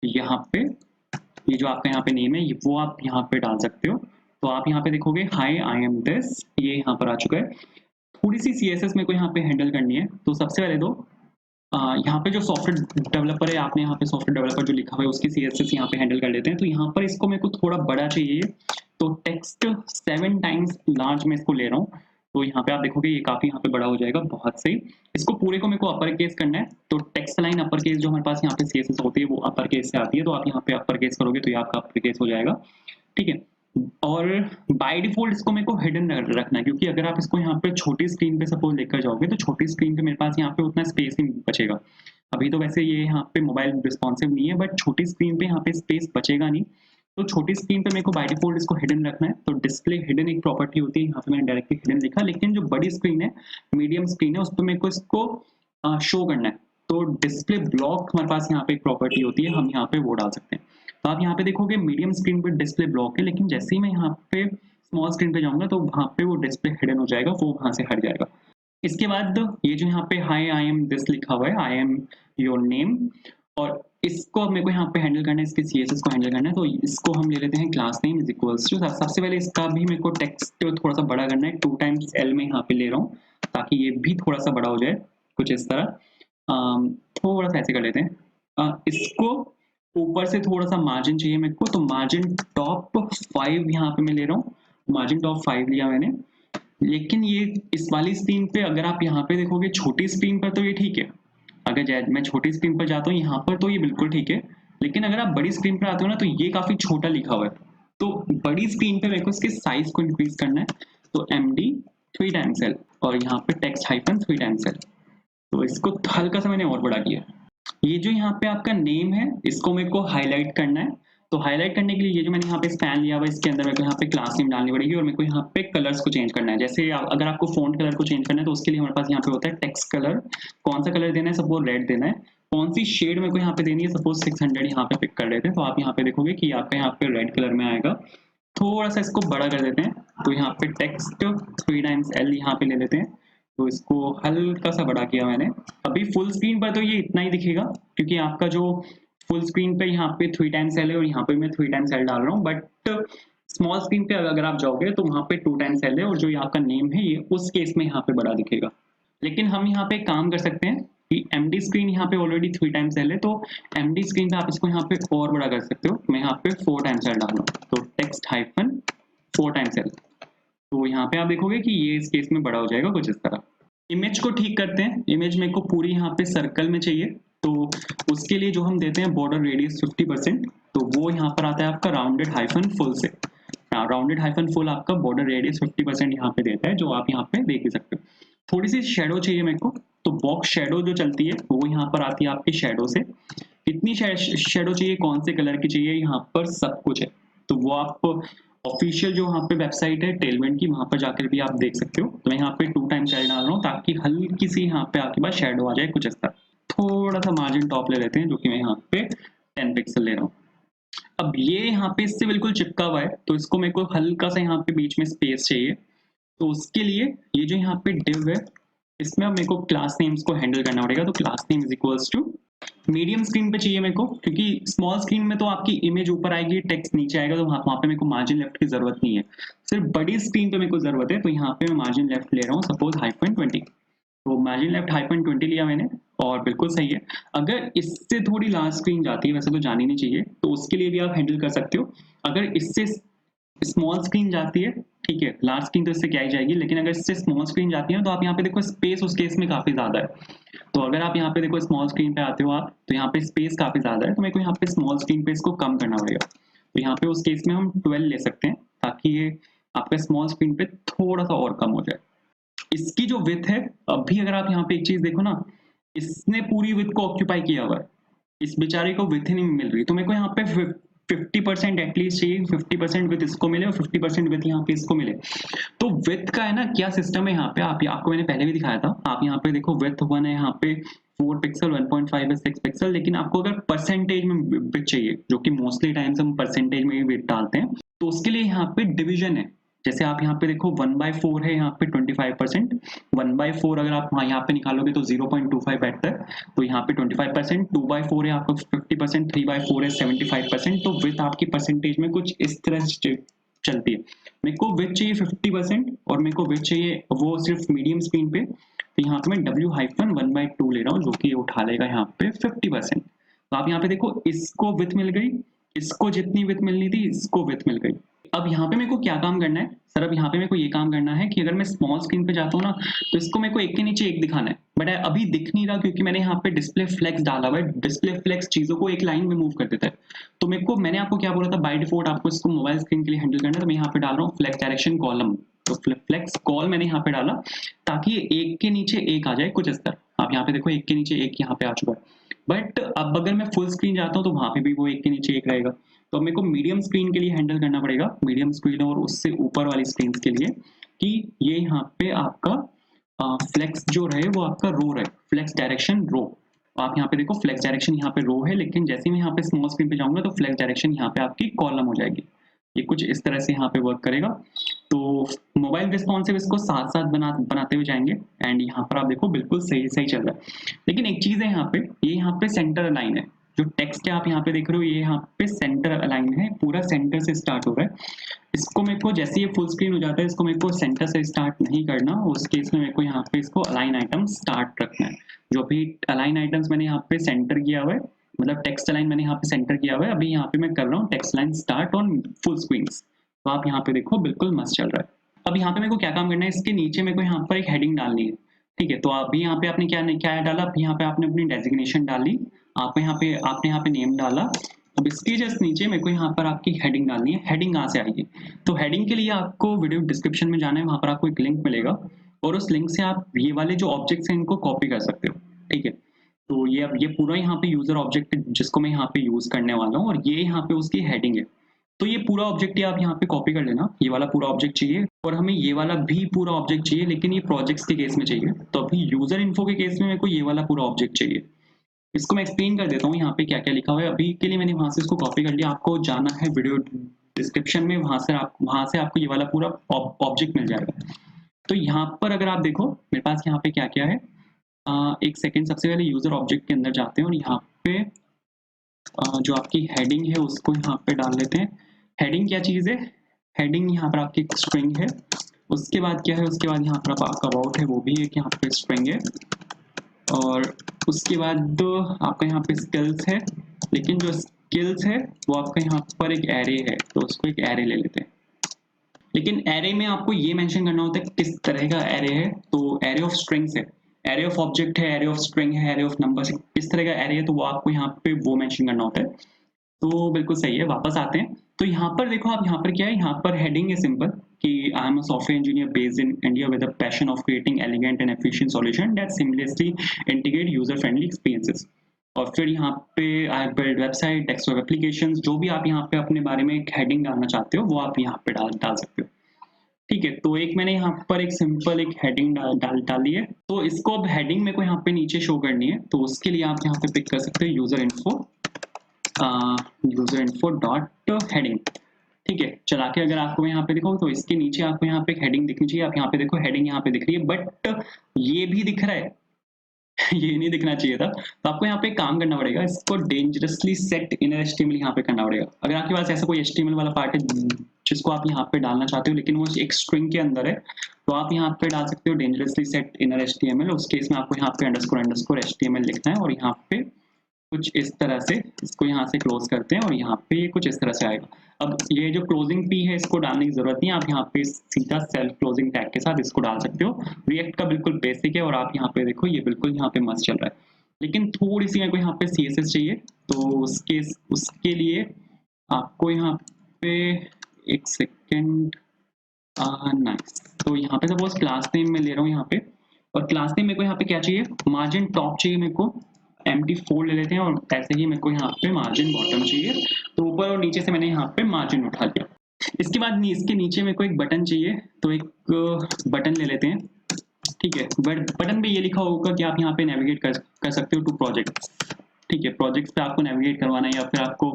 A: यहाँ पे ये जो आपका यहाँ पे नेम है वो आप यहाँ पे डाल सकते हो। तो आप यहाँ पे देखोगे हाई आई एम दिस, ये यहाँ पर आ चुका है। थोड़ी सी CSS मेरे को यहाँ पे हैंडल करनी है। तो सबसे पहले तो यहाँ पे जो सॉफ्टवेयर डेवलपर है, आपने यहाँ पे सॉफ्टवेयर डेवलपर जो लिखा हुआ है उसकी CSS यहाँ पे हैंडल कर लेते हैं। तो यहाँ पर इसको मेरे को थोड़ा बड़ा चाहिए, तो टेक्स्ट 7 टाइम्स लार्ज में इसको ले रहा हूँ। तो यहाँ पे आप देखोगे ये काफी यहाँ पे बड़ा हो जाएगा, बहुत सही। इसको पूरे को मेरे को अपर केस करना है। तो टेक्स्ट लाइन अपर केस जो हमारे पास यहाँ पे CSS होती है वो अपर केस से आती है। तो आप यहाँ पे अपर केस करोगे तो ये आपका अपर केस हो जाएगा, ठीक है। और बाय डिफॉल्ट इसको मेरे को हिडन रखना है, क्योंकि अगर आप इसको यहाँ पे छोटी स्क्रीन पे सपोज लेकर जाओगे तो छोटी स्क्रीन पे मेरे पास यहाँ पे उतना स्पेस नहीं बचेगा। अभी तो वैसे ये यहाँ पे मोबाइल रिस्पॉन्सिव नहीं है, बट छोटी स्क्रीन पे यहाँ पे स्पेस बचेगा नहीं। तो छोटी स्क्रीन पे मेरे को बाय डिफॉल्ट इसको हिडन रखना है। तो डिस्प्ले हिडन एक प्रॉपर्टी होती है, यहाँ पे मैंने डायरेक्टली हिडन लिखा। लेकिन जो बड़ी स्क्रीन है, मीडियम स्क्रीन है, उस पर मेरे को इसको शो करना है। तो डिस्प्ले ब्लॉक हमारे पास यहाँ पे एक प्रॉपर्टी होती है, हम यहाँ पे वो डाल सकते हैं। तो आप यहाँ पे देखोगे मीडियम स्क्रीन पे डिस्प्ले ब्लॉक है, लेकिन जैसे ही मैं यहाँ पे स्मॉल स्क्रीन पे जाऊंगा तो वहाँ पे वो डिस्प्ले हिडन हो जाएगा, वो वहाँ से हट जाएगा। इसके बाद ये जो यहाँ पे हाई आई एम दिस लिखा हुआ है, आई एम योर नेम, और इसको अब मेरे को यहाँ पे हैंडल करना है, इसके CSS को हैंडल करना है, तो इसको हम ले लेते हैं class name is equals to, सबसे पहले इसका भी मेरे को टेक्स्ट थोड़ा सा बड़ा करना है, 2 टाइम्स L में यहाँ पे ले रहा हूँ ताकि ये भी थोड़ा सा बड़ा हो जाए, कुछ इस तरह। थोड़ा सा ऐसे कर लेते हैं। इसको ऊपर से थोड़ा सा मार्जिन चाहिए मेरे को, तो मार्जिन टॉप 5 यहाँ पे मैं ले रहा हूँ, मार्जिन टॉप 5 लिया मैंने। लेकिन ये इस वाली स्क्रीन पे अगर आप यहाँ पे देखोगे छोटी स्क्रीन पर तो ये ठीक है, अगर मैं छोटी स्क्रीन पर जाता हूँ यहाँ पर तो ये बिल्कुल ठीक है, लेकिन अगर आप बड़ी स्क्रीन पर आते हो ना तो ये काफी छोटा लिखा हुआ है, तो बड़ी स्क्रीन पे मेरे को इसके साइज को इंक्रीज करना है, तो MD 3 टाइम्स L और यहाँ पे टेक्स्ट हाइफन 3 टाइम्स L, तो इसको हल्का सा मैंने और बड़ा किया। ये जो यहाँ पे आपका नेम है इसको मेरे को हाईलाइट करना है, तो हाईलाइट करने के लिए ये जो मैंने यहाँ पे स्पैन लिया हुआ है इसके अंदर मेरे को यहाँ पे क्लास नेम डालनी पड़ेगी और मेरे को यहाँ पे कलर्स को चेंज करना है। जैसे अगर आपको फोंट कलर को चेंज करना है तो उसके लिए हमारे पास यहाँ पे होता है टेक्स्ट कलर, कौन सा कलर देना है, सपोज रेड देना है, कौन सी शेड मेरे को यहाँ पे देनी है, सपोज 600 यहाँ पे पिक कर लेते हैं, तो आप यहाँ पे देखोगे कि आपका यहाँ पे रेड कलर में आएगा। थोड़ा सा इसको बड़ा कर देते हैं, तो यहाँ पे टेक्स्ट 3 टाइम्स L यहाँ पे ले लेते हैं, तो इसको हल्का सा बड़ा किया मैंने। अभी फुल स्क्रीन पर तो ये इतना ही दिखेगा क्योंकि आपका जो फुल स्क्रीन पे यहाँ पे 3 टाइम्स L है और यहाँ पे मैं 3 टाइम्स L डाल रहा हूँ, बट स्मॉल स्क्रीन पे अगर आप जाओगे तो वहाँ पे 2 टाइम्स L है और जो ये आपका नेम है ये उस केस में यहाँ पे बड़ा दिखेगा। लेकिन हम यहाँ पे काम कर सकते हैं कि MD स्क्रीन यहाँ पे ऑलरेडी 3 टाइम्स L है, तो MD स्क्रीन पे आप इसको यहाँ पे और बड़ा कर सकते हो। मैं यहाँ पे 4 टाइम्स L डाल रहा हूँ, तो टेक्स्ट हाइफन 4 टाइम्स L, तो यहाँ पे आप देखोगे कि ये इस केस में बड़ा हो जाएगा कुछ इस तरह। इमेज को ठीक करते हैं, इमेज मेरे को पूरी यहाँ पे सर्कल में चाहिए, तो उसके लिए जो हम देते हैं बॉर्डर रेडियस 50%, तो वो यहाँ पर आता है आपका राउंडेड हाइफन फुल से। राउंडेड हाइफन फुल आपका बॉर्डर रेडियस 50% यहाँ पे देता है, जो आप यहाँ पे देख ही सकते हो। थोड़ी सी शेडो चाहिए मेरे को, तो बॉक्स शेडो जो चलती है वो यहाँ पर आती है आपकी शेडो से। कितनी शेडो चाहिए, कौन से कलर की चाहिए, यहाँ पर सब कुछ है, तो वो आप ऑफिशियल जो वहाँ पे वेबसाइट है टेलमेंट की वहां पर जाकर भी आप देख सकते हो। तो मैं यहाँ पे 2 टाइम्स L डाल रहा हूँ ताकि हल्की सी यहाँ पे आपके पास शेडो आ जाए कुछ इस तरह। थोड़ा सा मार्जिन टॉप ले लेते हैं जो कि मैं यहाँ पे 10 पिक्सल ले रहा हूँ। अब ये यहाँ पे इससे बिल्कुल चिपका हुआ है, तो इसको मेरे को हल्का सा यहाँ पे बीच में स्पेस चाहिए, तो उसके लिए ये जो यहाँ पे डिव है इसमें अब मेरे को क्लास नेम्स को हैंडल करना पड़ेगा, तो class name is equals to medium screen पे चाहिए मेरे को, क्योंकि स्मॉल स्क्रीन में तो आपकी इमेज ऊपर आएगी टेक्स्ट नीचे आएगा, तो वहां पे मेरे को मार्जिन लेफ्ट की जरूरत नहीं है, सिर्फ बड़ी स्क्रीन पे मेरे को जरूरत है, तो यहाँ पे मैं मार्जिन लेफ्ट ले रहा हूँ सपोज -20, तो मार्जिन लेफ्ट -20 लिया मैंने और बिल्कुल सही है। अगर इससे थोड़ी लार्ज स्क्रीन जाती है, वैसे तो जानी नहीं चाहिए, तो उसके लिए भी आप हैंडल कर सकते हो। अगर इससे स्मॉल स्क्रीन जाती है, ठीक है, लार्ज स्क्रीन तो इससे क्या ही जाएगी, लेकिन अगर इससे स्मॉल स्क्रीन जाती है तो आप यहाँ पे देखो स्पेस उस केस में काफी ज्यादा है, तो अगर आप यहाँ पे देखो स्मॉल स्क्रीन पे आते हो आप, तो यहाँ पे स्पेस काफी ज्यादा है, तो मेरे को यहाँ पे स्मॉल स्क्रीन पे इसको कम करना पड़ेगा, तो यहाँ पे उस केस में हम 12 ले सकते हैं ताकि ये आपका स्मॉल स्क्रीन पे थोड़ा सा और कम हो जाए। इसकी जो विथ है, अभी अगर आप यहाँ पे एक चीज देखो ना, इसने पूरी विथ को ऑक्यूपाई किया हुआ है, इस बेचारे को विथ ही नहीं मिल रही, तो मेरे को यहाँ पे 50% एटलीस्ट चाहिए, 50% विथ इसको मिले और 50% विथ यहाँ पे इसको मिले। तो विथ का है ना क्या सिस्टम है यहाँ पे, आपको मैंने पहले भी दिखाया था, आप यहाँ पे देखो विथ 1 है, यहाँ पे 4 पिक्सल, 1.5 है 6 पिक्सल, लेकिन आपको अगर परसेंटेज में विथ चाहिए, जो कि मोस्टली टाइम्स हम परसेंटेज में ही विथ डालते हैं, तो उसके लिए यहाँ पे डिवीजन है। जैसे आप यहाँ पे देखो 1/4 है यहाँ पे 25%, 1/4 अगर आप यहाँ पे निकालोगे तो 0.25 बैठता है, तो यहाँ पे 25%, 2/4 है आपको 50%, 3/4 है 75%, तो विथ आपकी परसेंटेज में कुछ इस तरह से चलती है। मेरे को विथ चाहिए 50% और मेरे को विथ चाहिए वो सिर्फ मीडियम स्क्रीन पे, तो यहाँ पे मैं W-1/2 ले रहा हूँ जो कि उठा लेगा यहाँ पे 50%। तो आप यहाँ पे देखो इसको विथ मिल गई, इसको जितनी विथ मिलनी थी इसको विथ मिल गई। अब यहाँ पे मेरे को क्या काम करना है सर, अब यहाँ पे मेरे को ये काम करना है कि अगर मैं स्मॉल स्क्रीन पे जाता हूँ ना, तो इसको मेरे को एक के नीचे एक दिखाना है, बट अभी दिख नहीं रहा क्योंकि मैंने यहाँ पे डिस्प्ले फ्लेक्स डाला हुआ है। डिस्प्ले फ्लेक्स चीजों को एक लाइन में मूव कर देता है, तो मैंने आपको क्या बोला था, बाय डिफॉल्ट आपको इसको मोबाइल स्क्रीन के लिए हैंडल करना है, तो मैं यहाँ पे डाल रहा हूँ फ्लेक्स डायरेक्शन कॉलम, तो फ्लेक्स कॉल मैंने यहाँ पे डाला ताकि एक के नीचे एक आ जाए कुछ इस तरह। आप यहाँ पे देखो एक के नीचे एक यहाँ पे आ चुका है, बट अब अगर मैं फुल स्क्रीन जाता हूँ तो वहां पे भी वो एक के नीचे एक रहेगा, तो मेरे को मीडियम स्क्रीन के लिए हैंडल करना पड़ेगा, मीडियम स्क्रीन और उससे ऊपर वाली स्क्रीन के लिए, कि ये यहाँ पे आपका फ्लेक्स जो रहे वो आपका रो रहे, फ्लेक्स डायरेक्शन रो। आप यहाँ पे देखो फ्लेक्स डायरेक्शन यहाँ पे रो है, लेकिन जैसे ही मैं यहाँ पे स्मॉल स्क्रीन पे जाऊंगा तो फ्लेक्स डायरेक्शन यहाँ पे आपकी कॉलम हो जाएगी। ये कुछ इस तरह से यहाँ पे वर्क करेगा, तो मोबाइल रिस्पॉन्सिव इसको साथ साथ बनाते हुए जाएंगे, एंड यहाँ पर आप देखो बिल्कुल सही सही चल रहा है। लेकिन एक चीज है यहाँ पे, ये यहाँ पे सेंटर लाइन है, जो टेक्स्ट है आप यहाँ पे देख रहे हो ये यहाँ पे सेंटर अलाइन है, पूरा सेंटर से स्टार्ट हो रहा है। इसको मेरे को जैसे ये फुल स्क्रीन हो जाता है इसको मेरे को सेंटर से स्टार्ट नहीं करना, उस केस में मेरे को यहाँ पे इसको अलाइन आइटम स्टार्ट रखना है। जो भी अलाइन आइटम्स मैंने यहाँ पे सेंटर किया हुआ है, मतलब टेक्स्ट अलाइन मैंने यहाँ पे सेंटर किया हुआ है, अभी यहाँ पे मैं कर रहा हूँ text line start on full screen. तो आप यहाँ पे देखो बिल्कुल मस्त चल रहा है। अब यहाँ पे मेरे को क्या काम करना है, इसके नीचे मेरे को यहाँ पर एक हेडिंग डालनी है। ठीक है, तो अभी यहाँ पे आपने क्या क्या डाला, अभी यहाँ पे आपने अपनी डेजिग्नेशन डाली, आपने यहाँ पे नेम डाला। अब इसके जस्ट नीचे मेरे को यहाँ पर आपकी हेडिंग डालनी है। हेडिंग कहाँ से आएगी, तो हेडिंग के लिए आपको वीडियो डिस्क्रिप्शन में जाना है, वहां पर आपको एक लिंक मिलेगा और उस लिंक से आप ये वाले जो ऑब्जेक्ट्स हैं इनको कॉपी कर सकते हो। ठीक है, तो ये पूरा यहाँ पे यूजर ऑब्जेक्ट जिसको मैं यहाँ पे यूज करने वाला हूँ और ये यहाँ पे उसकी हेडिंग है। तो ये पूरा ऑब्जेक्ट ही आप यहाँ पे कॉपी कर लेना, ये वाला पूरा ऑब्जेक्ट चाहिए और हमें ये वाला भी पूरा ऑब्जेक्ट चाहिए, लेकिन ये प्रोजेक्ट्स के केस में चाहिए। तो अभी यूजर इन्फो के केस में मेरे को ये वाला पूरा ऑब्जेक्ट चाहिए। इसको मैं एक्सप्लेन कर देता हूँ यहाँ पे क्या क्या लिखा हुआ है। अभी के लिए मैंने वहां से इसको कॉपी कर लिया, आपको जाना है वीडियो डिस्क्रिप्शन में, वहां से आपको ये वाला पूरा ऑब्जेक्ट मिल जाएगा। तो यहाँ पर अगर आप देखो मेरे पास यहाँ पे क्या क्या है, एक सेकेंड, सबसे पहले यूजर ऑब्जेक्ट के अंदर जाते हैं और यहाँ पे जो आपकी हेडिंग है उसको यहाँ पे डाल लेते हैं। हेडिंग क्या चीज़ है, हेडिंग यहाँ पर आपकी स्ट्रिंग है। उसके बाद क्या है, उसके बाद यहाँ पर आपका अबाउट है, वो भी एक यहाँ पे स्ट्रिंग है। और उसके बाद आपका यहाँ पे स्किल्स है, लेकिन जो स्किल्स है वो आपका यहाँ पर एक एरे है, तो उसको एक एरे ले लेते हैं। लेकिन एरे में आपको ये मेंशन करना होता है किस तरह का एरे है, तो एरे ऑफ स्ट्रिंग्स है, एरे ऑफ ऑब्जेक्ट है, एरे ऑफ स्ट्रिंग है, एरे ऑफ नंबर्स है, किस तरह का एरे है तो वो आपको यहाँ पे वो मेंशन करना होता है। तो बिल्कुल सही है, वापस आते हैं। तो यहाँ पर देखो आप, यहाँ पर क्या है, यहाँ पर हेडिंग है सिंपल कि I am a software engineer based in India with a passion of creating elegant and efficient solution that seamlessly integrate user friendly experiences. और फिर यहाँ पे I build website, desktop applications, जो भी आप यहाँ पे अपने बारे में एक हेडिंग डालना चाहते हो वो आप यहाँ पे डाल सकते हो। ठीक है, तो एक मैंने यहाँ पर एक सिंपल एक हेडिंग डाली है। तो इसको अब हेडिंग मेरे को यहाँ पे नीचे शो करनी है, तो उसके लिए आप यहाँ पे पिक कर सकते हो यूजर इन्फो डॉट हेडिंग। ठीक है, चला के अगर आपको यहाँ पे दिखाओ तो इसके नीचे आपको यहाँ पे एक हेडिंग दिखनी चाहिए। आप यहाँ पे देखो हेडिंग यहाँ पे दिख रही है, बट ये भी दिख रहा है ये नहीं दिखना चाहिए था। तो आपको यहाँ पे काम करना पड़ेगा, इसको डेंजरसली सेट इनर एचटीएमएल यहाँ पे करना पड़ेगा। अगर आपके पास ऐसा कोई एचटीएमएल वाला पार्ट है जिसको आप यहाँ पे डालना चाहते हो लेकिन वो एक स्ट्रिंग के अंदर है, तो आप यहाँ पे डाल सकते हो डेंजरसली सेट इनर एचटीएमएल। उस केस में आपको यहाँ पे अंडरस्कोर एचटीएमएल लिखना है और यहाँ पे कुछ इस तरह से इसको यहाँ से क्लोज करते हैं और यहाँ पे ये कुछ इस तरह से आएगा। अब ये जो क्लोजिंग पी है इसको डालने की जरूरत नहीं है, आप यहाँ पे सीधा सेल्फ क्लोजिंग टैग के साथ इसको डाल सकते हो। रिएक्ट का बिल्कुल बेसिक है और आप यहाँ पे देखो ये बिल्कुल यहाँ पे मस्त चल रहा है, लेकिन थोड़ी सी मेरे को यहाँ पे CSS चाहिए। तो उसके लिए आपको यहाँ पे एक सेकेंड, नाइस। तो यहाँ पे सपोज क्लास नेम में ले रहा हूँ यहाँ पे, और क्लास नेम मेरे को यहाँ पे क्या चाहिए, मार्जिन टॉप चाहिए मेरे को, empty4 ले लेते हैं। और ऐसे ही मेरे को यहाँ पे मार्जिन बॉटम चाहिए, तो ऊपर और नीचे से मैंने यहाँ पे मार्जिन उठा लिया। इसके बाद इसके नीचे मेरे को एक बटन चाहिए, तो एक बटन ले लेते हैं। ठीक है, बटन पे ये लिखा होगा कि आप यहाँ पे नेविगेट कर सकते हो टू प्रोजेक्ट। ठीक है, प्रोजेक्ट्स पे आपको नेविगेट करवाना है या फिर आपको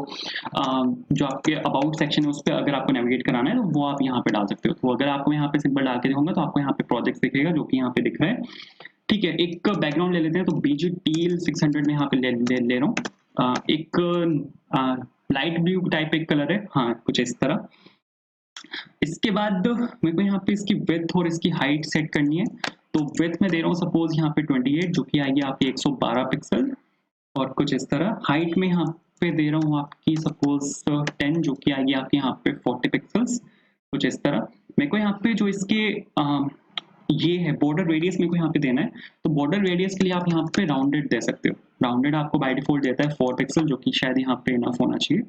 A: जो आपके अबाउट सेक्शन है उस पर अगर आपको नेविगेट कराना है तो वो आप यहाँ पे डाल सकते हो। तो अगर आपको यहाँ पे सिंपल डाल के देखूंगा तो आपको यहाँ पे प्रोजेक्ट दिखेगा जो कि यहाँ पे दिख रहा है। ठीक है, एक बैकग्राउंड ले लेते हैं, तो BGTL 600 में यहाँ पे ले रहा हूँ। एक लाइट ब्लू टाइप एक कलर है, हाँ कुछ इस तरह। इसके बाद मेरे को यहाँ पे इसकी विड्थ और इसकी हाइट सेट करनी है। तो विड्थ में दे रहा हूँ सपोज यहाँ पे 28 जो कि आएगी आपकी 112 पिक्सल, और कुछ इस तरह। हाइट में यहाँ पे दे रहा हूँ आपकी सपोज 10 जो कि आएगी आपके यहाँ पे 40 पिक्सल्स, कुछ इस तरह। मेरे को यहाँ पे जो इसके ये है बॉर्डर रेडियस मेरे को यहाँ पे देना है, तो बॉर्डर रेडियस के लिए आप यहाँ पे राउंडेड दे सकते हो। राउंडेड आपको बाय डिफॉल्ट देता है 4 पिक्सल, जो कि शायद यहाँ पे इनफ होना चाहिए।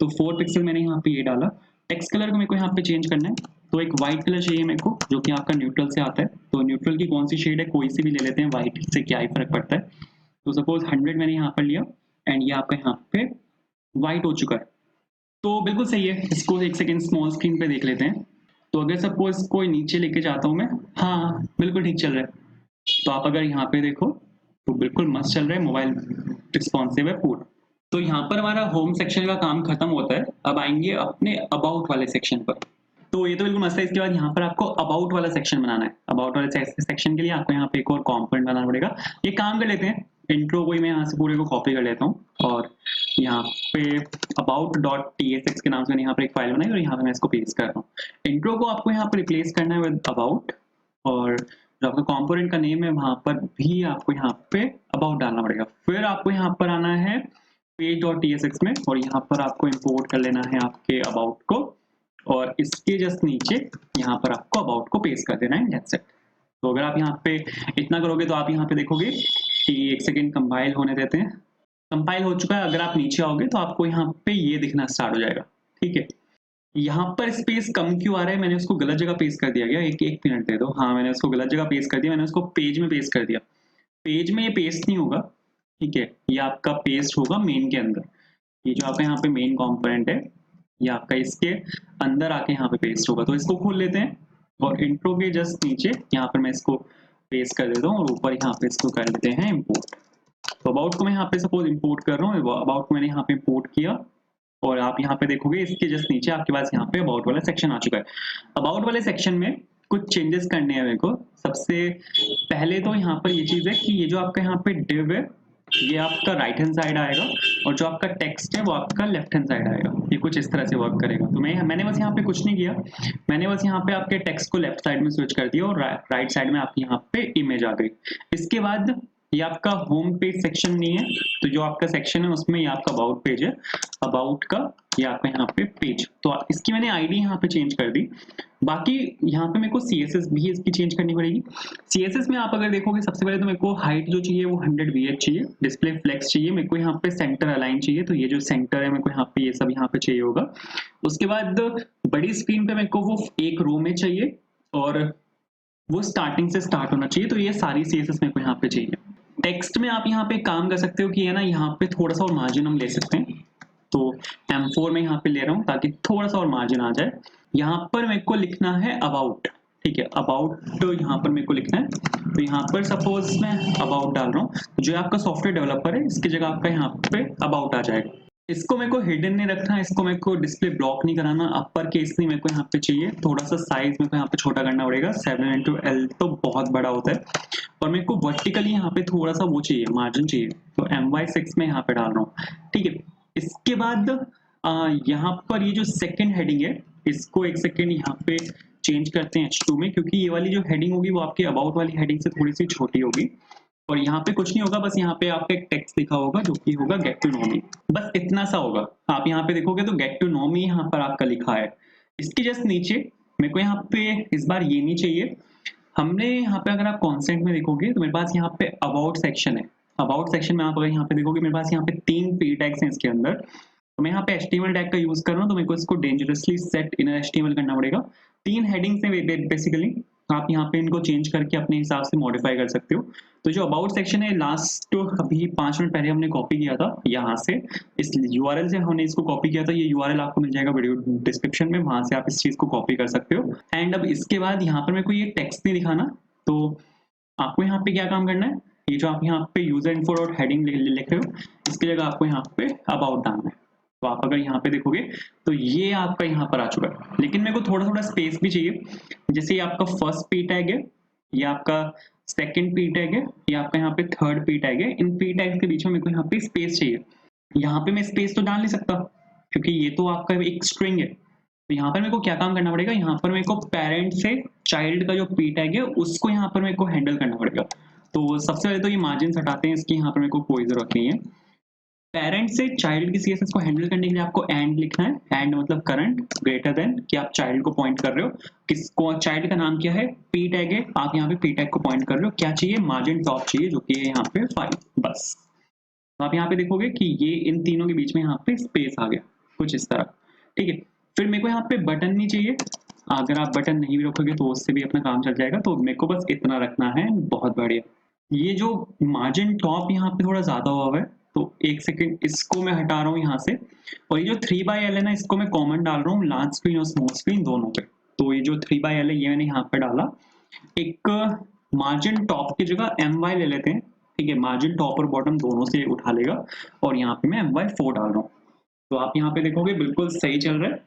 A: तो 4 पिक्सल मैंने यहाँ पे ये डाला। टेक्स्ट कलर को मेरे को यहाँ पे चेंज करना है, तो एक व्हाइट कलर चाहिए मेरे को जो कि आपका न्यूट्रल से आता है। तो न्यूट्रल की कौन सी शेड है, कोई सी भी ले लेते हैं, व्हाइट से क्या ही फर्क पड़ता है। तो सपोज 100 मैंने यहाँ पर लिया एंड ये आपका यहाँ पे व्हाइट हो चुका है। तो बिल्कुल सही है, इसको एक सेकेंड स्मॉल स्क्रीन पे देख लेते हैं। तो अगर सपोज कोई नीचे लेके जाता हूँ मैं, हाँ बिल्कुल ठीक चल रहा है। तो आप अगर यहाँ पे देखो तो बिल्कुल मस्त चल रहा है, मोबाइल रिस्पॉन्सिव है पूरा। तो यहाँ पर हमारा होम सेक्शन का काम खत्म होता है। अब आएंगे अपने अबाउट वाले सेक्शन पर। तो ये तो बिल्कुल मस्त है। इसके बाद यहाँ पर आपको अबाउट वाला सेक्शन बनाना है। अबाउट वाले सेक्शन के लिए आपको यहाँ पे एक और कॉम्पोनेंट बनाना पड़ेगा। ये काम कर लेते हैं, इंट्रो को ही मैं यहाँ से पूरे को कॉपी कर लेता हूँ और यहाँ पे about.tsx के नाम से मैंने यहाँ पर एक फाइल बनाई और यहाँ पे मैं इसको पेस्ट कर रहा हूँ। इंट्रो को आपको यहाँ पर रिप्लेस करना है विद अबाउट, और जो आपका कंपोनेंट का नेम है वहां पर भी आपको यहाँ पे अबाउट डालना पड़ेगा। फिर आपको यहाँ पर आना है page.tsx में और यहाँ पर आपको इंपोर्ट कर लेना है आपके अबाउट को, और इसके जस्ट नीचे यहाँ पर आपको अबाउट को पेस्ट कर देना है। That's it. तो अगर आप यहाँ पे इतना करोगे तो आप यहाँ पे देखोगे कि एक सेकेंड कंपाइल होने देते हैं। कंपाइल हो चुका है। अगर आप नीचे आओगे तो आपको यहाँ पे ये दिखना स्टार्ट हो जाएगा। ठीक है, यहाँ पर स्पेस कम क्यों आ रहा है? मैंने उसको गलत जगह पेस्ट कर दिया गया। एक मिनट दे दो। हाँ, मैंने उसको गलत जगह पेस्ट कर दिया। मैंने उसको पेज में पेस्ट कर दिया। पेज में ये पेस्ट नहीं होगा, ठीक है, ये आपका पेस्ट होगा मेन के अंदर। ये जो आपका यहाँ पे मेन कंपोनेंट है ये आपका इसके अंदर आके यहाँ पे पेस्ट होगा। तो इसको खोल लेते हैं और इंट्रो के जस्ट नीचे यहाँ पर मैं इसको पेस्ट कर देता हूँ और ऊपर यहाँ पे इसको कर लेते हैं इम्पोर्ट। तो अबाउट को मैं यहाँ पे सपोज इम्पोर्ट कर रहा हूँ। अबाउट को मैंने यहाँ पे इम्पोर्ट किया और आप यहाँ पे देखोगे इसके जस्ट नीचे आपके पास यहाँ पे अबाउट वाला सेक्शन आ चुका है। अबाउट वाले सेक्शन में कुछ चेंजेस करने हैं मेरे को। सबसे पहले तो यहाँ पर ये चीज है कि ये जो आपका यहाँ पे डिव है ये आपका राइट हैंड साइड आएगा और जो आपका टेक्स्ट है वो आपका लेफ्ट हैंड साइड आएगा। ये कुछ इस तरह से वर्क करेगा। तो मैंने बस यहाँ पे कुछ नहीं किया, मैंने बस यहाँ पे आपके टेक्स्ट को लेफ्ट साइड में स्विच कर दिया और राइट साइड में आपकी यहाँ पे इमेज आ गई। इसके बाद ये आपका होम पेज सेक्शन नहीं है, तो जो आपका सेक्शन है उसमें ये आपका अबाउट पेज है। अबाउट का ये आपका यहाँ पे पेज, तो इसकी मैंने आईडी यहाँ पे चेंज कर दी। बाकी यहाँ पे मेरे को CSS भी इसकी चेंज करनी पड़ेगी। CSS में आप अगर देखोगे सबसे पहले तो मेरे को हाइट जो चाहिए वो 100 VH चाहिए, डिस्प्ले फ्लेक्स चाहिए, मेरे को यहाँ पे सेंटर अलाइन चाहिए, तो ये जो सेंटर है मेरे को यहाँ पे ये सब यहाँ पे चाहिए होगा। उसके बाद बड़ी स्क्रीन पे मेरे को वो एक रो में चाहिए और वो स्टार्टिंग से स्टार्ट होना चाहिए। तो ये सारी CSS मेरे को यहाँ पे चाहिए। टेक्स्ट में आप यहाँ पे काम कर सकते हो कि है ना, यहाँ पे थोड़ा सा और मार्जिन हम ले सकते हैं। तो M4 में यहाँ पे ले रहा हूँ ताकि थोड़ा सा और मार्जिन आ जाए। यहाँ पर मेरे को लिखना है अबाउट, ठीक है, अबाउट तो यहाँ पर मेरे को लिखना है। तो यहाँ पर सपोज मैं अबाउट डाल रहा हूँ, जो आपका सॉफ्टवेयर डेवलपर है इसकी जगह आपका यहाँ पे अबाउट आ जाएगा। इसको मेरे को हिडन नहीं रखना, इसको मेरे को डिस्प्ले ब्लॉक नहीं कराना, अपर केस नहीं मेरे को यहाँ पे चाहिए। थोड़ा सा साइज मेरे को यहाँ पे छोटा करना पड़ेगा, 7:L तो बहुत बड़ा होता है। और मेरे को वर्टिकली यहाँ पे थोड़ा सा वो चाहिए, मार्जिन चाहिए, तो MY6 में यहाँ पे डाल रहा हूँ। ठीक है, इसके बाद यहाँ पर ये जो सेकंड हेडिंग है इसको एक सेकंड यहाँ पे चेंज करते हैं H2 में, क्योंकि ये वाली जो हेडिंग होगी वो आपकी अबाउट वाली हेडिंग से थोड़ी सी छोटी होगी। और यहाँ पे कुछ नहीं होगा, बस यहाँ पे आपका एक टेक्स्ट लिखा होगा जो कि होगा गेट टू नो मी, बस इतना सा होगा। आप यहाँ पे देखोगे तो गेट टू नो मी यहाँ पर आपका लिखा है। इसके जस्ट नीचे मेरे को यहाँ पे इस बार ये नहीं चाहिए। हमने यहाँ पे अगर आप कॉन्सेंट में देखोगे तो मेरे पास यहाँ पे अबाउट सेक्शन है। अबाउट सेक्शन में आप अगर यहाँ पे देखोगे मेरे पास यहाँ पे 3 पी टैग्स हैं इसके अंदर। तो मैं यहाँ पे HTML टैग का यूज कर रहा हूँ, तो मेरे को इसको डेंजरसली सेट इनर HTML करना पड़ेगा। 3 हेडिंग्स हैं बेसिकली, आप यहाँ पे इनको चेंज करके अपने हिसाब से मॉडिफाई कर सकते हो। तो जो अबाउट सेक्शन है लास्ट अभी 5 मिनट पहले हमने कॉपी किया था यहाँ से, इस URL से हमने इसको कॉपी किया था। ये URL आपको मिल जाएगा वीडियो डिस्क्रिप्शन में, वहां से आप इस चीज को कॉपी कर सकते हो। एंड अब इसके बाद यहाँ पर मेरे को ये टेक्स्ट नहीं दिखाना, तो आपको यहाँ पे क्या काम करना है, ये जो आप यहाँ पे यूजर इन्फो डॉट हेडिंग लिख रहे हो इसकी जगह आपको यहाँ पे अबाउट डालना है। तो आप अगर यहाँ पे देखोगे तो ये आपका यहाँ पर आ चुका है, लेकिन मेरे को थोड़ा थोड़ा स्पेस भी चाहिए। जैसे ये आपका फर्स्ट पी टैग है, ये आपका सेकंड पी टैग है, ये आपका यहाँ पे थर्ड पी टैग है। इन पी टैग के बीच में मेरे को यहाँ पे स्पेस चाहिए। यहाँ पे मैं स्पेस तो डाल नहीं सकता क्योंकि ये तो आपका एक स्ट्रिंग है। तो यहाँ पर मेरे को क्या काम करना पड़ेगा, यहाँ पर मेरे को पेरेंट से चाइल्ड का जो पी टैग है उसको यहाँ पर मेरे को हैंडल करना पड़ेगा। तो सबसे पहले तो ये मार्जिन हटाते हैं इसकी, यहाँ पर मेरे को कोई जरूरत नहीं है। पेरेंट से चाइल्ड की CSS को हैंडल करने के लिए आपको एंड लिखना है। एंड मतलब करंट ग्रेटर देन, कि आप चाइल्ड को पॉइंट कर रहे हो, किसको, चाइल्ड का नाम क्या है, पी टैग है, आप यहाँ पे पी टैग को पॉइंट कर रहे हो। क्या चाहिए, मार्जिन टॉप चाहिए जो कि है यहाँ पे 5 बस। तो आप यहाँ पे देखोगे कि ये इन तीनों के बीच में यहाँ पे स्पेस आ गया कुछ इस तरह। ठीक है, फिर मेरे को यहाँ पे बटन नहीं चाहिए। अगर आप बटन नहीं भी रखोगे तो उससे भी अपना काम चल जाएगा, तो मेरे को बस इतना रखना है। बहुत बढ़िया। ये जो मार्जिन टॉप यहाँ पे थोड़ा ज्यादा हुआ है, तो एक सेकंड इसको मैं हटा रहा हूँ यहाँ से। और ये जो 3/L है ना, इसको मैं कॉमन डाल रहा हूँ लार्ज स्क्रीन और स्मॉल स्क्रीन दोनों पे। तो ये जो 3/L है ये मैंने यहाँ पे डाला। एक मार्जिन टॉप की जगह MY ले लेते हैं। ठीक है, मार्जिन टॉप और बॉटम दोनों से उठा लेगा और यहाँ पे मैं MY4 डाल रहा हूँ। तो आप यहाँ पे देखोगे बिल्कुल सही चल रहा है।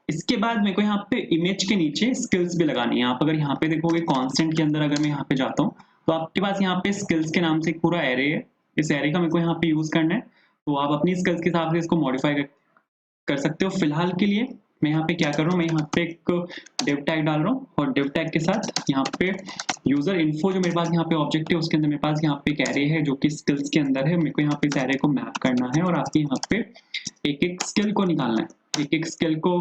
A: इसके बाद मेरे को यहाँ पे इमेज के नीचे स्किल्स भी लगानी है। आप अगर यहाँ पे देखोगे कॉन्स्टेंट के अंदर अगर मैं यहाँ पे जाता हूँ तो आपके पास यहाँ पे स्किल्स के नाम से एक पूरा एरे है। इस एरे का मेरे को यहाँ पे यूज करना है। तो आप अपनी स्किल्स के हिसाब से इसको मॉडिफाई कर सकते हो। फिलहाल के लिए मैं यहाँ पे क्या कर रहा हूँ, मैं यहाँ पे एक डिव टैग डाल रहा हूँ और डिव टैग के साथ यहाँ पे यूजर इन्फो जो मेरे पास यहाँ पे ऑब्जेक्ट है उसके अंदर मेरे पास यहाँ पे एक एरे है जो कि स्किल्स के अंदर है। मेरे को यहाँ पे इस एरे को मैप करना है और आपके यहाँ पे एक एक स्किल को निकालना है। एक एक स्किल को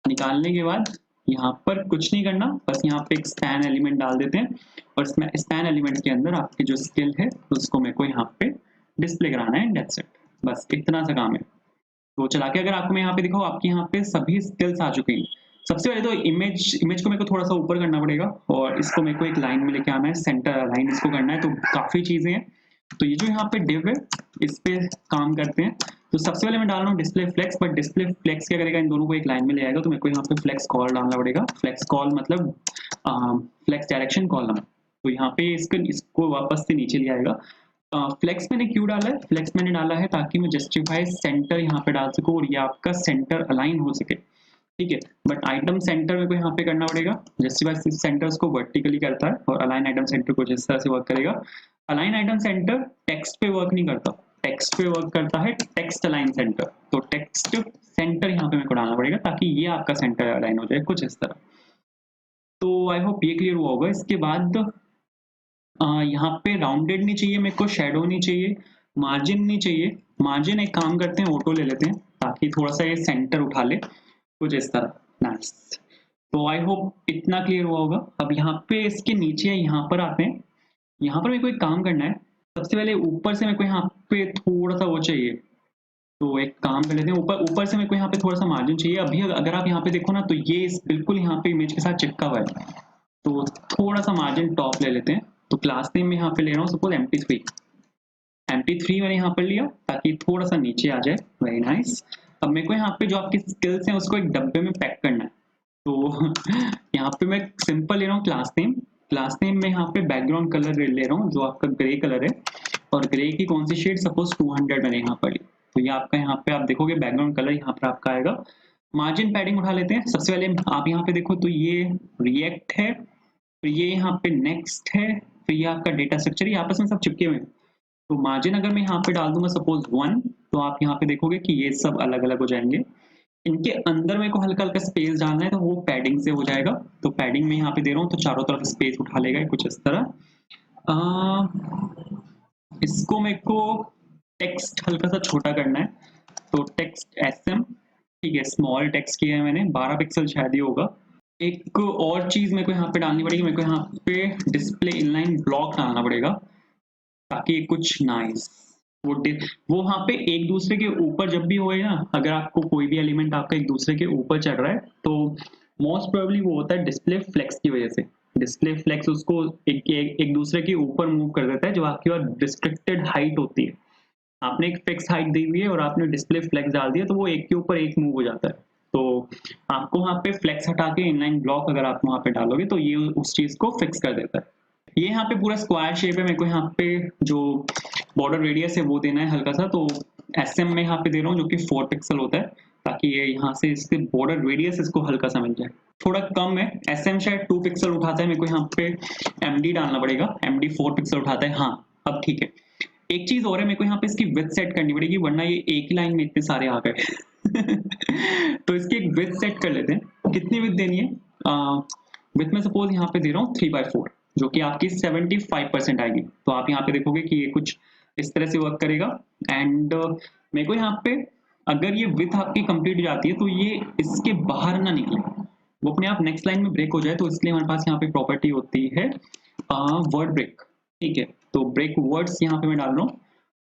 A: निकालने के बाद यहाँ पर कुछ नहीं करना, बस यहाँ पे एक स्पैन एलिमेंट डाल देते हैं और इसमें स्पैन एलिमेंट के अंदर आपकी जो स्किल है उसको मेरे को यहाँ पे डिस्प्ले कराना है। दैट्स इट, बस इतना सा काम है। तो चला के अगर आपको मैं यहाँ पे दिखाऊं, आपके यहाँ पे सभी स्किल्स आ चुके हैं। सबसे पहले तो इमेज को मेरे को थोड़ा सा ऊपर करना पड़ेगा और इसको मेरे को एक लाइन में लेके आना है, सेंटर लाइन इसको करना है। तो काफी चीजें हैं। तो ये जो यहाँ पे डिव है इस पे काम करते हैं। तो सबसे पहले मैं डाल रहा हूँ display flex, but display flex क्या करेगा, इन दोनों को एक लाइन में ले आएगा। तो मेरे को यहाँ पे फ्लेक्स कॉल डालना पड़ेगा। फ्लेक्स कॉल मतलब फ्लेक्स डायरेक्शन कॉलम। तो यहाँ पे इसको वापस से नीचे ले आएगा। फ्लेक्स मैंने क्यों डाला है, फ्लेक्स मैंने डाला है ताकि मैं जस्टिफाई सेंटर यहाँ पे डाल सकूँ और ये आपका सेंटर अलाइन हो सके, ठीक है। बट आइटम सेंटर मेरे को यहाँ पे करना पड़ेगा। जस्टिफाई सेंटर्स को वर्टिकली करता है और अलाइन आइटम सेंटर को जिस तरह से वर्क करेगा। अलाइन आइटम सेंटर टेक्स्ट पे वर्क नहीं करता, टेक्स्ट पे वर्क करता है टेक्स्ट अलाइन सेंटर। तो टेक्स्ट सेंटर यहाँ पे मेरे को डालना पड़ेगा ताकि ये आपका सेंटर अलाइन हो जाए कुछ इस तरह। तो आई होप ये क्लियर हुआ होगा। इसके बाद यहाँ पे राउंडेड नहीं चाहिए मेरे को, शेडो नहीं चाहिए, मार्जिन नहीं चाहिए। मार्जिन एक काम करते हैं, ऑटो ले लेते हैं ताकि थोड़ा सा ये सेंटर उठा ले कुछ इस तरह। नाइस। तो आई होप इतना क्लियर हुआ होगा। अब यहाँ पे इसके नीचे यहाँ पर आते हैं। यहाँ पर मेरे को एक काम करना है। सबसे पहले ऊपर से मेरे को यहाँ पे थोड़ा सा वो चाहिए। तो एक काम कर लेते हैं, ऊपर से मेरे को यहाँ पे थोड़ा सा मार्जिन चाहिए। अभी अगर आप यहाँ पे देखो ना तो ये बिल्कुल यहाँ पे इमेज के साथ चिपका हुआ है। तो थोड़ा सा मार्जिन टॉप ले लेते हैं। तो क्लास नेम में यहाँ पे ले रहा हूँ सपोज empty3 मैंने यहाँ पर लिया ताकि थोड़ा सा नीचे आ जाए। Very nice. अब मेरे को यहाँ पे जो आपकी स्किल्स हैं उसको एक डब्बे में पैक करना है। तो यहाँ पे मैं सिंपल ले रहा हूँ क्लास नेम में यहाँ पे बैकग्राउंड कलर ले रहा हूँ जो आपका ग्रे कलर है और ग्रे की कौन सी शेड, सपोज 200 मैंने यहाँ पर ली। तो ये आपका यहाँ पे आप देखोगे बैकग्राउंड कलर यहाँ पर आपका आएगा। मार्जिन पैडिंग उठा लेते हैं। सबसे पहले आप यहाँ पे देखो तो ये रिएक्ट है, फिर ये यहाँ पे नेक्स्ट है, फिर ये आपका डेटा स्ट्रक्चर, ये आपस में सब चिपके हुए हैं। तो मार्जिन अगर मैं यहाँ पे डाल दूंगा सपोज 1, तो आप यहाँ पे देखोगे कि ये सब अलग अलग हो जाएंगे। इनके अंदर मेरे को हल्का हल्का स्पेस डालना है तो वो पैडिंग से हो जाएगा। तो पैडिंग में यहाँ पे दे रहा हूँ तो चारों तरफ स्पेस उठा लेगा कुछ इस तरह। इसको मेरे को टेक्स्ट हल्का सा छोटा करना है। तो टेक्स्ट SM, ठीक है, स्मॉल टेक्स्ट किया है मैंने, 12 पिक्सल शायद ही होगा। एक और चीज मेरे को यहाँ पे डालनी पड़ेगी, मेरे को यहाँ पे डिस्प्ले इनलाइन ब्लॉक डालना पड़ेगा ताकि कुछ नाइस वो वहां पे एक दूसरे के ऊपर जब भी होए ना, अगर आपको कोई भी एलिमेंट आपका एक दूसरे के ऊपर चढ़ रहा है तो मोस्ट प्रोबेबली वो होता है डिस्प्ले फ्लेक्स की वजह से। डिस्प्ले फ्लेक्स उसको एक दूसरे के ऊपर मूव कर देता है जो आपकी और रिस्ट्रिक्टेड हाइट होती है। आपने एक फिक्स हाइट दी हुई है और आपने डिस्प्ले फ्लेक्स डाल दिया तो वो एक के ऊपर एक मूव हो जाता है। तो आपको वहां पे फ्लेक्स हटा के इनलाइन ब्लॉक अगर आप वहां पे डालोगे तो ये उस चीज को फिक्स कर देता है। ये यहाँ पे पूरा स्क्वायर शेप है, मेरे को यहाँ पे जो बॉर्डर रेडियस है वो देना है हल्का सा। तो SM में यहाँ पे दे रहा हूँ जो कि 4 पिक्सल होता है ताकि ये यहाँ से इसके बॉर्डर रेडियस इसको हल्का सा मिल जाए। थोड़ा कम है, SM शायद 2 पिक्सल उठाता है, मेरे को यहाँ पे MD डालना पड़ेगा। MD 4 पिक्सल उठाता है। हाँ अब ठीक है। एक चीज और है, मेरे को यहाँ पे इसकी विड्थ सेट करनी पड़ेगी वरना ये एक ही लाइन में इतने सारे आ गए। तो इसकी एक विड्थ सेट कर लेते हैं। कितनी विड्थ देनी है? विड्थ में सपोज यहाँ पे दे रहा हूँ 3/4 जो कि आपकी 75% आएगी। तो आप यहाँ पे देखोगे कि ये कुछ इस तरह से वर्क करेगा। एंड मेरे को यहाँ पे अगर ये विड्थ आपकी कंप्लीट हो जाती है तो ये इसके बाहर ना निकले, वो अपने आप नेक्स्ट लाइन में ब्रेक हो जाए। तो इसलिए हमारे पास यहाँ पे प्रॉपर्टी होती है वर्ड ब्रेक, ठीक है। तो ब्रेक वर्ड्स यहाँ पे मैं डाल रहा हूँ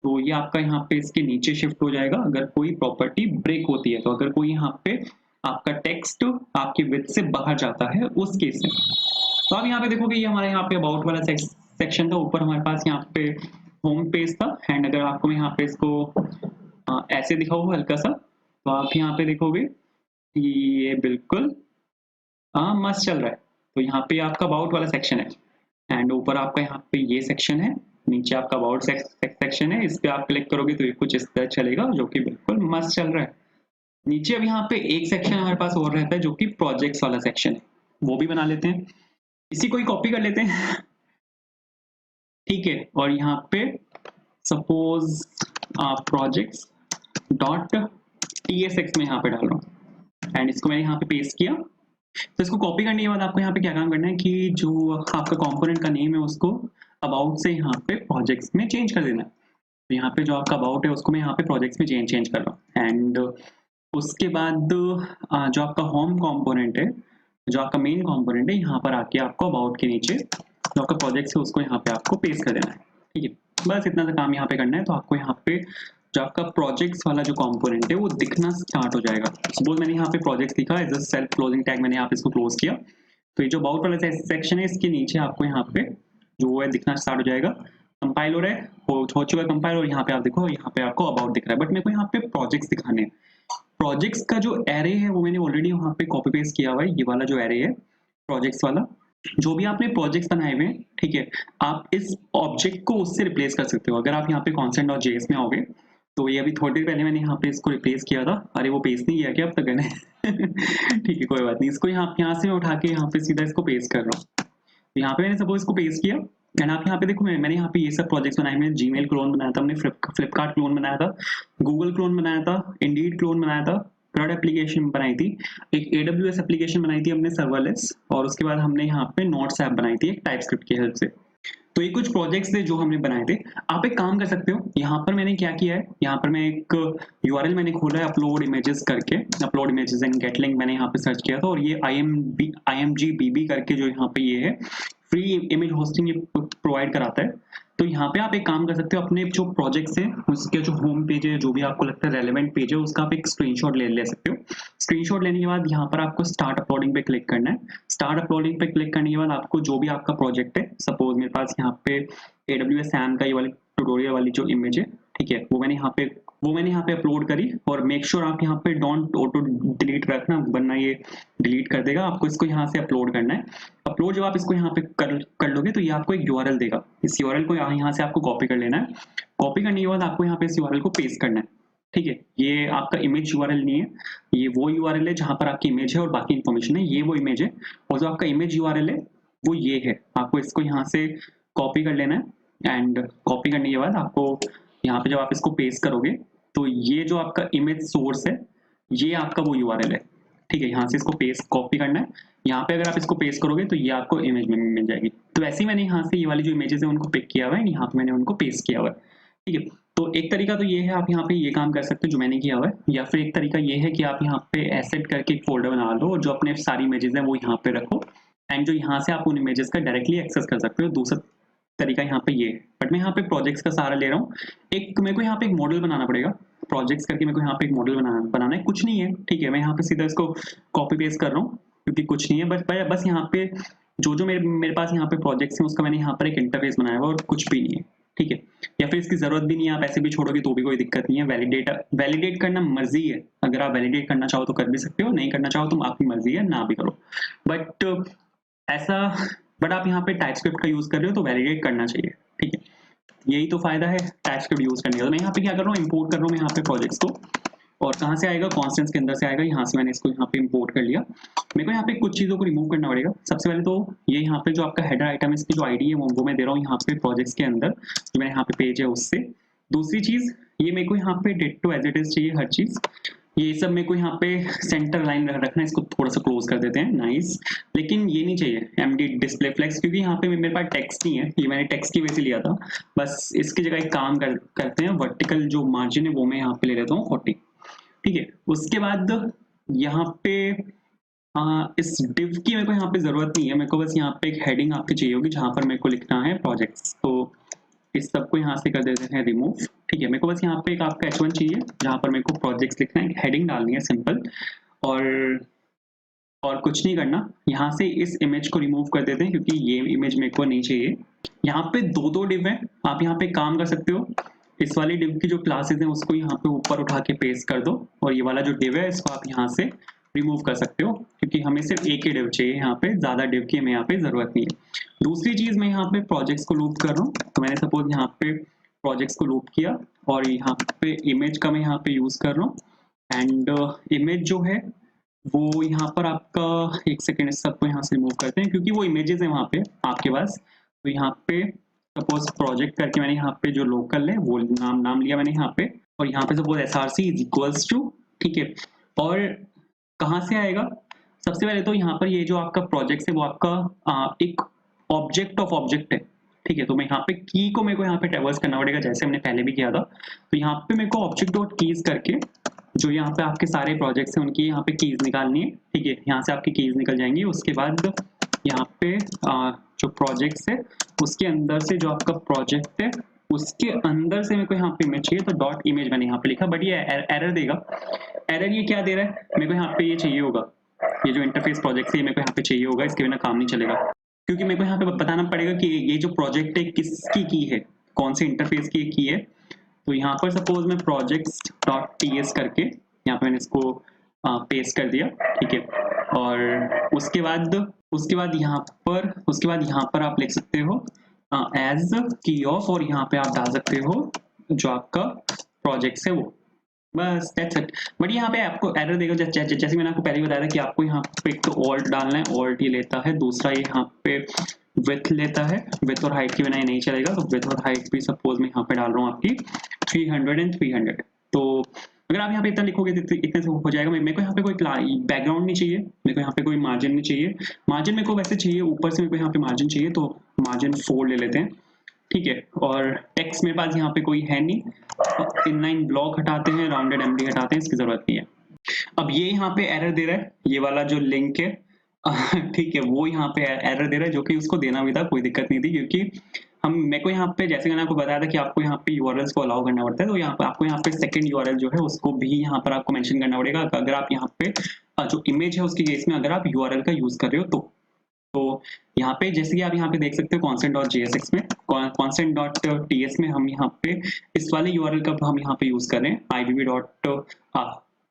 A: तो ये आपका यहाँ पे इसके नीचे शिफ्ट हो जाएगा अगर कोई प्रॉपर्टी ब्रेक होती है। तो अगर कोई यहाँ पे आपका टेक्स्ट आपकी विड्थ से बाहर जाता है उस केस में। तो आप यहाँ पे देखोगे ये हमारे यहाँ पे अबाउट वाला सेक्शन था, ऊपर हमारे पास यहाँ पे होम पेज था। एंड अगर आपको यहाँ पे इसको ऐसे दिखाऊँ हल्का सा तो आप यहाँ पे देखोगे कि ये बिल्कुल मस्त चल रहा है। तो यहाँ पे आपका अबाउट वाला सेक्शन है एंड ऊपर आपका यहाँ पे ये सेक्शन है, नीचे आपका अबाउट सेक्शन है। इस पे आप क्लिक करोगे तो ये कुछ इस तरह चलेगा जो कि बिल्कुल मस्त चल रहा है। नीचे अब यहाँ पे एक सेक्शन हमारे पास और रहता है जो कि प्रोजेक्ट्स वाला सेक्शन है, वो भी बना लेते हैं। इसी को ही कॉपी कर लेते हैं, ठीक है। और यहाँ पे सपोज प्रोजेक्ट्स .tsx में यहाँ पे डाल रहा हूँ एंड इसको मैंने यहाँ पे पेस्ट किया। तो इसको कॉपी करने के बाद आपको यहाँ पे क्या काम करना है कि जो आपका कंपोनेंट का नेम है उसको अबाउट से यहाँ पे प्रोजेक्ट्स में चेंज कर देना है। तो यहाँ पे जो आपका अबाउट है उसको मैं यहाँ पे प्रोजेक्ट्स में चेंज कर रहा हूँ एंड उसके बाद जो आपका होम कंपोनेंट है, जो आपका मेन कंपोनेंट है, यहाँ पर आके आपको अबाउट के नीचे जो आपका प्रोजेक्ट है उसको यहाँ पे आपको पेस्ट कर देना है। ठीक है, बस इतना सा काम यहाँ पे करना है। तो आपको यहाँ पे जो आपका प्रोजेक्ट्स वाला जो कंपोनेंट है वो दिखना स्टार्ट हो जाएगा। सपोज मैंने यहाँ पे प्रोजेक्ट्स लिखा as a self closing tag, मैंने यहाँ पे इसको क्लोज किया। तो ये जो अबाउट वाला सेक्शन है इसके नीचे आपको यहाँ पे जो है दिखना स्टार्ट हो जाएगा। कंपाइल हो रहा है, हो चुका है कंपाइल, और यहाँ पे आप देखो यहाँ पे आपको अबाउट दिख रहा है, बट मेरे को यहाँ पे प्रोजेक्ट्स दिखाने हैं। प्रोजेक्ट्स का जो एरे है वो मैंने ऑलरेडी वहाँ पे कॉपी पेस्ट किया हुआ है। ये वाला जो एरे है प्रोजेक्ट्स वाला, जो भी आपने प्रोजेक्ट्स बनाए हुए हैं, ठीक है, आप इस ऑब्जेक्ट को उससे रिप्लेस कर सकते हो। अगर आप यहाँ पे constant.js में आओगे तो ये अभी थोड़ी देर पहले मैंने यहाँ पे इसको रिप्लेस किया था। अरे वो पेस्ट नहीं किया क्या अब तक मैंने? ठीक है, कोई बात नहीं। इसको यहाँ से मैं उठा के यहाँ पे सीधा इसको पेस्ट कर रहा हूँ। तो यहाँ पे मैंने सपोज इसको पेस्ट किया एंड आप यहाँ पे देखो मैंने यहाँ पे ये सब प्रोजेक्ट्स बनाए हुए हैं। जीमेल क्लोन बनाया था हमने, फ्लिपकार्ट क्लोन बनाया था, गूगल क्लोन बनाया था, इंडीड क्लोन बनाया था, क्राउड एप्लीकेशन बनाई थी, एक AWS एप्लीकेशन बनाई थी हमने सर्वरलेस, और उसके बाद हमने यहाँ पे नोट्स ऐप बनाई थी एक टाइपस्क्रिप्ट की हेल्प से। तो ये कुछ प्रोजेक्ट्स थे जो हमने बनाए थे। आप एक काम कर सकते हो, यहाँ पर मैंने क्या किया है, यहाँ पर मैं एक URL मैंने खोला है अपलोड इमेजेस करके, upload images and gate link मैंने यहाँ पे सर्च किया था, और ये IMGBB करके जो यहाँ पे ये है फ्री इमेज होस्टिंग प्रोवाइड कराता है। तो यहाँ पे आप एक काम कर सकते हो, अपने जो प्रोजेक्ट्स हैं उसके जो होम पेज है, जो भी आपको लगता है रेलेवेंट पेज है, उसका आप एक स्क्रीनशॉट ले सकते हो। स्क्रीनशॉट लेने के बाद यहाँ पर आपको स्टार्ट अपलोडिंग पे क्लिक करना है। स्टार्ट अपलोडिंग पे क्लिक करने के बाद आपको जो भी आपका प्रोजेक्ट है, सपोज मेरे पास यहाँ पे AWS SAM का ये वाली ट्यूटोरियल वाली जो इमेज है, ठीक है, वो मैंने यहाँ पे अपलोड करी। और मेक श्योर आप यहाँ पे डोंट ऑटो डिलीट रखना, वरना ये डिलीट कर देगा। आपको इसको यहाँ से अपलोड करना है। अपलोड जब आप इसको यहाँ पे कर लोगे तो ये आपको एक URL देगा। इस URL को यहाँ से आपको कॉपी कर लेना है। कॉपी करने के बाद आपको यहाँ पे इस URL को पेस्ट करना है। ठीक है, ये आपका इमेज URL नहीं है, ये वो URL है जहां पर आपकी इमेज है और बाकी इंफॉर्मेशन है। ये वो इमेज है, और जो आपका इमेज URL है वो ये है। आपको इसको यहाँ से कॉपी कर लेना है एंड कॉपी करने के बाद आपको यहाँ पे जब आप इसको पेस्ट करोगे तो ये जो आपका इमेज सोर्स है ये आपका वो URL है। ठीक है, यहाँ से इसको पेस्ट कॉपी करना है। यहाँ पे अगर आप इसको पेस्ट करोगे तो ये आपको इमेज में मिल जाएगी। तो वैसे ही मैंने यहाँ से ये वाली जो इमेजेस है उनको पिक किया हुआ है, यहाँ पे मैंने उनको पेस्ट किया हुआ है। ठीक है, तो एक तरीका तो ये है, आप यहाँ पे ये काम कर सकते हो जो मैंने किया हुआ है, या फिर एक तरीका ये है कि आप यहाँ पे एसेट करके एक फोल्डर बना लो और जो अपने सारी इमेजेस हैं वो यहाँ पे रखो एंड जो यहाँ से आप उन इमेजेस का डायरेक्टली एक्सेस कर सकते हो। दूसरा तरीका यहाँ पे ये है, बट मैं यहाँ पे प्रोजेक्ट्स का सहारा ले रहा हूँ। एक मेरे को यहाँ पे एक मॉडल बनाना पड़ेगा प्रोजेक्ट्स करके, मेरे को यहाँ पे एक मॉडल बनाना है, कुछ नहीं है। ठीक है, मैं यहाँ पे सीधा इसको कॉपी पेस्ट कर रहा हूँ क्योंकि कुछ नहीं है, बस यहाँ पे जो मेरे पास यहाँ पे प्रोजेक्ट्स हैं उसका मैंने यहाँ पर एक इंटरफेस बनाया हुआ और कुछ भी नहीं है। ठीक है, या फिर इसकी जरूरत भी नहीं है, आप ऐसे भी छोड़ोगे तो भी कोई दिक्कत नहीं है। वैलिडेट करना मर्जी है, अगर आप वैलिडेट करना चाहो तो कर भी सकते हो, नहीं करना चाहो तो आपकी मर्जी है, ना भी करो। बट आप यहाँ पे टाइपस्क्रिप्ट का यूज कर रहे हो तो वैलिडेट करना चाहिए। ठीक है, यही तो फायदा है टाइपस्क्रिप्ट यूज करने का। तो मैं यहाँ पे क्या कर रहा हूँ, इंपोर्ट कर रहा हूँ मैं यहाँ पे प्रोजेक्ट्स को, और कहाँ से आएगा, कॉन्स्टेंट्स के अंदर से आएगा। यहाँ से मैंने इसको यहाँ पे इंपोर्ट कर लिया। मेरे को यहाँ पे कुछ चीज़ों को रिमूव करना पड़ेगा। सबसे पहले तो ये यहाँ पे जो आपका हेडर आइटम है, इसकी जो आईडी है वो मैं दे रहा हूँ यहाँ पे प्रोजेक्ट्स के अंदर, जो मैंने यहाँ पे पेज है उससे। दूसरी चीज़, ये मेरे को यहाँ पे डिट्टो एज इट इज चाहिए हर चीज़। ये सब मेरे को यहाँ पे सेंटर लाइन रखना है, इसको थोड़ा सा क्लोज कर देते हैं, नाइस। लेकिन ये नहीं चाहिए MD डिस्प्ले फ्लेक्स, क्योंकि यहाँ पे मेरे पास टेक्स्ट नहीं है, ये मैंने टेक्स्ट की वजह से लिया था। बस इसकी जगह एक काम करते हैं, वर्टिकल जो मार्जिन है वो मैं यहाँ पे ले लेता हूँ 40। ठीक है, उसके बाद यहाँ पे इस डिव की मेरे को यहाँ पे जरूरत नहीं है। मेरे को बस यहाँ पे एक हेडिंग आपके चाहिए होगी जहां पर मेरे को लिखना है प्रोजेक्ट्स। तो इस सब को यहाँ से कर देते हैं रिमूव। ठीक है, मेरे को बस यहाँ पे एक आपका H1 चाहिए जहां पर मेरे को प्रोजेक्ट्स लिखना है, हेडिंग डालनी है सिंपल, और कुछ नहीं करना। यहाँ से इस इमेज को रिमूव कर देते हैं क्योंकि ये इमेज मेरे को नहीं चाहिए। यहाँ पे दो डिव है, आप यहाँ पे काम कर सकते हो, इस वाली डिव की जो क्लासेस हैं उसको यहाँ पे ऊपर उठा के पेस्ट कर दो, और ये वाला जो डिव है इसको आप यहाँ से रिमूव कर सकते हो, क्योंकि हमें सिर्फ एक ही डिव चाहिए यहाँ पे, ज्यादा डिव की हमें यहाँ पे जरूरत नहीं है। दूसरी चीज, मैं यहाँ पे प्रोजेक्ट्स को लूप कर रहा हूँ, तो मैंने सपोज यहाँ पे प्रोजेक्ट्स को लूप किया और यहाँ पे इमेज का मैं यहाँ पे यूज कर रहा हूँ। एंड इमेज जो है वो यहाँ पर आपका, एक सेकेंड, इस सबको यहाँ से रिमूव करते हैं क्योंकि वो इमेजेस है वहाँ पे आपके पास। तो यहाँ पे सपोज प्रोजेक्ट करके मैंने यहाँ पे जो लोकल है वो नाम लिया मैंने यहाँ पे, और यहाँ पे suppose SRC is equals to, ठीक है। और कहाँ से आएगा? सबसे पहले तो यहाँ पर ये जो आपका प्रोजेक्ट है वो आपका एक ऑब्जेक्ट ऑफ ऑब्जेक्ट है, ठीक है। तो मैं यहाँ पे की को मेरे को यहाँ पे ट्रैवर्स करना पड़ेगा जैसे हमने पहले भी किया था। तो यहाँ पे मेरे को ऑब्जेक्ट डॉट कीज करके जो यहाँ पे आपके सारे प्रोजेक्ट्स हैं उनकी यहाँ पे कीज निकालनी है, ठीक है। यहाँ से आपकी कीज निकल जाएंगी। उसके बाद यहाँ पे जो प्रोजेक्ट्स है उसके अंदर से जो आपका प्रोजेक्ट है उसके अंदर से मेरे को यहाँ पे इमेज चाहिए, तो डॉट इमेज मैंने यहाँ पे लिखा, बट ये एरर देगा। एरर ये क्या दे रहा है? मेरे को यहाँ पे ये चाहिए होगा, ये जो इंटरफेस प्रोजेक्ट है ये मेरे को यहाँ पे चाहिए होगा, इसके बिना काम नहीं चलेगा। क्योंकि मेरे को यहाँ पे बताना पड़ेगा कि ये जो प्रोजेक्ट है किसकी की है, कौन से इंटरफेस की है। तो यहाँ पर सपोज मैं projects.ts करके यहाँ पे मैंने इसको पेस्ट कर दिया, ठीक है। और उसके बाद यहाँ पर आप लिख सकते हो एज की ऑफ, और यहाँ पे आप डाल सकते हो जो आपका प्रोजेक्ट है वो, बस दैट्स इट। बट यहाँ पे आपको एरर देगा जैसे मैंने आपको पहले ही बताया था कि आपको यहाँ पे एक तो ऑल्ट डालना है, ऑल्ट ये लेता है, दूसरा ये यहाँ पे विथ लेता है, विथ और हाइट के बिना ये नहीं चलेगा। तो विथ और हाइट भी सपोज मैं यहाँ पे डाल रहा हूँ आपकी 300 एंड 300। तो अगर आप यहाँ पे इतना लिखोगे तो इतने से हो जाएगा। मेरे को यहाँ पे कोई बैकग्राउंड नहीं चाहिए, मेरे को यहाँ पे कोई मार्जिन नहीं चाहिए। मार्जिन मेरे को वैसे चाहिए ऊपर से, मेरे को यहाँ पे मार्जिन चाहिए, तो मार्जिन 4 ले लेते हैं, ठीक है। और टेक्स्ट मेरे पास यहाँ पे कोई है नहीं, इनलाइन ब्लॉक हटाते हैं, राउंडेड एमडी हटाते हैं, इसकी जरूरत नहीं है। अब ये यहाँ पे एरर दे रहा है, ये वाला जो लिंक है ठीक है, वो यहाँ पे एरर दे रहा है, जो कि उसको देना भी था, कोई दिक्कत नहीं थी। क्योंकि मेरे को यहाँ पे जैसे मैंने आपको बताया था कि आपको यहाँ पे यूआरएल्स को अलाउ करना पड़ता है, तो यहाँ पे आपको यहाँ पे सेकंड यूआरएल जो है उसको भी यहाँ पर आपको मेंशन करना पड़ेगा। अगर आप यहाँ पे जो इमेज है उसकी केस में अगर आप यूआरएल का यूज कर रहे हो तो यहाँ पे जैसे कि आप यहाँ पे देख सकते हो constant.jsx में, constant.ts में हम यहाँ पे इस वाले यूआरएल का हम यहाँ पे यूज कर रहे हैं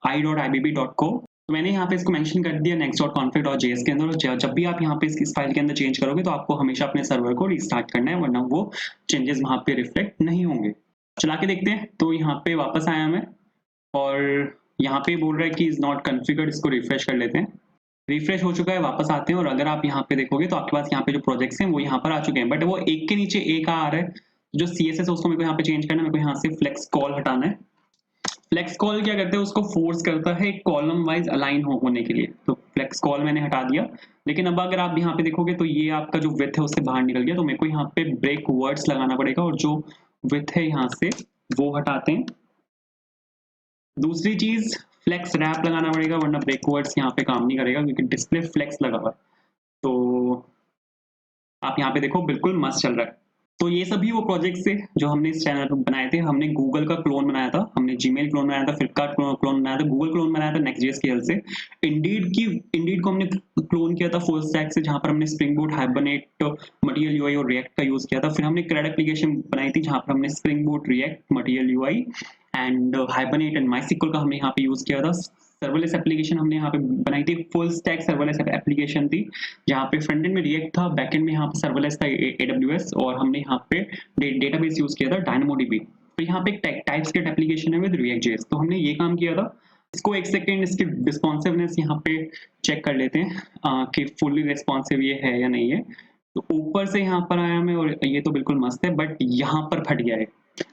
A: i.ibb.co। तो मैंने यहाँ पे इसको मेंशन कर दिया next.config.js के अंदर। जब भी आप यहाँ पे इस फाइल के अंदर चेंज करोगे तो आपको हमेशा अपने सर्वर को रिस्टार्ट करना है, वरना वो चेंजेस वहां पे रिफ्लेक्ट नहीं होंगे। चला के देखते हैं। तो यहाँ पे वापस आया मैं और यहाँ पे बोल रहा है कि इज नॉट कॉन्फ़िगर्ड, इसको रिफ्रेश कर लेते हैं। रिफ्रेश हो चुका है, वापस आते हैं। और अगर आप यहाँ पे देखोगे तो आपके पास यहाँ पे जो प्रोजेक्ट्स हैं वो यहाँ पर आ चुके हैं, बट वो एक के नीचे एक आ रहा है। जो CSS है उसको मेरे को यहाँ पे चेंज करना है, मेरे को यहाँ से फ्लेक्स कॉल हटाना है। फ्लेक्स कॉल क्या करते हैं, उसको फोर्स करता है कॉलम वाइज अलाइन होने के लिए। तो फ्लेक्स कॉल मैंने हटा दिया। लेकिन अब अगर आप यहाँ पे देखोगे तो ये आपका जो विथ है उससे बाहर निकल गया, तो मेरे को यहाँ पे ब्रेक वर्ड्स लगाना पड़ेगा, और जो विथ है यहाँ से वो हटाते हैं। दूसरी चीज फ्लेक्स रैप लगाना पड़ेगा, वरना ब्रेक वर्ड्स यहाँ पे काम नहीं करेगा, क्योंकि डिस्प्ले फ्लेक्स लगा हुआ है। तो आप यहाँ पे देखो बिल्कुल मस्त चल रहा है। तो ये सभी वो प्रोजेक्ट्स थे जो हमने इस चैनल पर बनाए थे। हमने गूगल का क्लोन बनाया था, हमने जीमेल क्लोन बनाया था, फ्लिपकार्ट क्लोन बनाया था, गूगल क्लोन बनाया था नेक्स्ट.जेएस की हेल्प से। इंडीड को हमने क्लोन किया था फुल स्टैक से, जहां पर हमने spring boot, hibernate, material UI और रिएक्ट का यूज किया था। फिर हमने क्रेड एप्लीकेशन बनाई थी जहां पर हमने spring boot, react, material UI and hibernate and MySQL का हमने यहाँ पे यूज किया था। सर्वरलेस एप्लीकेशन हमने यहाँ पे बनाई थी, फुल स्टैक सर्वरलेस एप्लीकेशन थी, जहाँ पे फ्रंट एंड में रिएक्ट था, बैक एंड में यहाँ पे सर्वरलेस था AWS, और हमने यहाँ पे डेटाबेस यूज किया था DynamoDB। तो यहाँ पे एक टाइपस्क्रिप्ट एप्लीकेशन है विद React.js, तो हमने ये काम किया था। इसको एक सेकेंड इसकी रिस्पॉन्सिवनेस यहाँ पे चेक कर लेते हैं कि फुल्ली रिस्पॉन्सिव ये है या नहीं है। तो ऊपर से यहाँ पर आया मैं और ये तो बिल्कुल मस्त है, बट यहाँ पर फट गया है।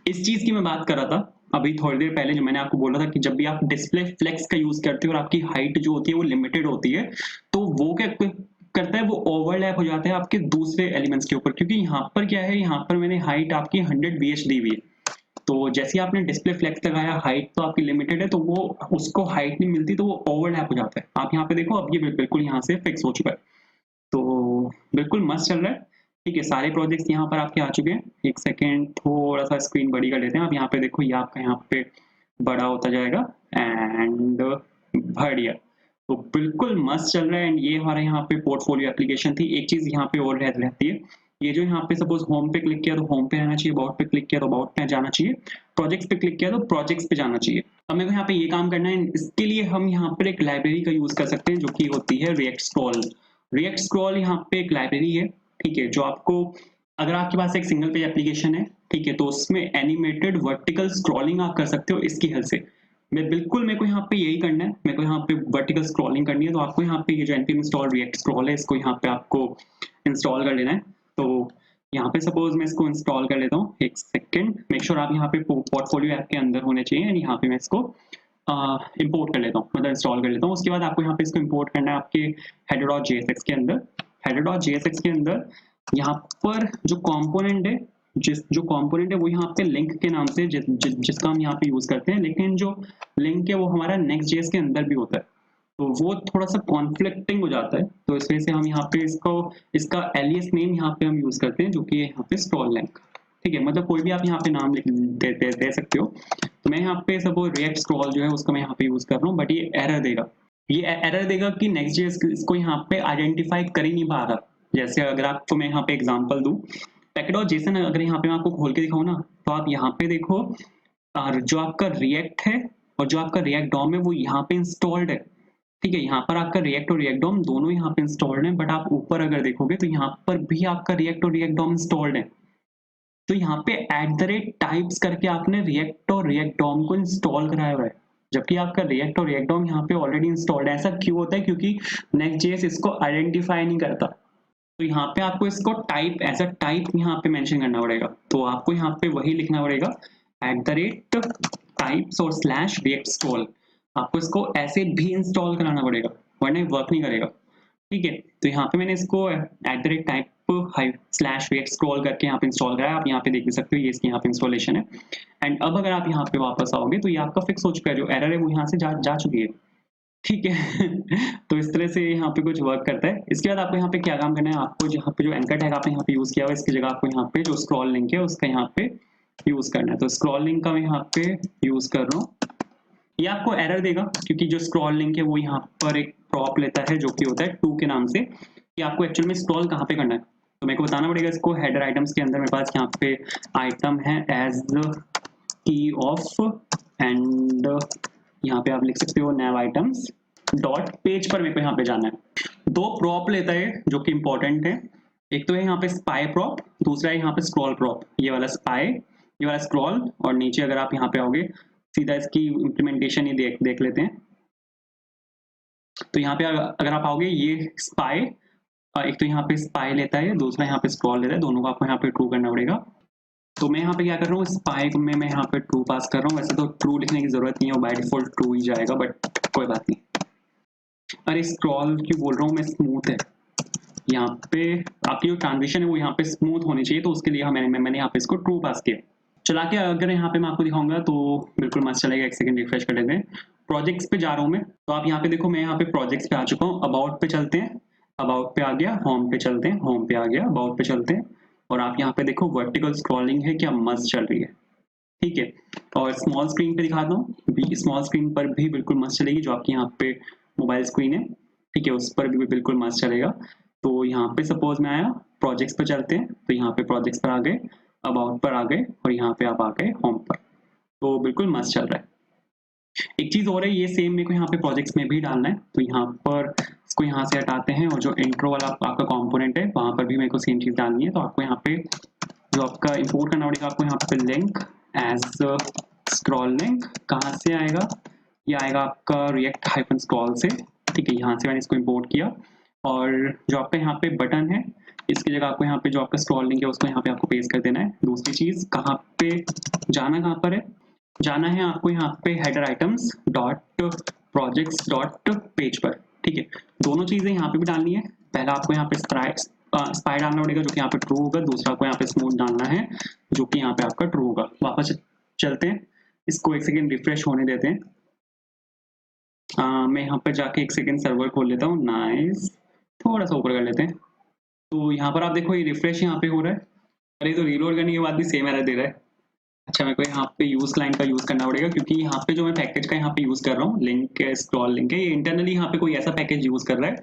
A: इस चीज की मैं बात कर रहा था अभी थोड़ी देर पहले, जो मैंने आपको बोला था कि जब भी आप डिस्प्ले फ्लेक्स का यूज करते हो और आपकी हाइट जो होती है वो लिमिटेड होती है, तो वो क्या करता है, वो ओवरलैप हो जाता है आपके दूसरे एलिमेंट्स के ऊपर। क्योंकि यहाँ पर क्या है, यहाँ पर मैंने हाइट आपकी 100 VH दी हुई है, तो जैसे आपने डिस्प्ले फ्लेक्स लगाया, हाइट तो आपकी लिमिटेड है, तो वो उसको हाइट नहीं मिलती, तो वो ओवरलैप हो जाता है। आप यहाँ पे देखो, अब ये बिल्कुल यहाँ से फिक्स हो चुका है, तो बिल्कुल मस्त चल रहा है। ठीक है, सारे प्रोजेक्ट्स यहाँ पर आपके आ चुके हैं। एक सेकेंड, थोड़ा सा स्क्रीन बड़ी कर लेते हैं। आप यहाँ पे देखो, ये आपका यहाँ पे बड़ा होता जाएगा एंड बढ़िया, तो बिल्कुल मस्त चल रहा है। एंड ये हमारे यहाँ पे पोर्टफोलियो एप्लीकेशन थी। एक चीज यहाँ पे और रहती है, ये जो यहाँ पे सपोज होम पे क्लिक किया तो होम पे रहना चाहिए, अबाउट पे क्लिक किया तो अबाउट पे जाना चाहिए, प्रोजेक्ट्स पे क्लिक किया तो प्रोजेक्ट्स पे जाना चाहिए। अब मेरे को यहाँ पे ये काम करना है, इसके लिए हम यहाँ पर एक लाइब्रेरी का यूज कर सकते हैं जो कि होती है रिएक्ट स्क्रॉल। रिएक्ट स्क्रॉल यहाँ पे एक लाइब्रेरी है, ठीक है, जो आपको, अगर आपके पास एक सिंगल पेज एप्लीकेशन है, ठीक है, तो उसमें एनिमेटेड वर्टिकल स्क्रॉलिंग आप कर सकते हो इसकी हेल्प से। मेरे को यहाँ पे यही करना है, मेरे को यहाँ पे वर्टिकल स्क्रॉलिंग करनी है। तो आपको यहाँ पे ये जो npm install react scroll है, इसको यहाँ पे आपको इंस्टॉल कर लेना है। तो यहाँ पे सपोज मैं इसको इंस्टॉल कर लेता हूँ, एक सेकेंड। मेक श्योर आप यहाँ पे पोर्टफोलियो ऐप के अंदर होने चाहिए, एंड यहाँ पे मैं इसको इंपोर्ट कर लेता हूँ, मतलब इंस्टॉल कर लेता हूँ। उसके बाद आपको यहाँ पे इसको इंपोर्ट करना है आपके header.jsx के अंदर। header.jsx के अंदर यहाँ पर जो कंपोनेंट है, जो कंपोनेंट है वो यहाँ पे लिंक के नाम से जिसका हम यहाँ पे यूज करते हैं, लेकिन जो लिंक है वो हमारा Next.js के अंदर भी होता है, तो वो थोड़ा सा कॉन्फ्लिक्टिंग हो जाता है। तो इस वजह से हम यहाँ पे इसका एलियस नेम यहाँ पे हम यूज करते हैं, जो कि यहाँ पे स्क्रॉल लिंक। ठीक है, मतलब कोई भी आप यहाँ पे नाम दे सकते हो। तो मैं यहाँ पे सपोज रिएक्ट स्क्रॉल जो है उसका मैं यहाँ पे यूज कर रहा हूँ, बट ये एरर देगा। ये एरर देगा कि Next.js इसको यहाँ पे आइडेंटिफाई कर ही नहीं पा रहा। जैसे अगर आपको मैं यहाँ पे एग्जांपल दूं, package.json अगर यहाँ पे मैं आपको खोल के दिखाऊं ना, तो आप यहाँ पे देखो, और जो आपका रिएक्ट है और जो आपका रिएक्ट डॉम है वो यहाँ पे इंस्टॉल्ड है। ठीक है, यहाँ पर आपका रिएक्ट और रिएक्ट डॉम दोनों यहाँ पे इंस्टॉल्ड है, बट आप ऊपर अगर देखोगे तो यहाँ पर भी आपका रिएक्ट और रिएक्ट डॉम इंस्टॉल्ड है। तो यहाँ पे @types करके आपने रिएक्ट और रिएक्ट डॉम को इंस्टॉल कराया हुआ है, जबकि आपका रिएक्ट और रिएक्ट डॉम यहाँ पे ऑलरेडी इंस्टॉल्ड है। ऐसा क्यों होता है? क्योंकि Next.js इसको आइडेंटिफाई नहीं करता। तो यहाँ पे आपको इसको टाइप एज अ टाइप यहाँ पे मेंशन करना पड़ेगा। तो आपको यहाँ पे वही लिखना पड़ेगा @types और /react-install। आपको इसको ऐसे भी इंस्टॉल कराना पड़ेगा, वरना वर्क नहीं करेगा। ठीक है, तो यहाँ पे मैंने इसको @type /react-install करके यहाँ पे इंस्टॉल कराया। आप यहाँ पे देख सकते हो, ये इसकी यहाँ पे इंस्टॉलेशन है। एंड अब अगर आप यहाँ पे वापस आओगे तो ये आपका फिक्स हो चुका है, जो एरर है वो यहाँ से जा चुकी है। ठीक है तो इस तरह से यहाँ पे कुछ वर्क करता है। इसके बाद आपको यहाँ पे क्या काम करना है, आपको यहाँ पे जो एंकर टैग आपने यहाँ पे यूज किया हुआ है, इसकी जगह आपको यहाँ पे जो स्क्रॉल लिंक है उसका यहाँ पे यूज करना है। तो स्क्रॉल लिंक का मैं यहाँ पे यूज कर रहा हूँ। ये आपको एरर देगा क्योंकि जो स्क्रॉल लिंक है वो यहाँ पर एक प्रॉप लेता है, जो कि होता है टू के नाम से, कि आपको एक्चुअल में स्क्रॉल कहाँ पे करना है। तो मेरे को बताना पड़ेगा इसको। हेडर आइटम्स के अंदर मेरे पास यहाँ पे आइटम है एज की ऑफ, एंड यहाँ पे आप लिख सकते हो नैव आइटम्स डॉट पेज पर मेरे को यहाँ पे जाना है। दो प्रॉप लेता है जो कि इंपॉर्टेंट है। एक तो है यहाँ पे स्पाई प्रॉप, दूसरा है यहाँ पे स्क्रॉल प्रॉप। ये वाला स्पाई, ये वाला स्क्रॉल, और नीचे अगर आप यहाँ पे आओगे सीधा इसकी इम्प्लीमेंटेशन ही देख लेते हैं। तो यहाँ पे अगर आप आओगे, ये स्पाई, एक तो यहाँ पे स्पाई लेता है, दूसरा यहाँ पे स्क्रॉल लेता है, दोनों को आपको यहाँ पे ट्रू करना पड़ेगा। तो मैं यहाँ पे क्या कर रहा हूँ, स्पाई में मैं यहाँ पे ट्रू पास कर रहा हूँ। वैसे तो ट्रू लिखने की जरूरत नहीं है, बाय डिफॉल्ट ट्रू ही जाएगा, बट कोई बात नहीं। अरे स्क्रॉल क्यों बोल रहा हूँ मैं, स्मूथ है। यहाँ पे आपकी जो ट्रांजिशन है वो यहाँ पे स्मूथ होनी चाहिए, तो उसके लिए मैंने यहाँ पे इसको ट्रू पास किया। चला के अगर यहाँ पे मैं आपको दिखाऊंगा तो बिल्कुल मस्त चलेगा। एक सेकंड रिफ्रेश कर लेते हैं। प्रोजेक्ट्स पे जा रहा हूँ मैं, तो आप यहाँ पे देखो मैं यहाँ पे प्रोजेक्ट्स पे आ चुका हूँ। अबाउट पे चलते हैं, अबाउट पे आ गया। होम पे चलते हैं, होम पे आ गया। अबाउट पे चलते हैं, और आप यहाँ पे देखो वर्टिकल स्क्रॉलिंग है, क्या मस्त चल रही है। ठीक है, और स्मॉल स्क्रीन पे दिखाता हूँ। स्मॉल स्क्रीन पर भी बिल्कुल मस्त चलेगी, जो आपकी यहाँ पे मोबाइल स्क्रीन है। ठीक है, उस पर भी बिल्कुल मस्त चलेगा। तो यहाँ पे सपोज मैं आया, प्रोजेक्ट्स पे चलते हैं, तो यहाँ पे प्रोजेक्ट्स पर आ गए, अबाउट पर आ गए, और यहाँ पे आप आ गए होम पर। तो बिल्कुल मस्त चल रहा है। एक चीज और है, ये सेम मेरे को यहाँ पे प्रोजेक्ट्स में भी डालना है। तो यहाँ पर इसको यहाँ से हटाते हैं, और जो इंट्रो वाला आपका कंपोनेंट है वहां पर भी मेरे को सेम चीज डालनी है। तो आपको यहाँ पे जो आपका इंपोर्ट करना पड़ेगा, आपको यहाँ पे लिंक एज स्क्रॉल लिंक कहाँ से आएगा, ये आएगा आपका रिएक्ट हाइफन स्क्रॉल से। ठीक है, यहाँ से मैंने इसको इंपोर्ट किया, और जो आपका यहाँ पे बटन है इसकी जगह आपको यहाँ पे जो आपका स्क्रॉल लिंक है उसको यहाँ पे आपको पेस्ट कर देना है। दूसरी चीज, कहाँ पे जाना, कहाँ पर है जाना है आपको यहाँ पे header items dot projects dot page पर। ठीक है, दोनों चीजें यहाँ पे भी डालनी है। पहला आपको यहाँ पे स्पाई डालना पड़ेगा, जो कि यहाँ पे ट्रू होगा। दूसरा आपको यहाँ पे स्मूथ डालना है, जो कि यहाँ पे आपका ट्रू होगा। वापस चलते हैं, इसको एक सेकेंड रिफ्रेश होने देते हैं। मैं यहाँ पे जाके एक सेकेंड सर्वर खोल लेता हूँ। नाइस, थोड़ा सा ऊपर कर लेते हैं। तो यहाँ पर आप देखो ये रिफ्रेश यहाँ पे हो रहा है। अरे तो रीलोड करने के बाद भी सेम एरर दे रहा है। अच्छा, मेरे को यहाँ पे यूज क्लाइंट का यूज करना पड़ेगा, क्योंकि यहाँ पे जो मैं पैकेज का यहाँ पे यूज कर रहा हूँ, लिंक है, स्क्रॉल लिंक है, ये इंटरनली यहाँ पे कोई ऐसा पैकेज यूज कर रहा है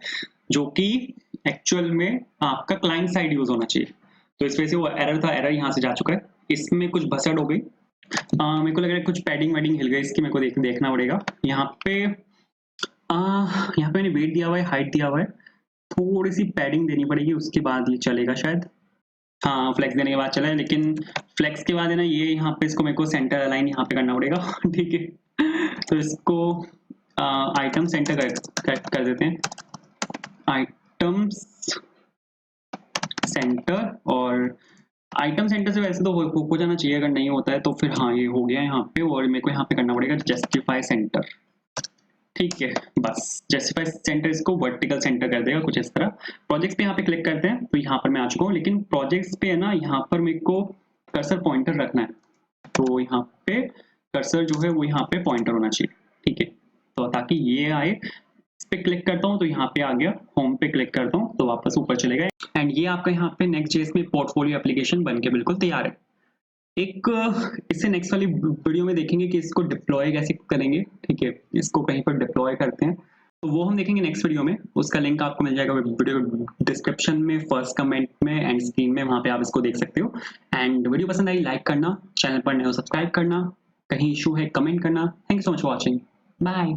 A: जो कि एक्चुअल में आपका क्लाइंट साइड यूज होना चाहिए। तो इस वजह से वो एरर था, एरर यहाँ से जा चुका है। इसमें कुछ भसड़ हो गई। मेरे को लग रहा है कुछ पैडिंग वेडिंग हिल गई इसकी, मेरे को देखना पड़ेगा। यहाँ पे यहाँ पे मैंने वेट दिया हुआ है, हाइट दिया हुआ है, थोड़ी सी पैडिंग देनी पड़ेगी, उसके बाद ये चलेगा शायद। हाँ, फ्लेक्स देने के बाद चला है, लेकिन फ्लेक्स के बाद है ना, ये यहाँ पे इसको मेरे को सेंटर अलाइन यहाँ पे करना पड़ेगा। ठीक है, तो इसको आइटम सेंटर कर देते हैं, आइटम्स सेंटर, और आइटम सेंटर से वैसे तो हो जाना चाहिए, अगर नहीं होता है तो फिर हाँ ये हो गया यहाँ पे, और मेरे को यहाँ पे करना पड़ेगा जस्टिफाई सेंटर। ठीक है, बस जस्टिफाई सेंटर इसको वर्टिकल सेंटर कर देगा कुछ इस तरह। प्रोजेक्ट्स पे यहाँ पे क्लिक करते हैं तो यहाँ पर मैं आ चुका हूँ, लेकिन प्रोजेक्ट्स पे है ना, यहाँ पर मेरे को कर्सर पॉइंटर रखना है, तो यहाँ पे कर्सर जो है वो यहाँ पे पॉइंटर होना चाहिए। ठीक है, तो ताकि ये आए, इस पे क्लिक करता हूँ तो यहाँ पे आ गया, होम पे क्लिक करता हूँ तो वापस ऊपर चलेगा, एंड ये आपका यहाँ पे नेक्स्ट जेएस में पोर्टफोलियो एप्लीकेशन बन के बिल्कुल तैयार है। एक इससे नेक्स्ट वाली वीडियो में देखेंगे कि इसको डिप्लॉय कैसे करेंगे। ठीक है, इसको कहीं पर डिप्लॉय करते हैं तो वो हम देखेंगे नेक्स्ट वीडियो में, उसका लिंक आपको मिल जाएगा वीडियो डिस्क्रिप्शन में, फर्स्ट कमेंट में एंड स्क्रीन में, वहां पे आप इसको देख सकते हो। एंड वीडियो पसंद आई लाइक करना, चैनल पर नए हो सब्सक्राइब करना, कहीं इशू है कमेंट करना। Thank you so much for watching, bye.